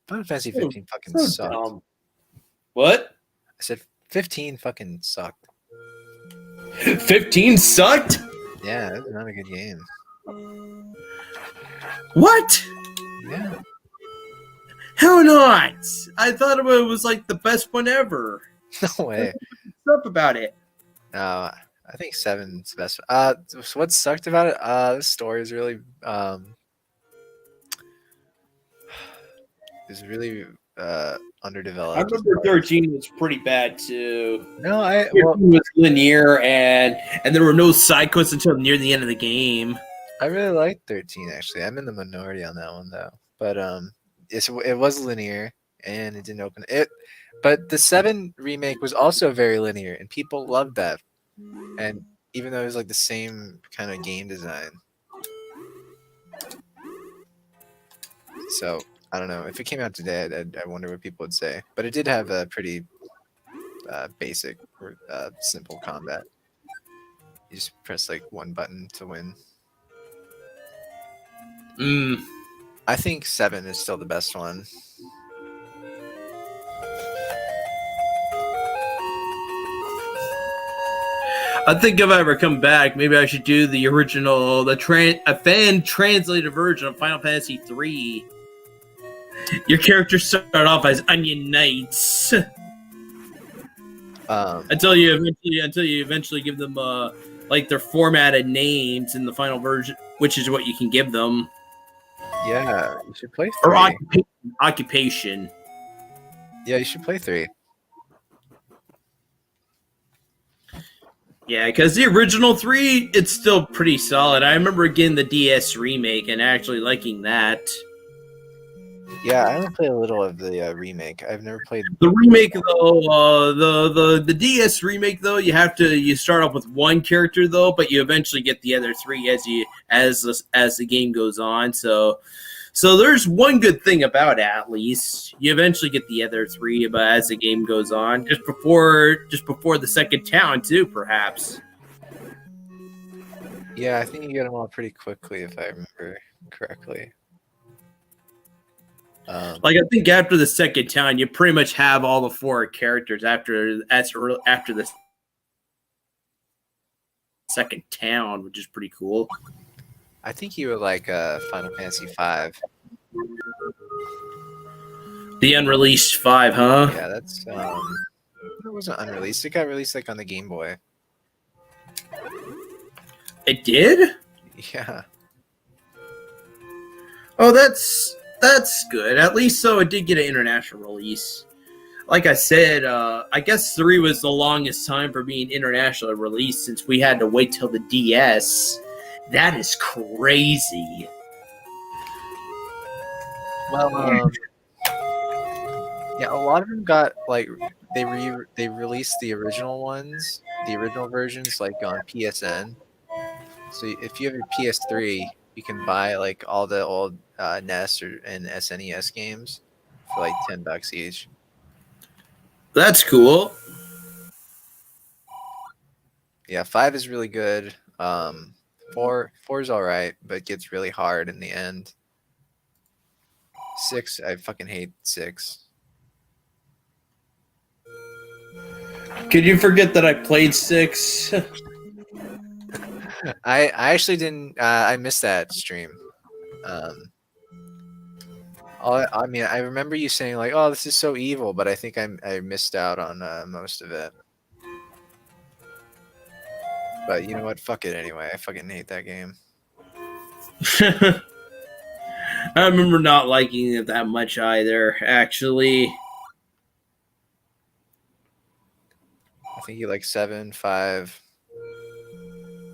D: Final Fantasy 15 fucking sucked.
A: Dumb. What?
D: I said 15 fucking sucked.
A: 15 sucked?
D: Yeah, it was not a good game.
A: What?
D: Yeah.
A: How not? I thought it was like the best one ever.
D: No way.
A: What's up about it?
D: No, I think 7's the best. So what sucked about it? The story is really underdeveloped.
A: I remember 13 was pretty bad too.
D: No,
A: 13 was linear and there were no side quests until near the end of the game.
D: I really liked 13 actually. I'm in the minority on that one though. But it was linear and it didn't open it. But the 7 remake was also very linear and people loved that. And even though it was like the same kind of game design. So I don't know. If it came out today, I wonder what people would say. But it did have a pretty basic, simple combat. You just press like one button to win. I think 7 is still the best one.
A: I think if I ever come back, maybe I should do the original, a fan translated version of Final Fantasy 3. Your characters start off as Onion Knights until you eventually give them like their formatted names in the final version, which is what you can give them.
D: Yeah, you should play
A: Or
D: 3.
A: occupation.
D: Yeah, you should play 3.
A: Yeah, because the original 3, it's still pretty solid. I remember getting the DS remake and actually liking that.
D: Yeah, I only played a little of the remake. I've never played
A: The remake though, the DS remake though, you start off with one character though, but you eventually get the other 3 as the game goes on. So there's one good thing about it, at least. You eventually get the other 3, but as the game goes on, just before the second town too, perhaps.
D: Yeah, I think you get them all pretty quickly if I remember correctly.
A: Like I think after the second town, you pretty much have all the 4 characters after the second town, which is pretty cool.
D: I think you were like Final Fantasy V.
A: The unreleased 5, huh?
D: Yeah, that's it wasn't unreleased. It got released like on the Game Boy.
A: It did?
D: Yeah.
A: Oh, that's good. At least so it did get an international release. Like I said, I guess 3 was the longest time for being internationally released since we had to wait till the DS. That is crazy.
D: Well, yeah, a lot of them got like they released the original ones, the original versions, like on PSN. So if you have your PS3, you can buy like all the old NES and SNES games for like $10 each.
A: That's cool.
D: Yeah, 5 is really good. 4 is all right, but gets really hard in the end. 6, I fucking hate 6.
A: Could you forget that I played 6?
D: I actually didn't. I missed that stream. I mean, I remember you saying like, "Oh, this is so evil," but I think I missed out on most of it. But you know what? Fuck it anyway. I fucking hate that game.
A: I remember not liking it that much either, actually.
D: I think you like 7, 5.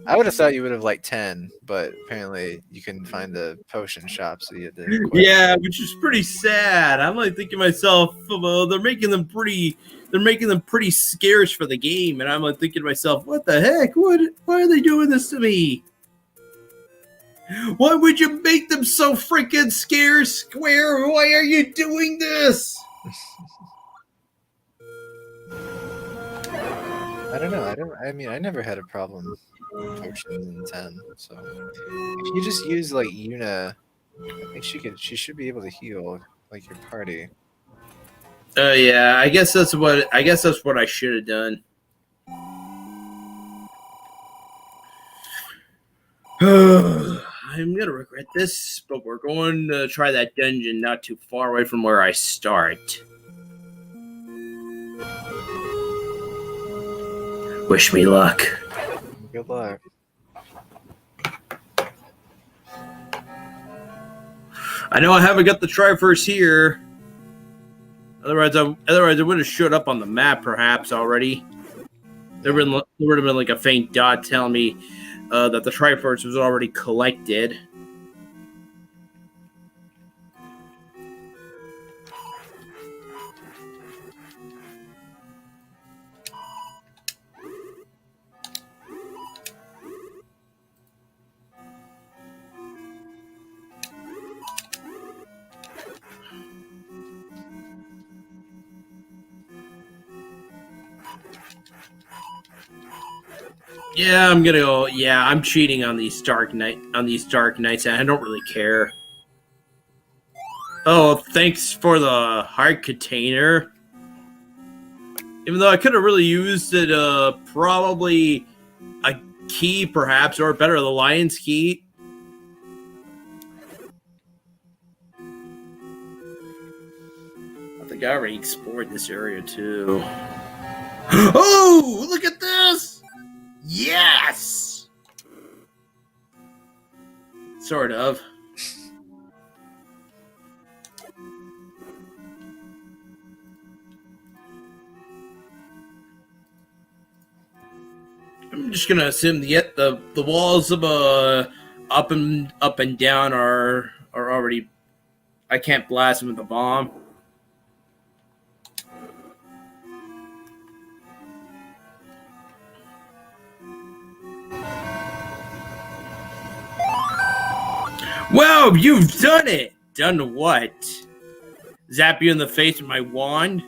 D: I would have thought you would have liked 10, but apparently you couldn't find the potion shop, so you had to quit.
A: Yeah, which is pretty sad. I'm like thinking to myself, well, they're making them pretty scarce for the game, and I'm like thinking to myself, what the heck? Why are they doing this to me? Why would you make them so freaking scarce, Square? Why are you doing this?
D: I don't know. I mean, I never had a problem with potions in 10. So if you just use like Yuna, I think she should be able to heal like your party.
A: Yeah, I guess that's what I should have done. I'm gonna regret this, but we're going to try that dungeon not too far away from where I start. Wish me luck.
D: Good luck.
A: I know I haven't got the Triforce here. Otherwise, I would have showed up on the map, perhaps already. There would have been like a faint dot telling me that the Triforce was already collected. Yeah, I'm gonna go. Yeah, I'm cheating on these dark nights, and I don't really care. Oh, thanks for the heart container. Even though I could have really used it, probably a key, perhaps, or better, the lion's key. I think I already explored this area too. Oh, look at this! Yes! Sort of. I'm just gonna assume the walls of up and down are already. I can't blast them with a bomb. Wow, you've done it! Done what? Zap you in the face with my wand?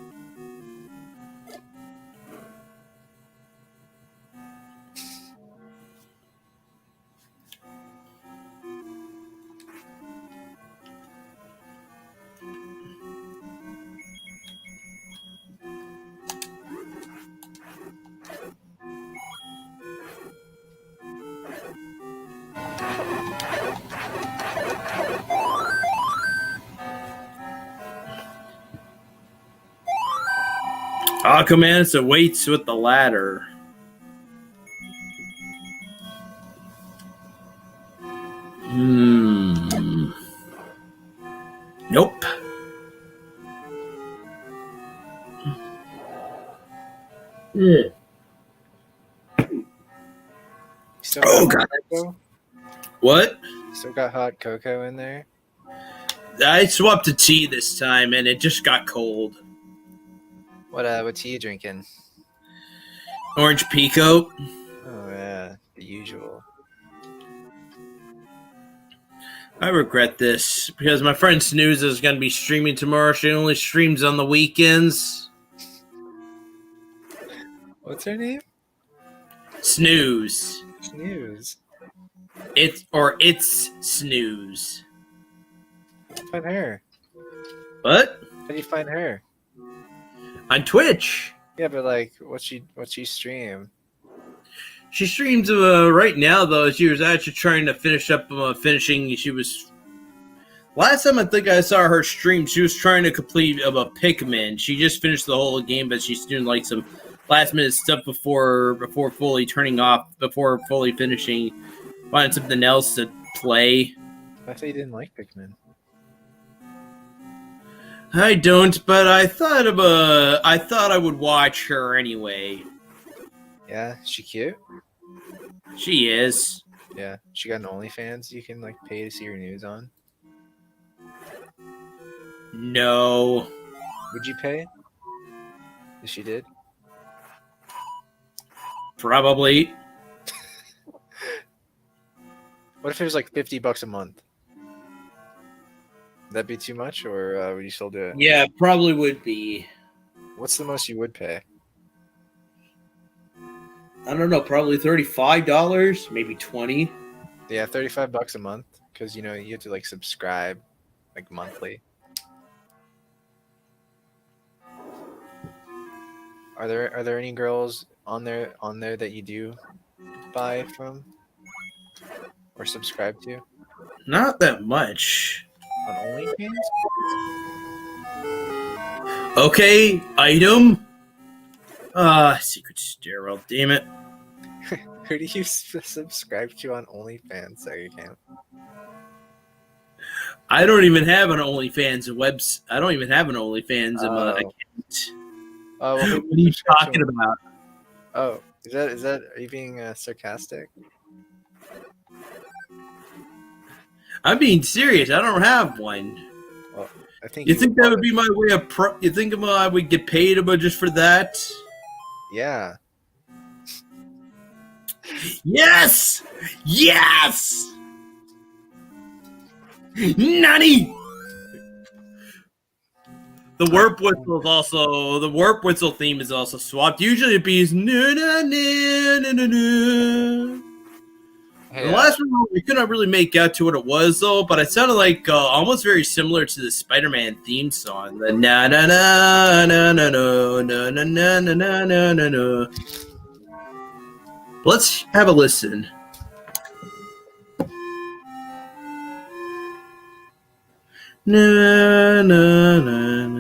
A: Aquaman awaits with the ladder. Nope. Oh god.
D: Cocoa?
A: What?
D: Still got hot cocoa in there?
A: I swapped to tea this time and it just got cold.
D: What tea you drinking?
A: Orange Pico.
D: Oh yeah, the usual.
A: I regret this because my friend Snooze is going to be streaming tomorrow. She only streams on the weekends.
D: What's her name?
A: Snooze.
D: Snooze.
A: It's Snooze.
D: Find her.
A: What?
D: How do you find her?
A: On Twitch.
D: Yeah, but like, what's she stream?
A: She streams right now though. She was actually trying to finish up finishing. She was last time I think I saw her stream. She was trying to complete a Pikmin. She just finished the whole game, but she's doing like some last minute stuff before fully turning off, before fully finishing, finding something else to play.
D: I thought you didn't like Pikmin.
A: I don't, but I thought I would watch her anyway.
D: Yeah, she cute.
A: She is.
D: Yeah, she got an OnlyFans you can like pay to see her news on.
A: No.
D: Would you pay? If she did?
A: Probably.
D: What if it was like $50 a month? Would that be too much, or would you still do it?
A: Yeah, probably would be.
D: What's the most you would pay?
A: I don't know, probably $35, maybe $20.
D: Yeah, $35 a month, because you know you have to like subscribe, like monthly. Are there any girls on there that you do buy from or subscribe to?
A: Not that much.
D: On OnlyFans?
A: Okay, item. Secret stairwell, damn it.
D: Who do you subscribe to on OnlyFans, Sega Camp?
A: I don't even have an OnlyFans I don't even have an OnlyFans account.
D: Well,
A: what are you talking about?
D: Oh, is that? Are you being sarcastic?
A: I'm being serious. I don't have one.
D: Well, I think
A: you think that would be my way of you think I would get paid about just for that?
D: Yeah.
A: Yes! Yes! Nani! The warp whistle is also the warp whistle theme is also swapped. Usually it be na na na na na na.
D: Hey,
A: the last one we couldn't really make out to what it was though, but it sounded like almost very similar to the Spider-Man theme song. The na na na na na na na na na na na na na. Let's have a listen. Na na na na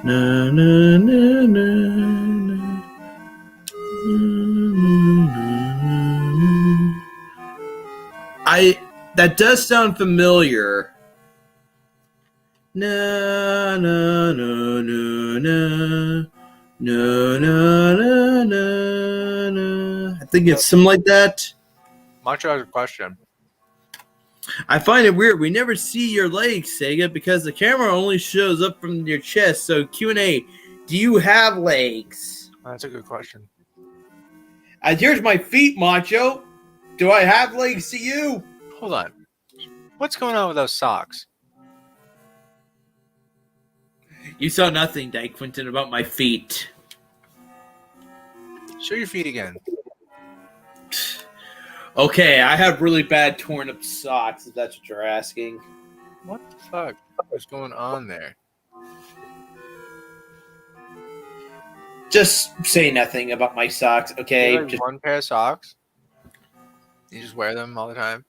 A: na na na na. That does sound familiar. Na na na na na No, no, no, no, no. I think it's something like that.
D: Macho has a question.
A: I find it weird. We never see your legs, Sega, because the camera only shows up from your chest. So Q&A, do you have legs?
D: That's a good question.
A: Here's my feet, Macho. Do I have legs to you?
D: Hold on. What's going on with those socks?
A: You saw nothing, Dyke Quinton, about my feet.
D: Show your feet again.
A: Okay, I have really bad torn up socks, if that's what you're asking.
D: What the fuck? What's going on there?
A: Just say nothing about my socks, okay?
D: You have
A: Just
D: one pair of socks? You just wear them all the time?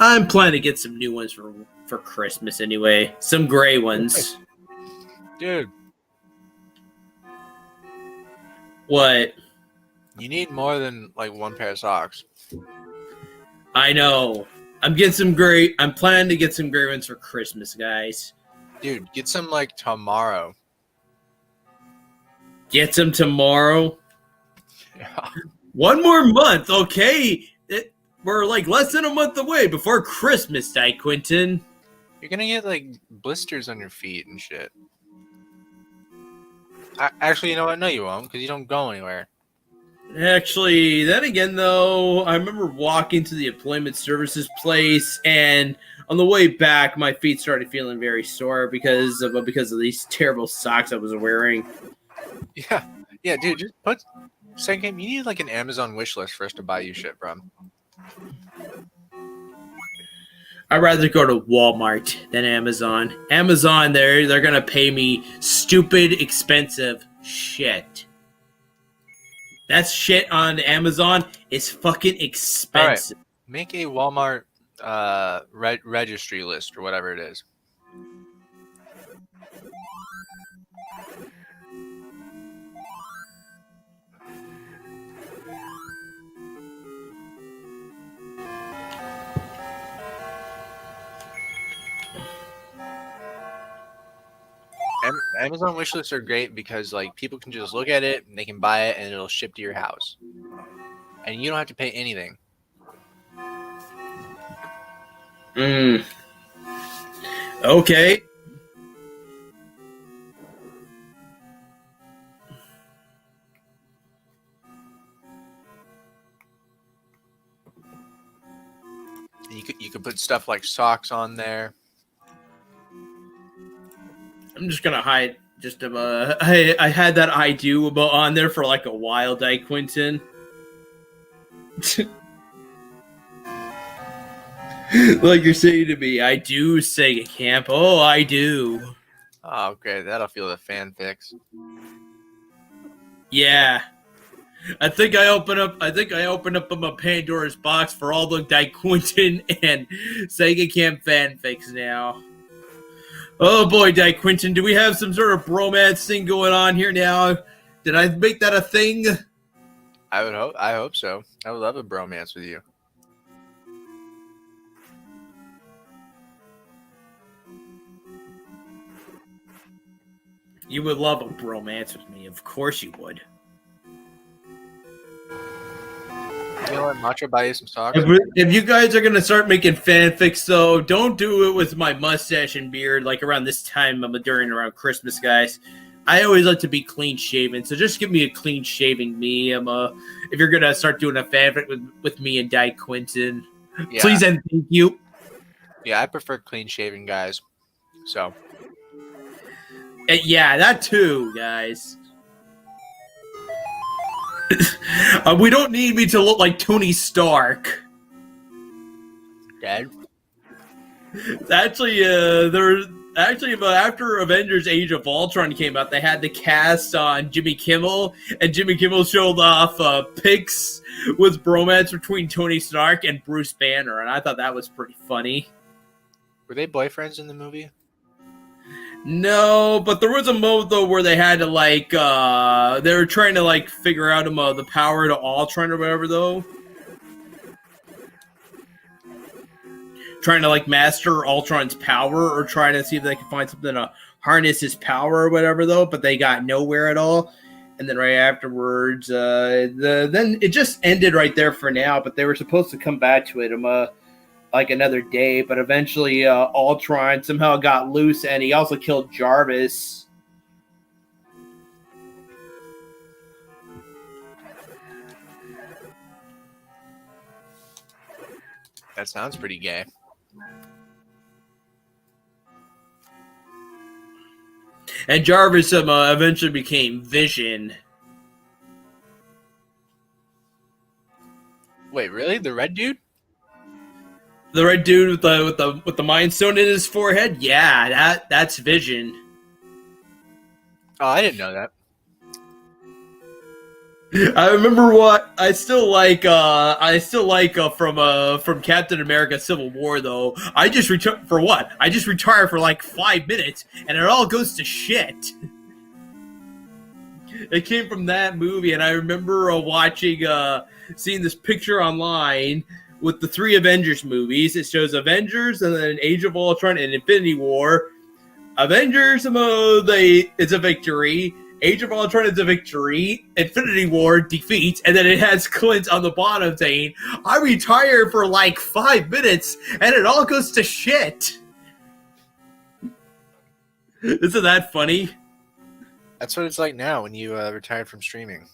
A: I'm planning to get some new ones for Christmas anyway. Some gray ones.
D: Dude,
A: What?
D: you need more than like one pair of socks.
A: I know. I'm planning to get some gray ones for Christmas, guys.
D: Dude, get some like tomorrow.
A: Get some tomorrow.
D: Yeah.
A: One more month, okay? We're like less than a month away before Christmas, Dyke Quinton.
D: You're gonna get like blisters on your feet and shit. Actually, you know what? No, you won't, because you don't go anywhere.
A: Actually, then again, though, I remember walking to the employment services place, and on the way back, my feet started feeling very sore because of these terrible socks I was wearing.
D: Yeah, dude. Just put second. You need like an Amazon wish list for us to buy you shit from.
A: I'd rather go to Walmart than Amazon. Amazon, they're gonna pay me stupid, expensive shit. That shit on Amazon is fucking expensive.
D: All right. Make a Walmart registry list or whatever it is. Amazon wish lists are great because like people can just look at it and they can buy it and it'll ship to your house, and you don't have to pay anything.
A: Okay.
D: You could put stuff like socks on there.
A: I'm just gonna hide. I had that I do on there for like a while, Dyke Quinton. Like you're saying to me, I do Sega Camp. Oh, I do.
D: Oh, okay, that'll feel the fanfics.
A: Yeah. I think I opened up a Pandora's box for all the Dyke Quinton and Sega Camp fanfics now. Oh boy, Dyke Quinton, do we have some sort of bromance thing going on here now? Did I make that a thing?
D: I hope so. I would love a bromance with you.
A: You would love a bromance with me. Of course you would.
D: You know what? Macho buy you some socks.
A: If you guys are gonna start making fanfics, though, don't do it with my mustache and beard like around this time around Christmas, guys. I always like to be clean shaven, so just give me a clean shaving me. If you're gonna start doing a fanfic with me and Dyke Quinton,
D: Yeah.
A: please and thank you.
D: Yeah, I prefer clean shaven guys. So
A: Yeah, that too, guys. We don't need me to look like Tony Stark.
D: Dad.
A: Actually, after Avengers: Age of Ultron came out, they had the cast on Jimmy Kimmel, and Jimmy Kimmel showed off pics with bromance between Tony Stark and Bruce Banner, and I thought that was pretty funny.
D: Were they boyfriends in the movie?
A: No, but there was a mode though where they had to they were trying to figure out the power to Ultron or whatever though. Trying to master Ultron's power or trying to see if they can find something to harness his power or whatever, though, but they got nowhere at all. And then right afterwards, then it just ended right there for now. But they were supposed to come back to it like another day. But eventually, Ultron somehow got loose, and he also killed Jarvis.
D: That sounds pretty gay.
A: And Jarvis eventually became Vision.
D: Wait, really? The red dude?
A: The red dude with the Mind Stone in his forehead? Yeah, that's Vision.
D: Oh, I didn't know that.
A: I remember what I still like from Captain America Civil War though. I just retired for what? I just retired for like 5 minutes and it all goes to shit. It came from that movie, and I remember seeing this picture online with the 3 Avengers movies. It shows Avengers and then Age of Ultron and Infinity War. Avengers, it's a victory. Age of Ultron is a victory. Infinity War defeats, and then it has Clint on the bottom saying, "I retired for like 5 minutes, and it all goes to shit." Isn't that funny?
D: That's what it's like now when you retired from streaming.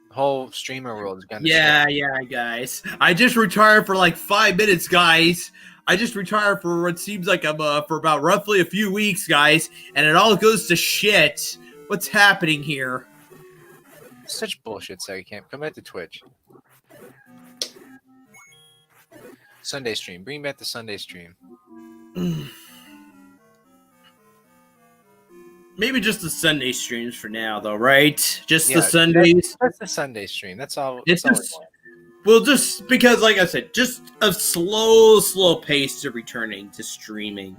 D: The whole streamer world is gone to shit.
A: Yeah, guys. I just retired for like 5 minutes, guys. I just retired for what seems like I'm for about roughly a few weeks, guys, and it all goes to shit. What's happening here?
D: Such bullshit, Second. Come back to Twitch. Sunday stream. Bring back the Sunday stream.
A: Maybe just the Sunday streams for now, though, right? Just the Sundays.
D: That's the Sunday stream. That's all.
A: Well, just because, like I said, just a slow pace to returning to streaming.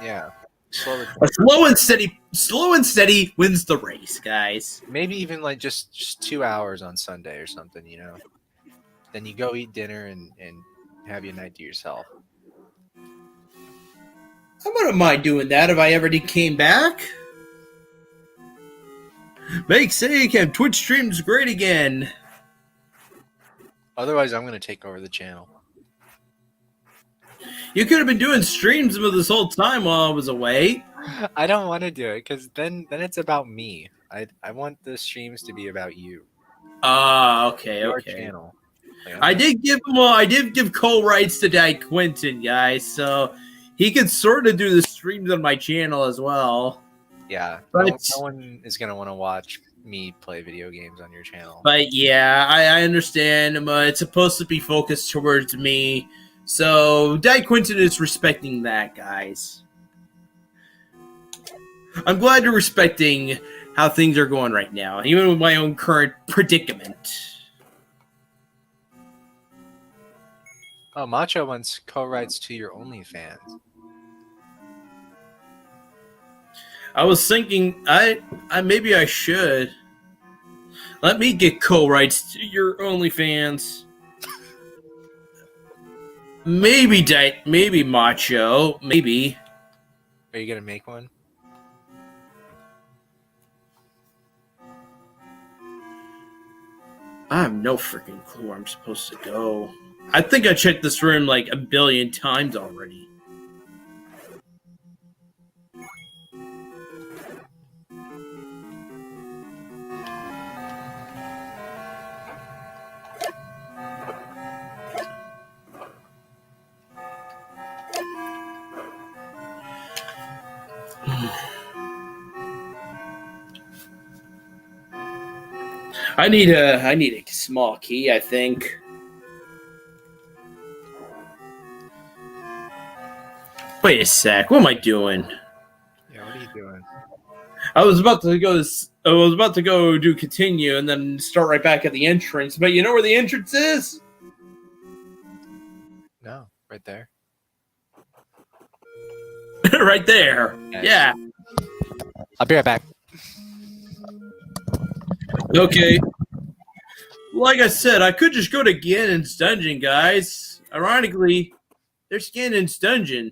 D: Yeah.
A: Slow and steady wins the race, guys.
D: Maybe even like just 2 hours on Sunday or something, you know. Then you go eat dinner and have your night to yourself.
A: I wouldn't mind doing that if I ever came back. Make Saycam Twitch streams great again.
D: Otherwise, I'm going to take over the channel.
A: You could have been doing streams with this whole time while I was away.
D: I don't want to do it because then it's about me. I want the streams to be about you.
A: Okay.
D: Your channel. Like,
A: I did give co-rights to Dad Quentin, guys, so he could sort of do the streams on my channel as well.
D: Yeah,
A: but
D: no one is going to want to watch me play video games on your channel.
A: But yeah, I understand. It's supposed to be focused towards me. So Dad Quentin is respecting that, guys. I'm glad you're respecting how things are going right now, even with my own current predicament.
D: Oh, Macho wants co-rights to your OnlyFans.
A: I was thinking, maybe I should. Let me get co-rights to your OnlyFans. Maybe Macho, maybe.
D: Are you gonna make one?
A: I have no freaking clue where I'm supposed to go. I think I checked this room like a billion times already. I need a small key, I think. Wait a sec. What am I doing?
D: Yeah, what are you doing?
A: I was about to go do continue and then start right back at the entrance. But you know where the entrance is?
D: No, right there.
A: Right there. Nice. Yeah.
D: I'll be right back.
A: Okay. Like I said, I could just go to Ganon's dungeon, guys. Ironically, there's Ganon's dungeon.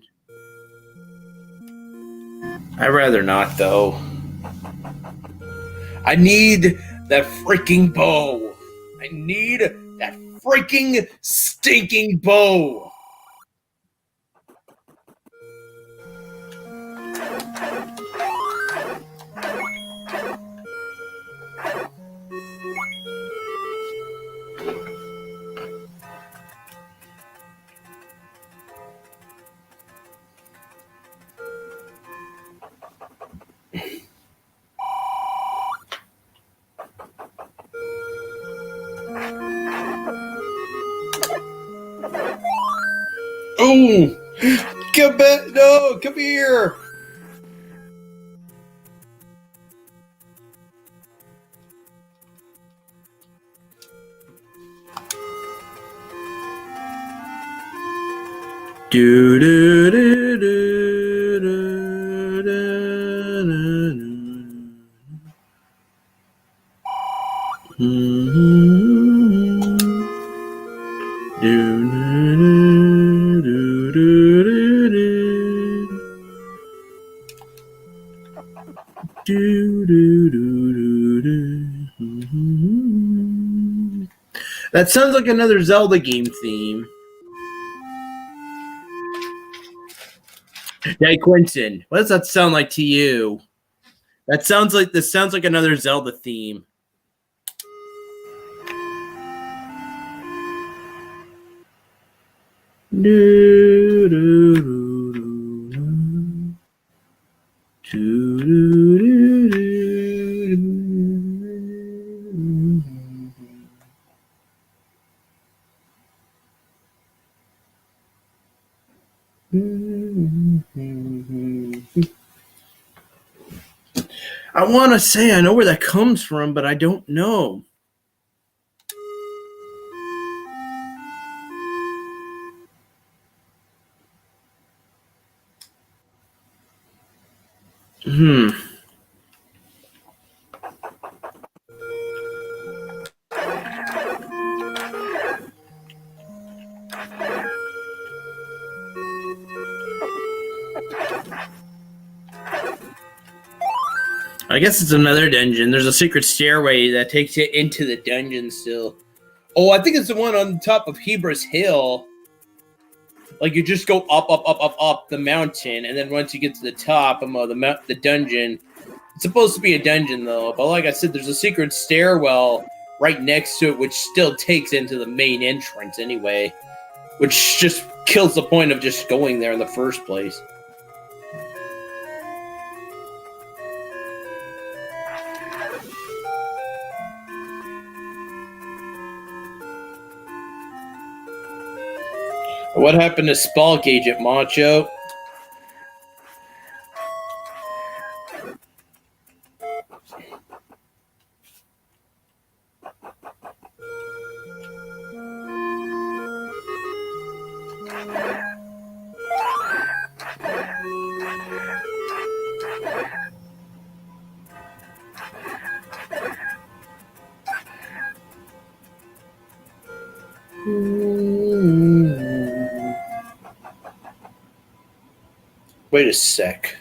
A: I'd rather not, though. I need that freaking bow. I need that freaking stinking bow. Oh, come back! No, come here! Do do do do do do That sounds like another Zelda game theme. Hey, Quentin, what does that sound like to you? This sounds like another Zelda theme. Do, do, do, do. Do, do, do, do, do. I want to say I know where that comes from, but I don't know. I guess it's another dungeon. There's a secret stairway that takes you into the dungeon still. Oh, I think it's the one on top of Hebra's Hill. Like, you just go up the mountain, and then once you get to the top of the dungeon, it's supposed to be a dungeon, though. But like I said, there's a secret stairwell right next to it, which still takes into the main entrance anyway. Which just kills the point of just going there in the first place. What happened to Spalk Agent Macho? Wait a sec.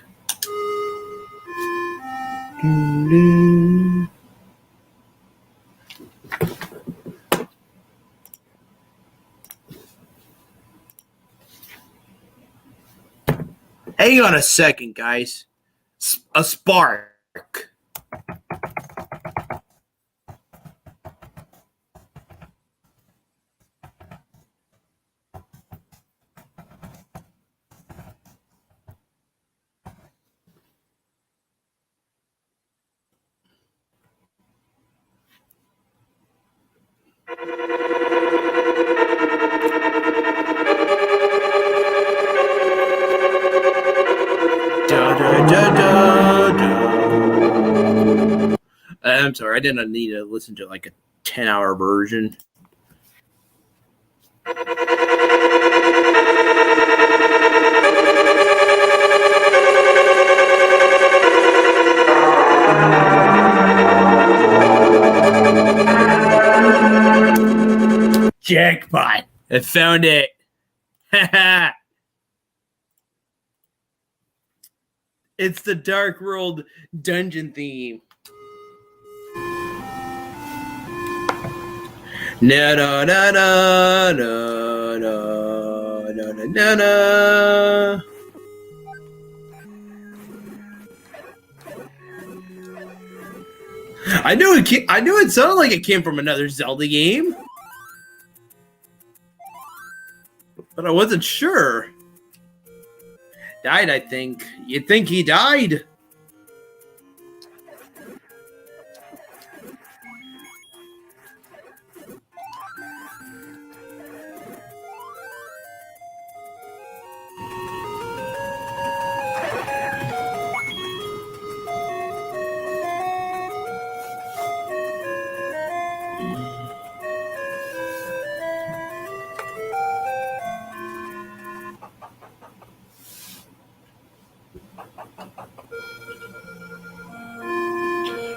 A: Hang on a second, guys. A spark. I'm sorry, I didn't need to listen to like a 10-hour version. Jackpot! I found it. It's the Dark World dungeon theme. Na na na na na na na na na. I knew it sounded like it came from another Zelda game, but I wasn't sure. Died, I think. You'd think he died.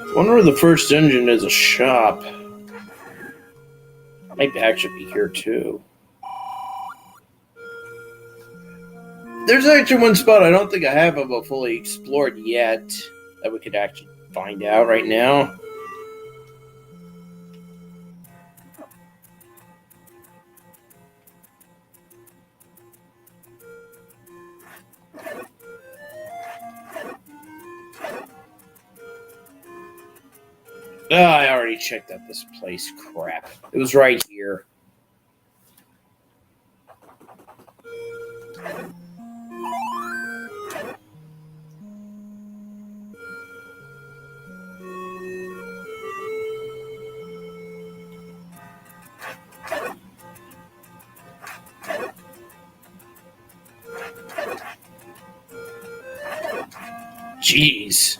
A: I wonder where the first dungeon is a shop. Might actually be here too. There's actually one spot I don't think I have fully explored yet that we could actually find out right now. I already checked out this place. Crap. It was right here. Jeez.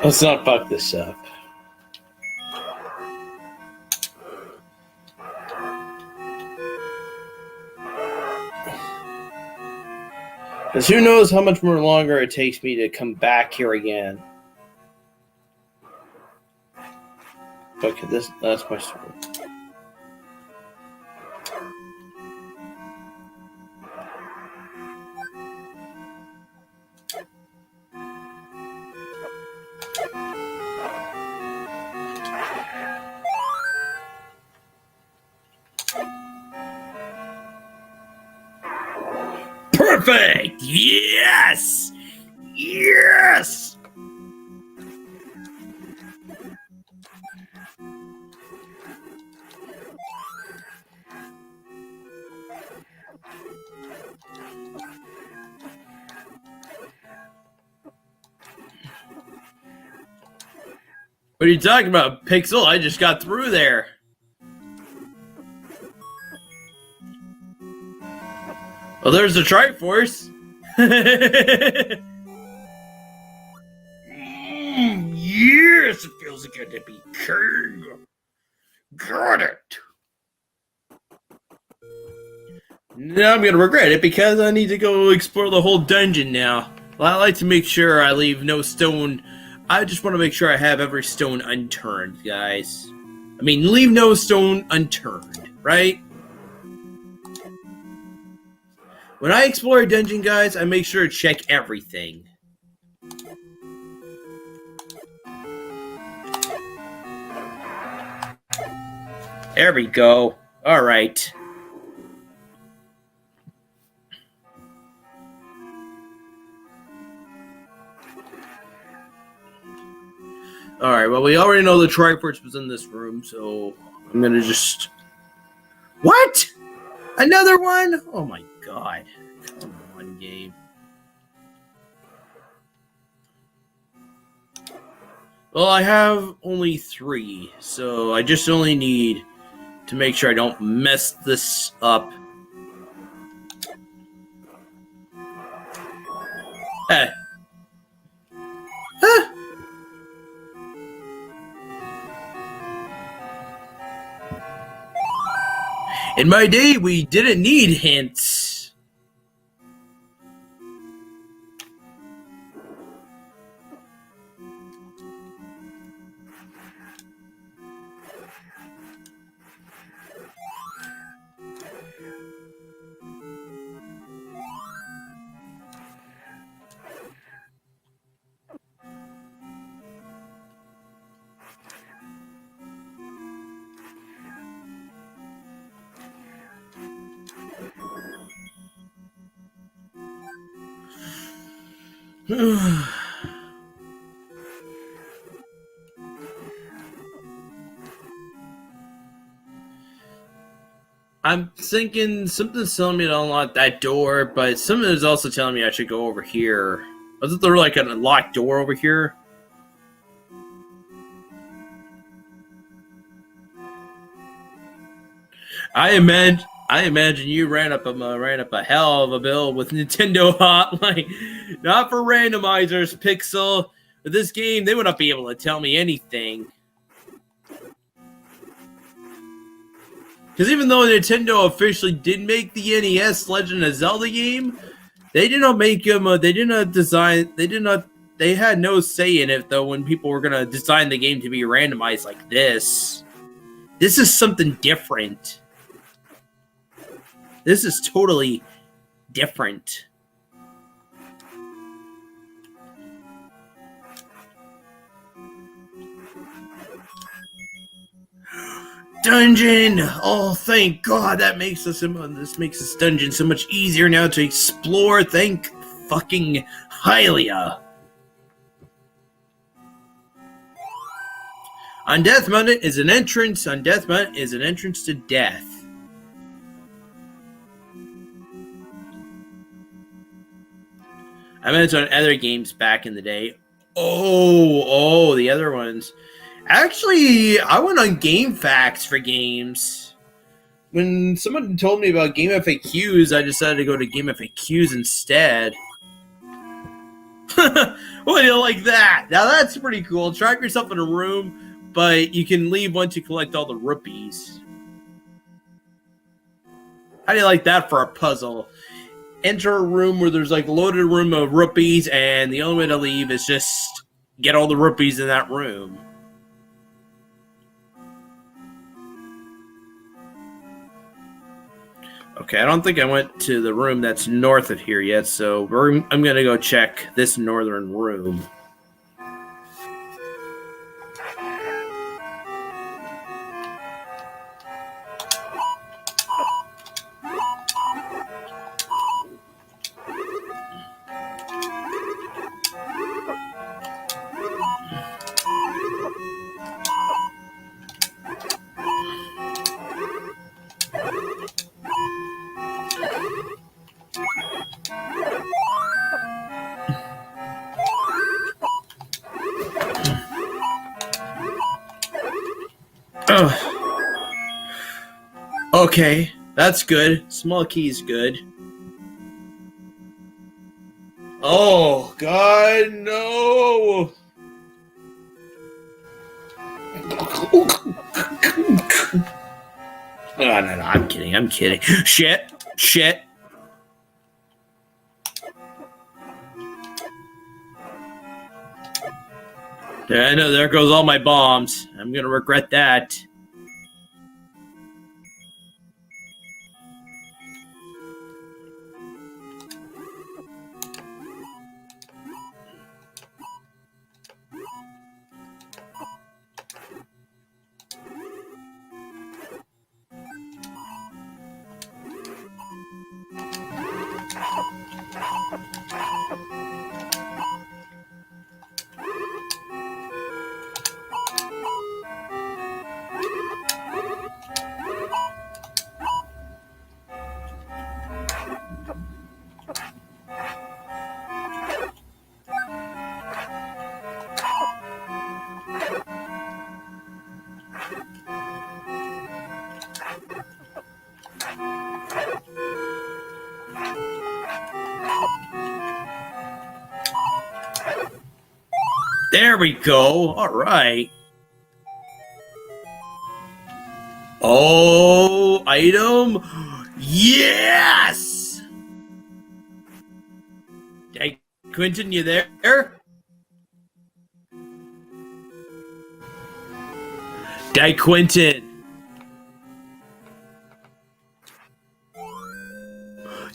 A: Let's not fuck this up. Because who knows how much more longer it takes me to come back here again. Okay, that's my story. Perfect! Yes! Yes! What are you talking about, Pixel? I just got through there. Well, there's the Triforce. Yes, it feels good to be king. Got it. Now I'm going to regret it because I need to go explore the whole dungeon now. Well, I like to make sure I leave no stone. I just want to make sure I have every stone unturned, guys. I mean, leave no stone unturned, right? When I explore a dungeon, guys, I make sure to check everything. There we go. All right. All right. Well, we already know the Triforce was in this room, so I'm gonna just What? Another one? Oh my god. Come on, game. Well, I have only 3, so I just only need to make sure I don't mess this up. Eh. Huh. In my day, we didn't need hints. I'm thinking something's telling me to unlock that door, but something is also telling me I should go over here. Wasn't there like an unlocked door over here? I imagine you ran up a hell of a bill with Nintendo Hotline. Not for randomizers, Pixel. With this game, they would not be able to tell me anything. Because even though Nintendo officially did make the NES Legend of Zelda game, they did not make them. They had no say in it though when people were gonna design the game to be randomized like this. This is something different. This is totally different. Dungeon! Oh, thank God! This makes this dungeon so much easier now to explore. Thank fucking Hylia. On Death Mountain is an entrance. On Death Mountain is an entrance to death. I meant it's on other games back in the day. Oh, the other ones. Actually, I went on Game Facts for games. When someone told me about Game FAQs, I decided to go to Game FAQs instead. What do you like that? Now that's pretty cool. Track yourself in a room, but you can leave once you collect all the rupees. How do you like that for a puzzle? Enter a room where there's like a loaded room of rupees, and the only way to leave is just get all the rupees in that room. Okay, I don't think I went to the room that's north of here yet, so I'm going to go check this northern room. Okay, that's good. Small key is good. Oh, God, no! No, I'm kidding. Shit. I know, there goes all my bombs. I'm gonna regret that. There we go. All right. Oh, item. Yes. Hey, Quentin, you there? Guy Quentin.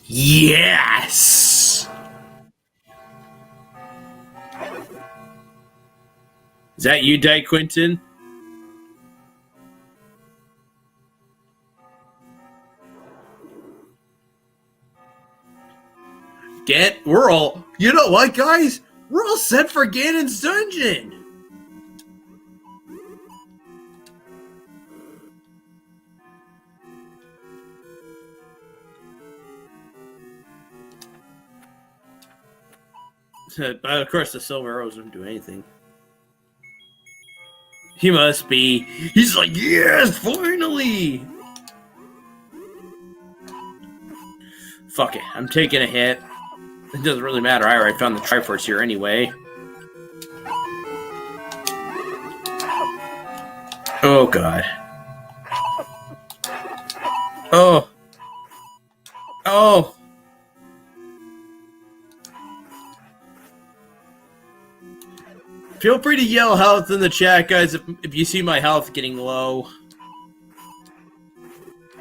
A: Yes. Is that you, Di Quentin? We're all, you know what, guys? We're all set for Ganon's dungeon. But of course, the silver arrows don't do anything. He must be. He's like, yes, finally. Fuck it, I'm taking a hit. It doesn't really matter. I already found the Triforce here anyway. Oh god. Oh. Oh. Feel free to yell health in the chat, guys, if you see my health getting low.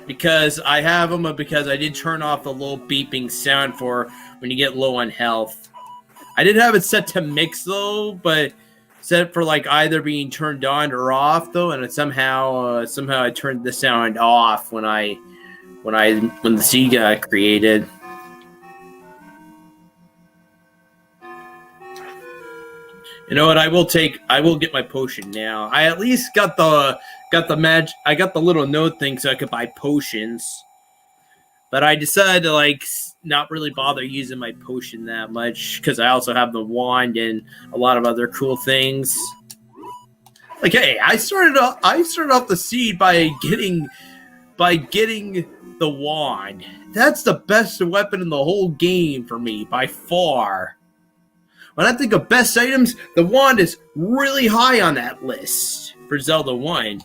A: Because I have them, because I did turn off the little beeping sound for when you get low on health. I did have it set to mix, though, but set for, like, either being turned on or off, though, and it somehow I turned the sound off when the sea got created. You know what? I will get my potion now. I at least got the I got the little note thing so I could buy potions. But I decided to like not really bother using my potion that much because I also have the wand and a lot of other cool things. Like, hey, I started off the seed by getting the wand. That's the best weapon in the whole game for me by far. When I think of best items, the wand is really high on that list for Zelda 1.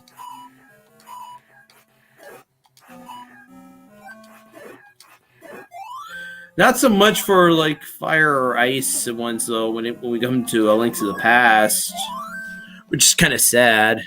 A: Not so much for like fire or ice ones though when we come to A Link to the Past, which is kind of sad.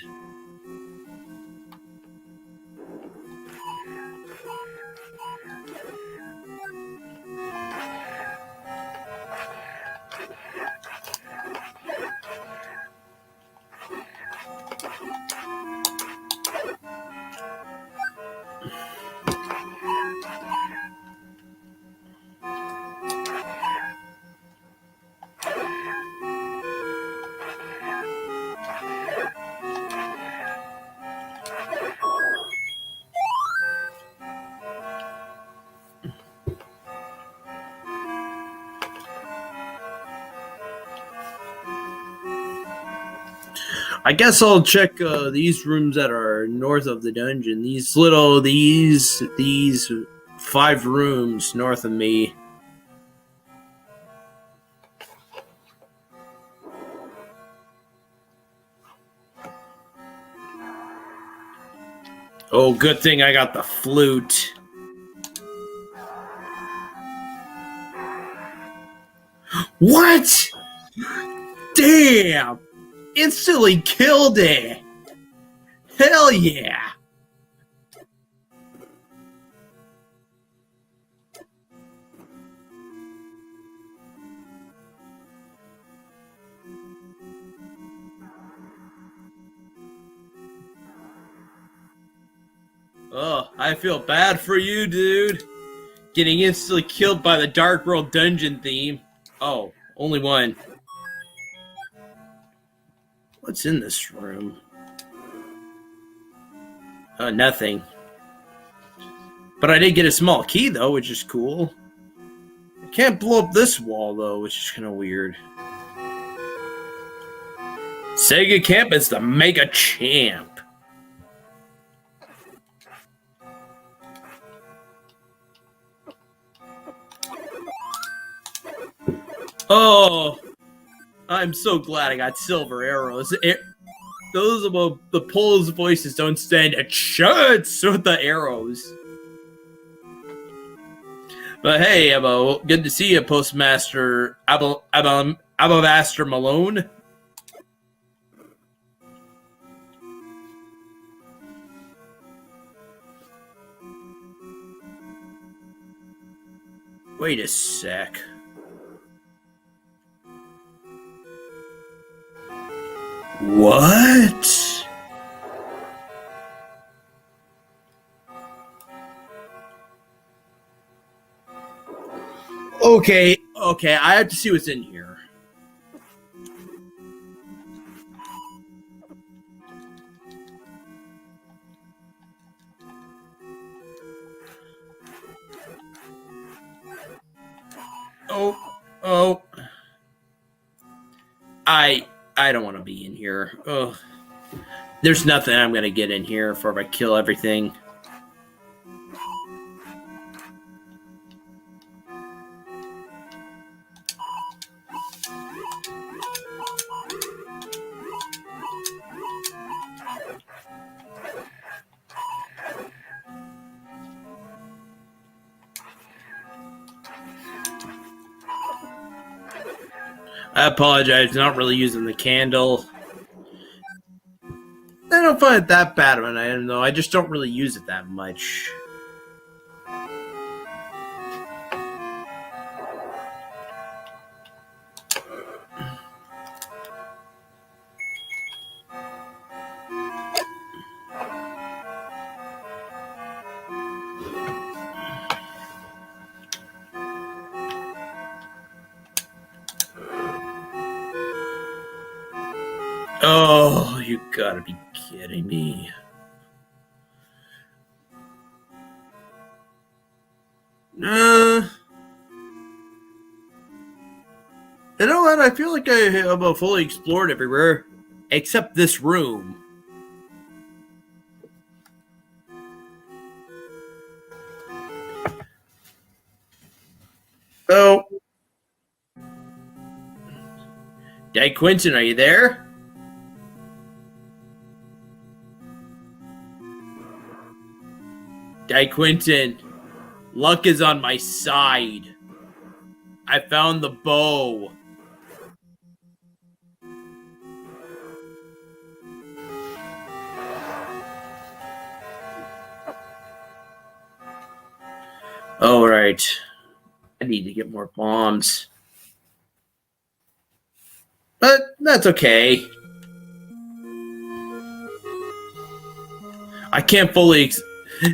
A: I guess I'll check these rooms that are north of the dungeon. These 5 rooms north of me. Oh, good thing I got the flute. What? Damn! Instantly killed it! Hell yeah! Oh, I feel bad for you, dude. Getting instantly killed by the Dark World dungeon theme. Oh, only one. What's in this room? Nothing. But I did get a small key, though, which is cool. I can't blow up this wall, though, which is kind of weird. Sega Camp is the Mega Champ. Oh. I'm so glad I got silver arrows. Those about the Poles' voices don't stand a chance with the arrows. But hey, Abo, good to see you, Postmaster Abavaster Malone. Wait a sec. What? Okay, I have to see what's in here. Oh. I don't want to be in here. Ugh. There's nothing I'm gonna get in here before I kill everything. I apologize, not really using the candle. I don't find it that bad of an item, though. I just don't really use it that much. Oh, you gotta be kidding me. You know what? I feel like I have fully explored everywhere except this room. Oh. Dad Quinton, are you there? Dad Quinton, luck is on my side. I found the bow. All right. I need to get more bombs. But that's okay. I can't fully...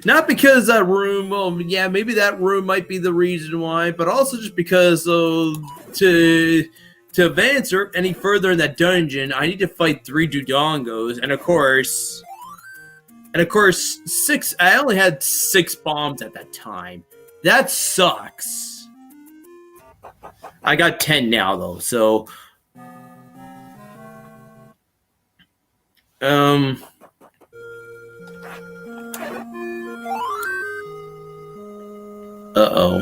A: Not because that room... Well, yeah, maybe that room might be the reason why, but also just because to advance any further in that dungeon, I need to fight 3 Dudongos, and of course, 6... I only had 6 bombs at that time. That sucks. I got 10 now, though, so... Uh-oh.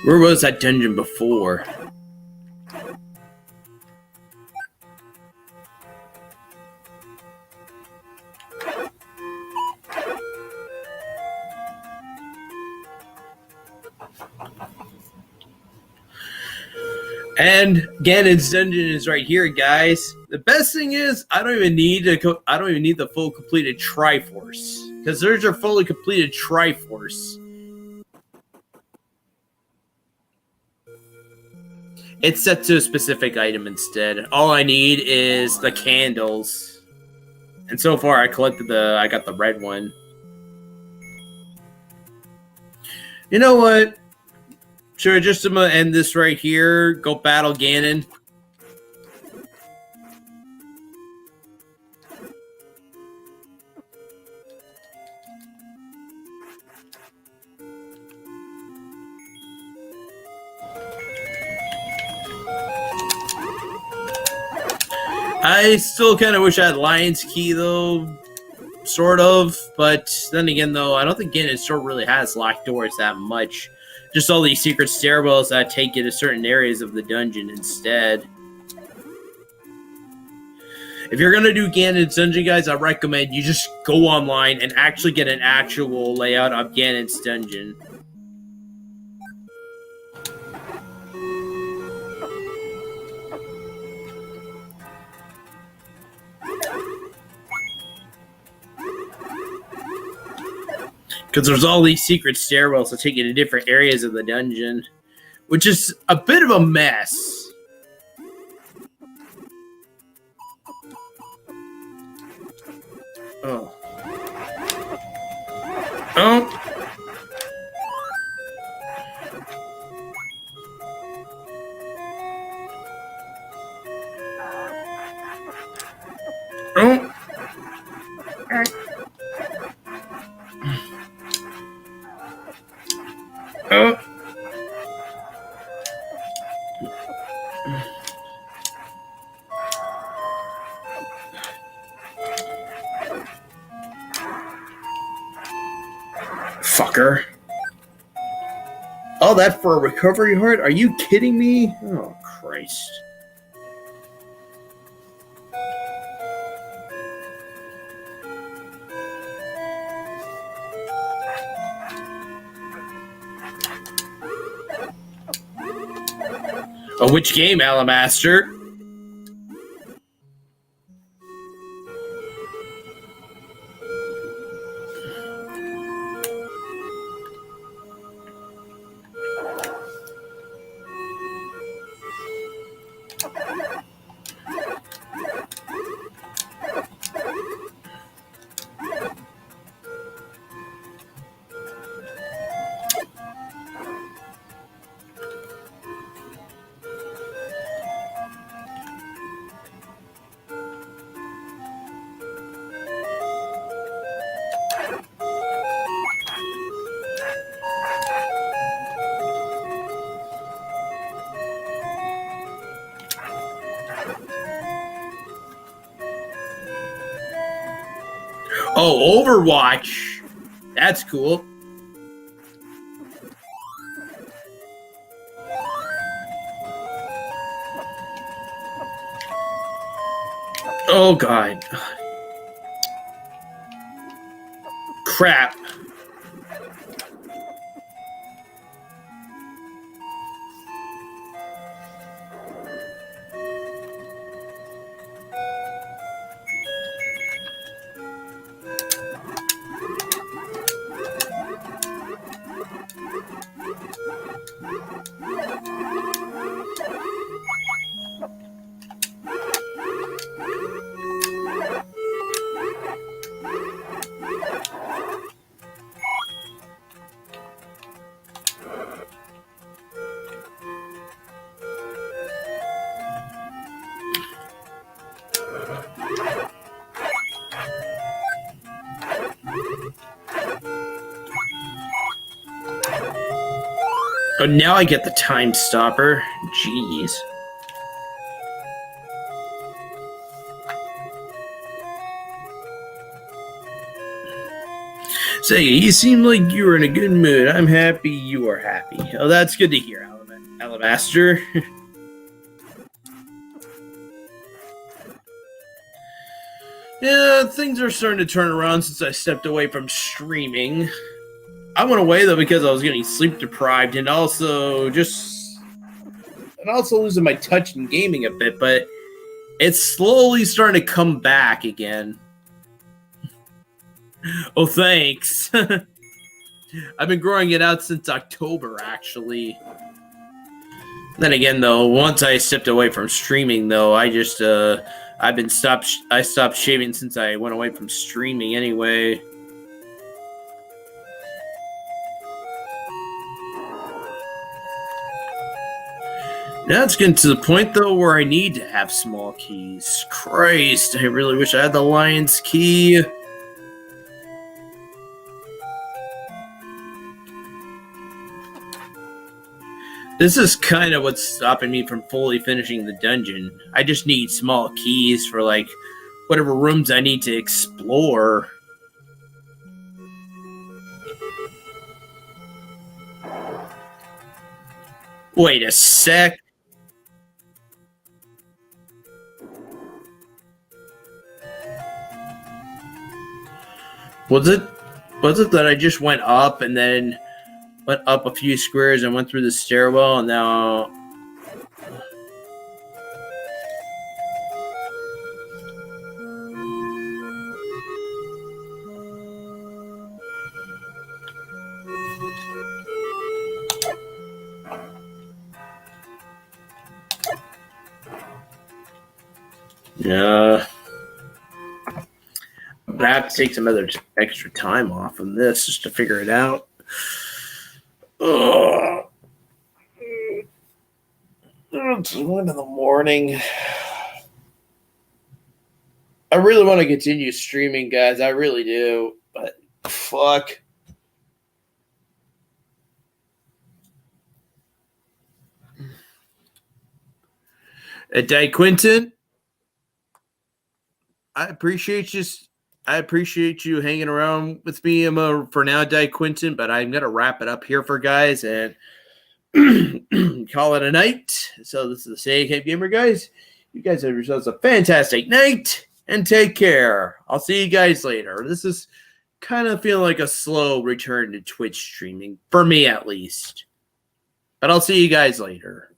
A: Where was that dungeon before? And Ganon's dungeon is right here, guys. The best thing is, I don't even need the full completed Triforce, because there's your fully completed Triforce. It's set to a specific item instead. All I need is the candles, and so far I got the red one. You know what? Sure, just I'm gonna end this right here. Go battle Ganon. I still kind of wish I had Lion's Key, though. Sort of. But then again, though, I don't think Ganon still really has locked doors that much. just all these secret stairwells that take you to certain areas of the dungeon instead. If you're going to do Ganon's dungeon, guys, I recommend you just go online and actually get an actual layout of Ganon's dungeon. Because there's all these secret stairwells that take you to different areas of the dungeon, which is a bit of a mess. Oh. Oh. Oh. Oh. Fucker. All that for a recovery heart? Are you kidding me? Oh, Christ. Oh, which game, Alamaster? Oh, Overwatch. That's cool. Oh, God. Crap. Oh, now I get the time stopper. Jeez. Say, you seem like you were in a good mood. I'm happy you are happy. Oh, that's good to hear, Alabaster. Yeah, things are starting to turn around since I stepped away from streaming. I went away though because I was getting sleep deprived and also losing my touch in gaming a bit, but it's slowly starting to come back again. Oh, thanks. I've been growing it out since October, actually. Then again, though, once I stepped away from streaming, though, I stopped shaving since I went away from streaming anyway. Now it's getting to the point, though, where I need to have small keys. Christ, I really wish I had the lion's key. This is kind of what's stopping me from fully finishing the dungeon. I just need small keys for, like, whatever rooms I need to explore. Wait a sec. Was it that I just went up and then went up a few squares and went through the stairwell and now... Yeah. But I have to take some other extra time off on this just to figure it out. Ugh. It's 1 in the morning. I really want to continue streaming, guys. I really do. But fuck. Day Quinton, I appreciate you hanging around with me for now, Day Quinton, but I'm gonna wrap it up here for guys and call it a night. So this is the Say Cave Gamer, guys. You guys have yourselves a fantastic night and take care. I'll see you guys later. This is kind of feeling like a slow return to Twitch streaming, for me at least. But I'll see you guys later.